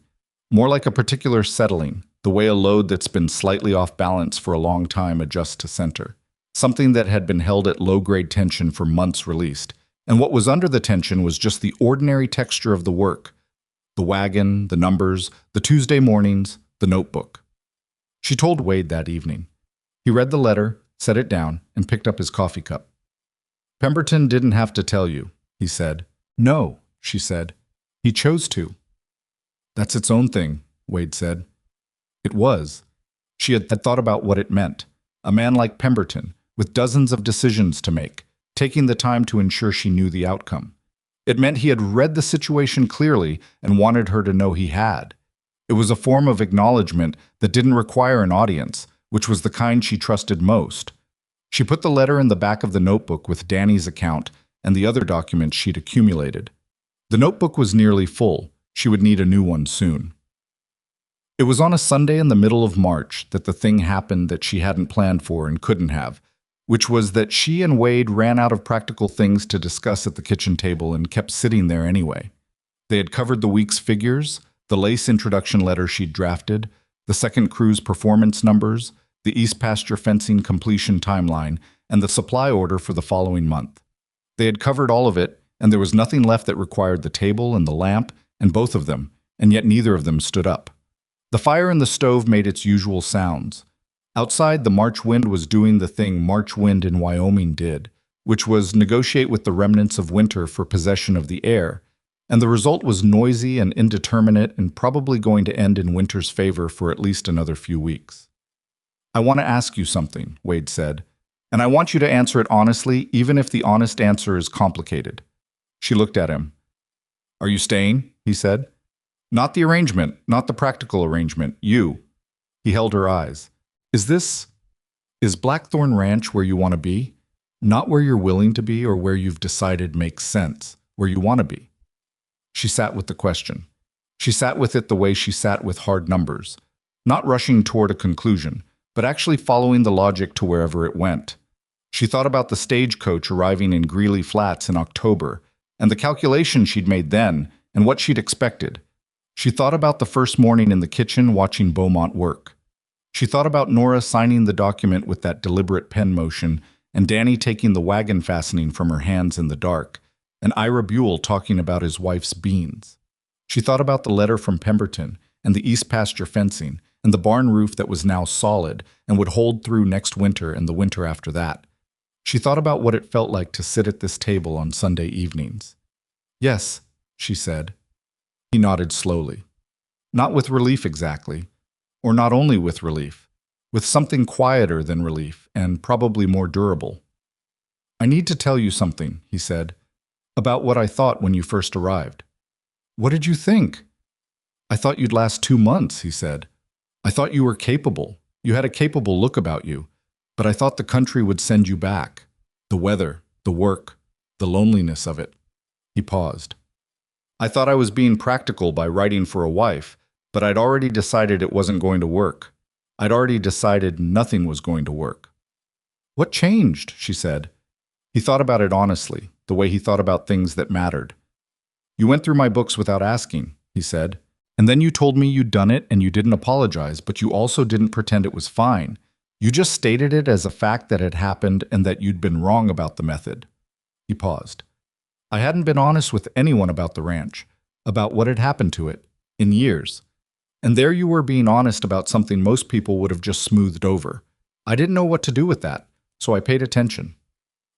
More like a particular settling, the way a load that's been slightly off balance for a long time adjusts to center. Something that had been held at low-grade tension for months released. And what was under the tension was just the ordinary texture of the work. The wagon, the numbers, the Tuesday mornings, the notebook. She told Wade that evening. He read the letter, set it down, and picked up his coffee cup. Pemberton didn't have to tell you, he said. No, she said. He chose to. That's its own thing, Wade said. It was. She had thought about what it meant. A man like Pemberton, with dozens of decisions to make, taking the time to ensure she knew the outcome. It meant he had read the situation clearly and wanted her to know he had. It was a form of acknowledgement that didn't require an audience, which was the kind she trusted most. She put the letter in the back of the notebook with Danny's account and the other documents she'd accumulated. The notebook was nearly full. She would need a new one soon. It was on a Sunday in the middle of March that the thing happened that she hadn't planned for and couldn't have, which was that she and Wade ran out of practical things to discuss at the kitchen table and kept sitting there anyway. They had covered the week's figures, the lace introduction letter she'd drafted, the second crew's performance numbers, the East Pasture fencing completion timeline, and the supply order for the following month. They had covered all of it, and there was nothing left that required the table and the lamp, and both of them, and yet neither of them stood up. The fire in the stove made its usual sounds. Outside, the March wind was doing the thing March wind in Wyoming did, which was negotiate with the remnants of winter for possession of the air, and the result was noisy and indeterminate and probably going to end in winter's favor for at least another few weeks. I want to ask you something, Wade said, and I want you to answer it honestly, even if the honest answer is complicated. She looked at him. Are you staying? He said. Not the arrangement, not the practical arrangement, you. He held her eyes. Is Blackthorn Ranch where you want to be? Not where you're willing to be or where you've decided makes sense, where you want to be. She sat with the question. She sat with it the way she sat with hard numbers, not rushing toward a conclusion, but actually following the logic to wherever it went. She thought about the stagecoach arriving in Greeley Flats in October, and the calculation she'd made then, and what she'd expected. She thought about the first morning in the kitchen watching Beaumont work. She thought about Nora signing the document with that deliberate pen motion, and Danny taking the wagon fastening from her hands in the dark, and Ira Buell talking about his wife's beans. She thought about the letter from Pemberton, and the East Pasture fencing, and the barn roof that was now solid and would hold through next winter and the winter after that. She thought about what it felt like to sit at this table on Sunday evenings. Yes, she said. He nodded slowly. Not with relief exactly, or not only with relief, with something quieter than relief and probably more durable. I need to tell you something, he said, about what I thought when you first arrived. What did you think? I thought you'd last 2 months, he said. I thought you were capable. You had a capable look about you, but I thought the country would send you back. The weather, the work, the loneliness of it. He paused. I thought I was being practical by writing for a wife, but I'd already decided it wasn't going to work. I'd already decided nothing was going to work. What changed? She said. He thought about it honestly, the way he thought about things that mattered. You went through my books without asking, he said, and then you told me you'd done it and you didn't apologize, but you also didn't pretend it was fine. You just stated it as a fact that had happened and that you'd been wrong about the method. He paused. I hadn't been honest with anyone about the ranch, about what had happened to it, in years. And there you were being honest about something most people would have just smoothed over. I didn't know what to do with that, so I paid attention.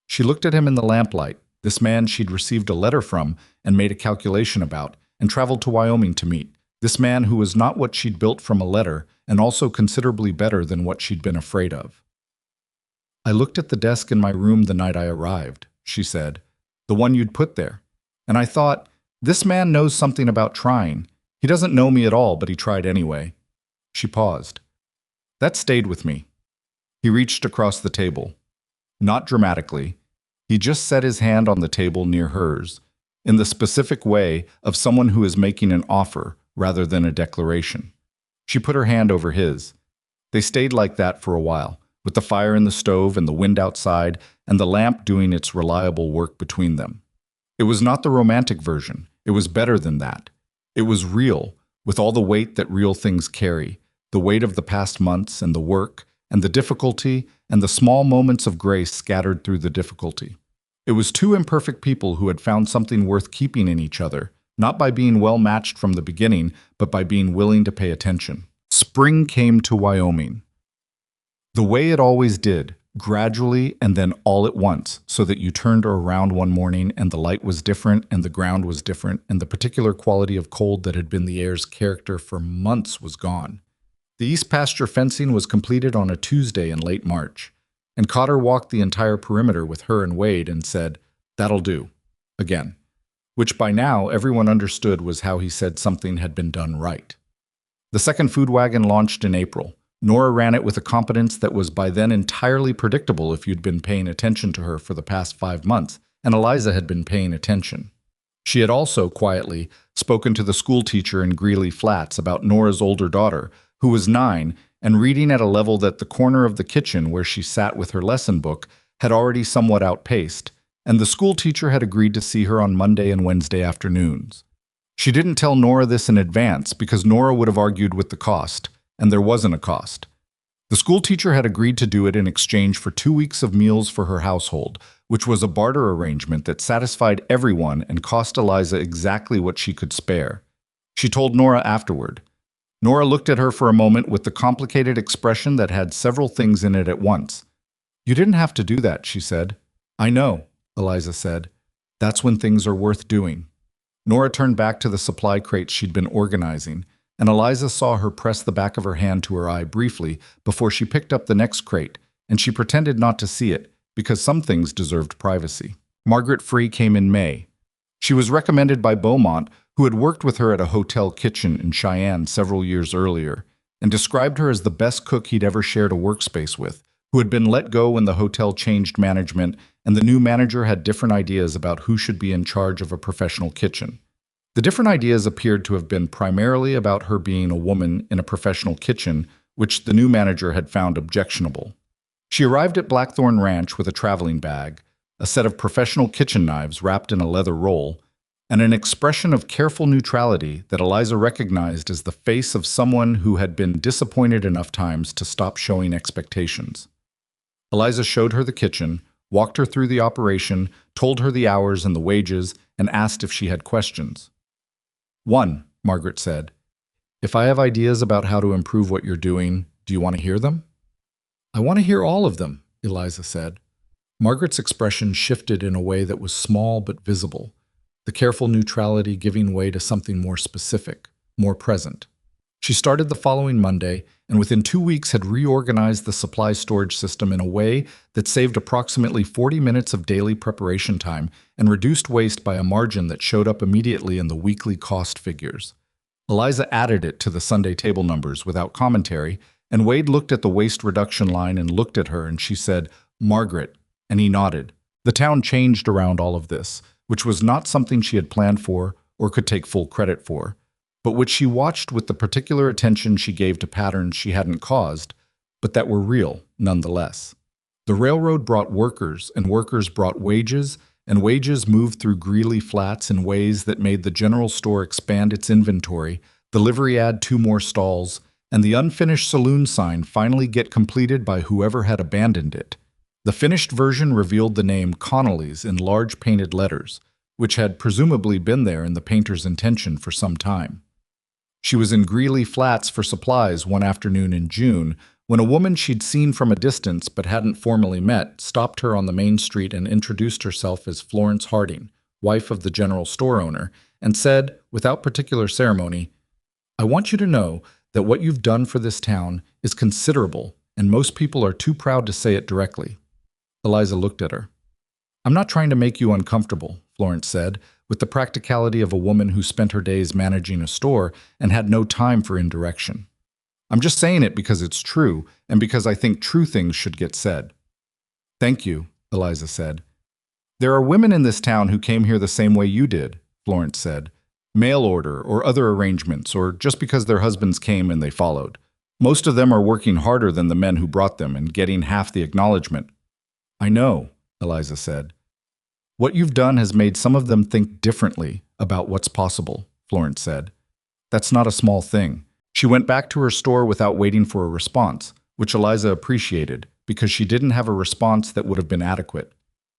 She looked at him in the lamplight, this man she'd received a letter from and made a calculation about, and traveled to Wyoming to meet, this man who was not what she'd built from a letter and also considerably better than what she'd been afraid of. I looked at the desk in my room the night I arrived, she said, the one you'd put there, and I thought, this man knows something about trying. He doesn't know me at all, but he tried anyway. She paused. That stayed with me. He reached across the table. Not dramatically. He just set his hand on the table near hers, in the specific way of someone who is making an offer rather than a declaration. She put her hand over his. They stayed like that for a while, with the fire in the stove and the wind outside and the lamp doing its reliable work between them. It was not the romantic version. It was better than that. It was real, with all the weight that real things carry, the weight of the past months and the work and the difficulty and the small moments of grace scattered through the difficulty. It was two imperfect people who had found something worth keeping in each other, not by being well matched from the beginning, but by being willing to pay attention. Spring came to Wyoming. The way it always did, gradually and then all at once, so that you turned around one morning and the light was different and the ground was different and the particular quality of cold that had been the air's character for months was gone. The east pasture fencing was completed on a Tuesday in late March, and Cotter walked the entire perimeter with her and Wade and said, "That'll do," again, which by now everyone understood was how he said something had been done right. The second food wagon launched in April. Nora ran it with a competence that was by then entirely predictable if you'd been paying attention to her for the past 5 months, and Eliza had been paying attention. She had also, quietly, spoken to the school teacher in Greeley Flats about Nora's older daughter, who was 9, and reading at a level that the corner of the kitchen where she sat with her lesson book had already somewhat outpaced, and the school teacher had agreed to see her on Monday and Wednesday afternoons. She didn't tell Nora this in advance because Nora would have argued with the cost, and there wasn't a cost. The school teacher had agreed to do it in exchange for 2 weeks of meals for her household, which was a barter arrangement that satisfied everyone and cost Eliza exactly what she could spare. She told Nora afterward. Nora looked at her for a moment with the complicated expression that had several things in it at once. "You didn't have to do that," she said. "I know," Eliza said. "That's when things are worth doing." Nora turned back to the supply crates she'd been organizing, and Eliza saw her press the back of her hand to her eye briefly before she picked up the next crate, and she pretended not to see it, because some things deserved privacy. Margaret Free came in May. She was recommended by Beaumont, who had worked with her at a hotel kitchen in Cheyenne several years earlier, and described her as the best cook he'd ever shared a workspace with, who had been let go when the hotel changed management and the new manager had different ideas about who should be in charge of a professional kitchen. The different ideas appeared to have been primarily about her being a woman in a professional kitchen, which the new manager had found objectionable. She arrived at Blackthorn Ranch with a traveling bag, a set of professional kitchen knives wrapped in a leather roll, and an expression of careful neutrality that Eliza recognized as the face of someone who had been disappointed enough times to stop showing expectations. Eliza showed her the kitchen, walked her through the operation, told her the hours and the wages, and asked if she had questions. "1," Margaret said. "If I have ideas about how to improve what you're doing, do you want to hear them?" "I want to hear all of them," Eliza said. Margaret's expression shifted in a way that was small but visible, the careful neutrality giving way to something more specific, more present. She started the following Monday, and within 2 weeks had reorganized the supply storage system in a way that saved approximately 40 minutes of daily preparation time and reduced waste by a margin that showed up immediately in the weekly cost figures. Eliza added it to the Sunday table numbers without commentary, and Wade looked at the waste reduction line and looked at her, and she said, "Margaret," and he nodded. The town changed around all of this, which was not something she had planned for or could take full credit for, but which she watched with the particular attention she gave to patterns she hadn't caused, but that were real nonetheless. The railroad brought workers, and workers brought wages, and wages moved through Greeley Flats in ways that made the general store expand its inventory, the livery add 2 more stalls, and the unfinished saloon sign finally get completed by whoever had abandoned it. The finished version revealed the name Connolly's in large painted letters, which had presumably been there in the painter's intention for some time. She was in Greeley Flats for supplies one afternoon in June when a woman she'd seen from a distance but hadn't formally met stopped her on the main street and introduced herself as Florence Harding, wife of the general store owner, and said, without particular ceremony, "I want you to know that what you've done for this town is considerable, and most people are too proud to say it directly." Eliza looked at her. "I'm not trying to make you uncomfortable," Florence said, with the practicality of a woman who spent her days managing a store and had no time for indirection. "I'm just saying it because it's true, and because I think true things should get said." "Thank you," Eliza said. "There are women in this town who came here the same way you did," Florence said. "Mail order or other arrangements, or just because their husbands came and they followed. Most of them are working harder than the men who brought them and getting half the acknowledgement. I know, Eliza said. What you've done has made some of them think differently about what's possible, Florence said. That's not a small thing. She went back to her store without waiting for a response, which Eliza appreciated because she didn't have a response that would have been adequate.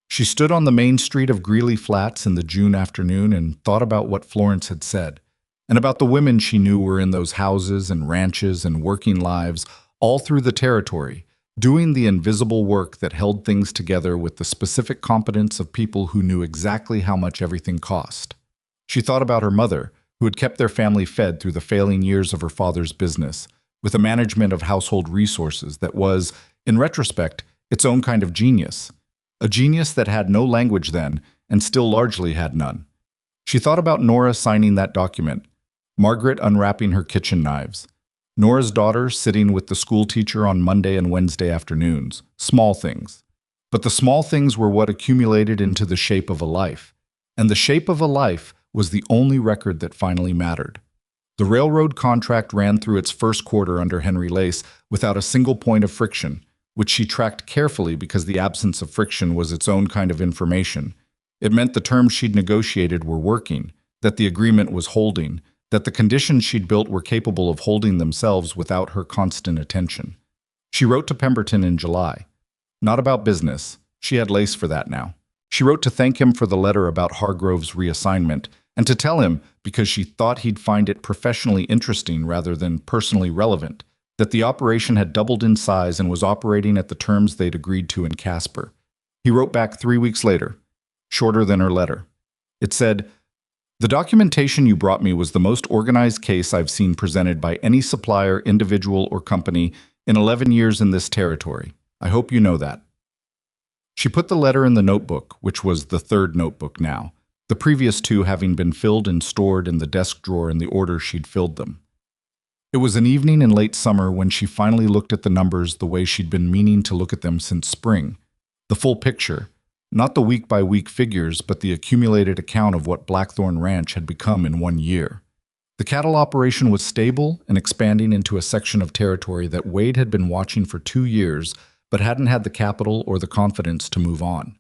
She stood on the main street of Greeley Flats in the June afternoon and thought about what Florence had said, and about the women she knew were in those houses and ranches and working lives all through the territory, doing the invisible work that held things together with the specific competence of people who knew exactly how much everything cost. She thought about her mother, who had kept their family fed through the failing years of her father's business, with a management of household resources that was, in retrospect, its own kind of genius. A genius that had no language then, and still largely had none. She thought about Nora signing that document, Margaret unwrapping her kitchen knives, Nora's daughter sitting with the school teacher on Monday and Wednesday afternoons, small things. But the small things were what accumulated into the shape of a life, and the shape of a life was the only record that finally mattered. The railroad contract ran through its first quarter under Henry Lace without a single point of friction, which she tracked carefully because the absence of friction was its own kind of information. It meant the terms she'd negotiated were working, that the agreement was holding, that the conditions she'd built were capable of holding themselves without her constant attention. She wrote to Pemberton in July. Not about business. She had Lace for that now. She wrote to thank him for the letter about Hargrove's reassignment, and to tell him, because she thought he'd find it professionally interesting rather than personally relevant, that the operation had doubled in size and was operating at the terms they'd agreed to in Casper. He wrote back 3 weeks later, shorter than her letter. It said, "The documentation you brought me was the most organized case I've seen presented by any supplier, individual, or company in 11 years in this territory. I hope you know that." She put the letter in the notebook, which was the third notebook now, the previous two having been filled and stored in the desk drawer in the order she'd filled them. It was an evening in late summer when she finally looked at the numbers the way she'd been meaning to look at them since spring. The full picture, not the week-by-week figures, but the accumulated account of what Blackthorn Ranch had become in 1 year. The cattle operation was stable and expanding into a section of territory that Wade had been watching for 2 years, but hadn't had the capital or the confidence to move on.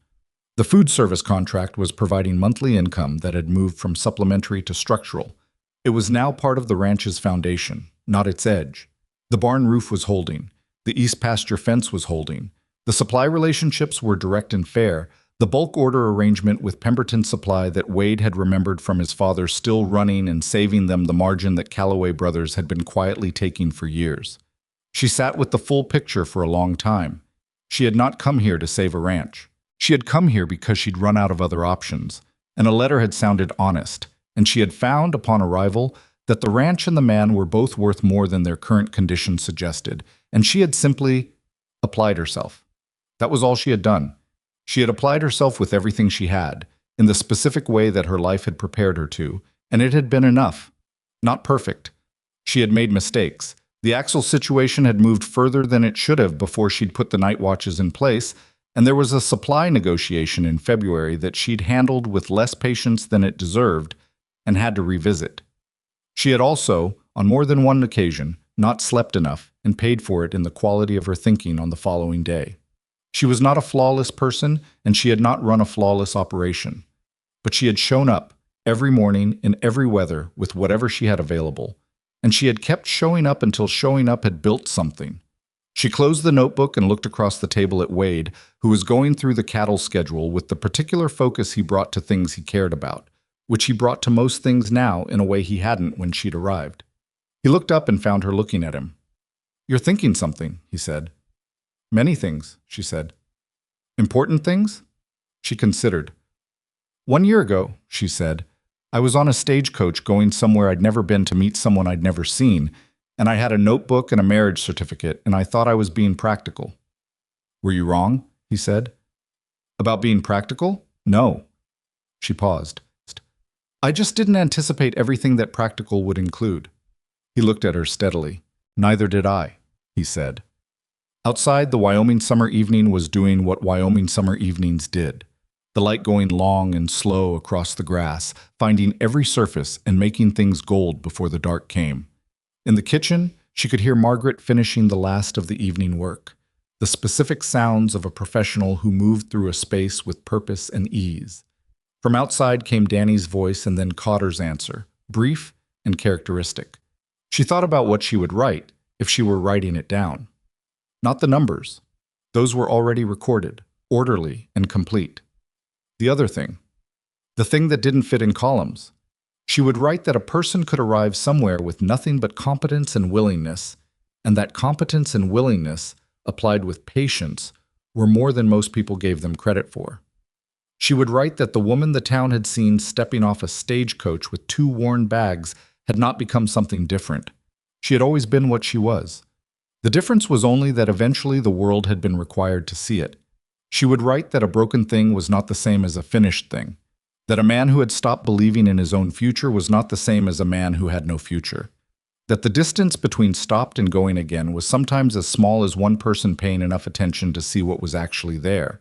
The food service contract was providing monthly income that had moved from supplementary to structural. It was now part of the ranch's foundation, not its edge. The barn roof was holding. The east pasture fence was holding. The supply relationships were direct and fair. The bulk order arrangement with Pemberton Supply that Wade had remembered from his father still running and saving them the margin that Calloway Brothers had been quietly taking for years. She sat with the full picture for a long time. She had not come here to save a ranch. She had come here because she'd run out of other options, and a letter had sounded honest, and she had found, upon arrival, that the ranch and the man were both worth more than their current conditions suggested, and she had simply applied herself. That was all she had done. She had applied herself with everything she had, in the specific way that her life had prepared her to, and it had been enough. Not perfect. She had made mistakes. The axle situation had moved further than it should have before she'd put the night watches in place, and there was a supply negotiation in February that she'd handled with less patience than it deserved and had to revisit. She had also, on more than one occasion, not slept enough and paid for it in the quality of her thinking on the following day. She was not a flawless person, and she had not run a flawless operation. But she had shown up every morning in every weather with whatever she had available, and she had kept showing up until showing up had built something. She closed the notebook and looked across the table at Wade, who was going through the cattle schedule with the particular focus he brought to things he cared about, which he brought to most things now in a way he hadn't when she'd arrived. He looked up and found her looking at him. "You're thinking something," he said. "Many things," she said. "Important things?" She considered. "1 year ago," she said, "I was on a stagecoach going somewhere I'd never been to meet someone I'd never seen, and I had a notebook and a marriage certificate, and I thought I was being practical." "Were you wrong?" he said. "About being practical? No." She paused. "I just didn't anticipate everything that practical would include." He looked at her steadily. "Neither did I," he said. Outside, the Wyoming summer evening was doing what Wyoming summer evenings did. The light going long and slow across the grass, finding every surface and making things gold before the dark came. In the kitchen, She could hear Margaret finishing the last of the evening work, the specific sounds of a professional who moved through a space with purpose and ease. From outside came Danny's voice and then Cotter's answer, brief and characteristic. She thought about what she would write if she were writing it down. Not the numbers. Those were already recorded, orderly and complete. The other thing. The thing that didn't fit in columns. She would write that a person could arrive somewhere with nothing but competence and willingness, and that competence and willingness, applied with patience, were more than most people gave them credit for. She would write that the woman the town had seen stepping off a stagecoach with 2 worn bags had not become something different. She had always been what she was. The difference was only that eventually the world had been required to see it. She would write that a broken thing was not the same as a finished thing, that a man who had stopped believing in his own future was not the same as a man who had no future, that the distance between stopped and going again was sometimes as small as one person paying enough attention to see what was actually there.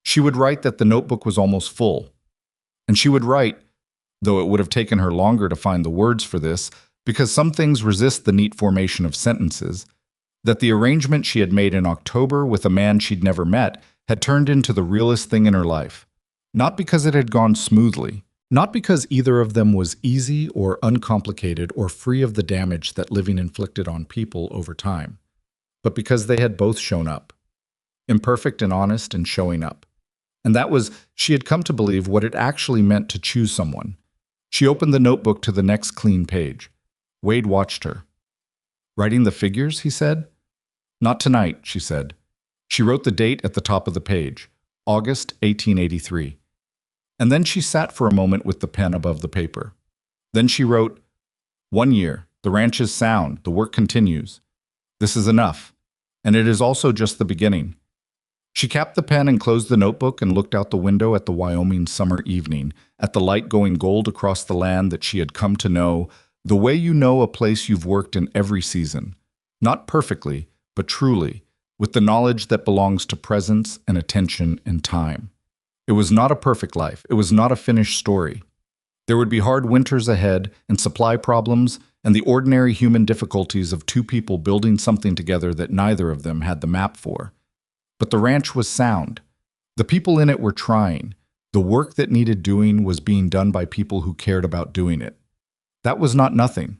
She would write that the notebook was almost full. And she would write, though it would have taken her longer to find the words for this, because some things resist the neat formation of sentences, that the arrangement she had made in October with a man she'd never met had turned into the realest thing in her life. Not because it had gone smoothly, not because either of them was easy or uncomplicated or free of the damage that living inflicted on people over time, but because they had both shown up. Imperfect and honest and showing up. And that was, she had come to believe, what it actually meant to choose someone. She opened the notebook to the next clean page. Wade watched her. "Writing the figures?" he said. "Not tonight," she said. She wrote the date at the top of the page, August 1883. And then she sat for a moment with the pen above the paper. Then she wrote, "1 year, the ranch is sound, the work continues. This is enough, and it is also just the beginning." She capped the pen and closed the notebook and looked out the window at the Wyoming summer evening, at the light going gold across the land that she had come to know, the way you know a place you've worked in every season. Not perfectly, but truly, with the knowledge that belongs to presence and attention and time. It was not a perfect life. It was not a finished story. There would be hard winters ahead and supply problems and the ordinary human difficulties of 2 people building something together that neither of them had the map for. But the ranch was sound. The people in it were trying. The work that needed doing was being done by people who cared about doing it. That was not nothing.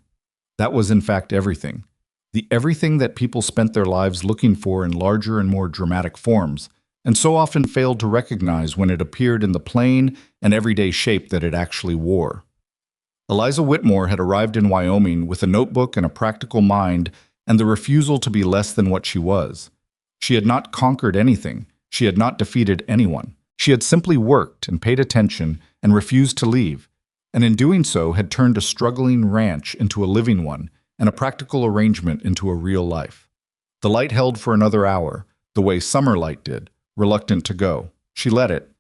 That was in fact everything. The everything that people spent their lives looking for in larger and more dramatic forms, and so often failed to recognize when it appeared in the plain and everyday shape that it actually wore. Eliza Whitmore had arrived in Wyoming with a notebook and a practical mind and the refusal to be less than what she was. She had not conquered anything. She had not defeated anyone. She had simply worked and paid attention and refused to leave, and in doing so had turned a struggling ranch into a living one and a practical arrangement into a real life. The light held for another hour, the way summer light did, reluctant to go. She let it.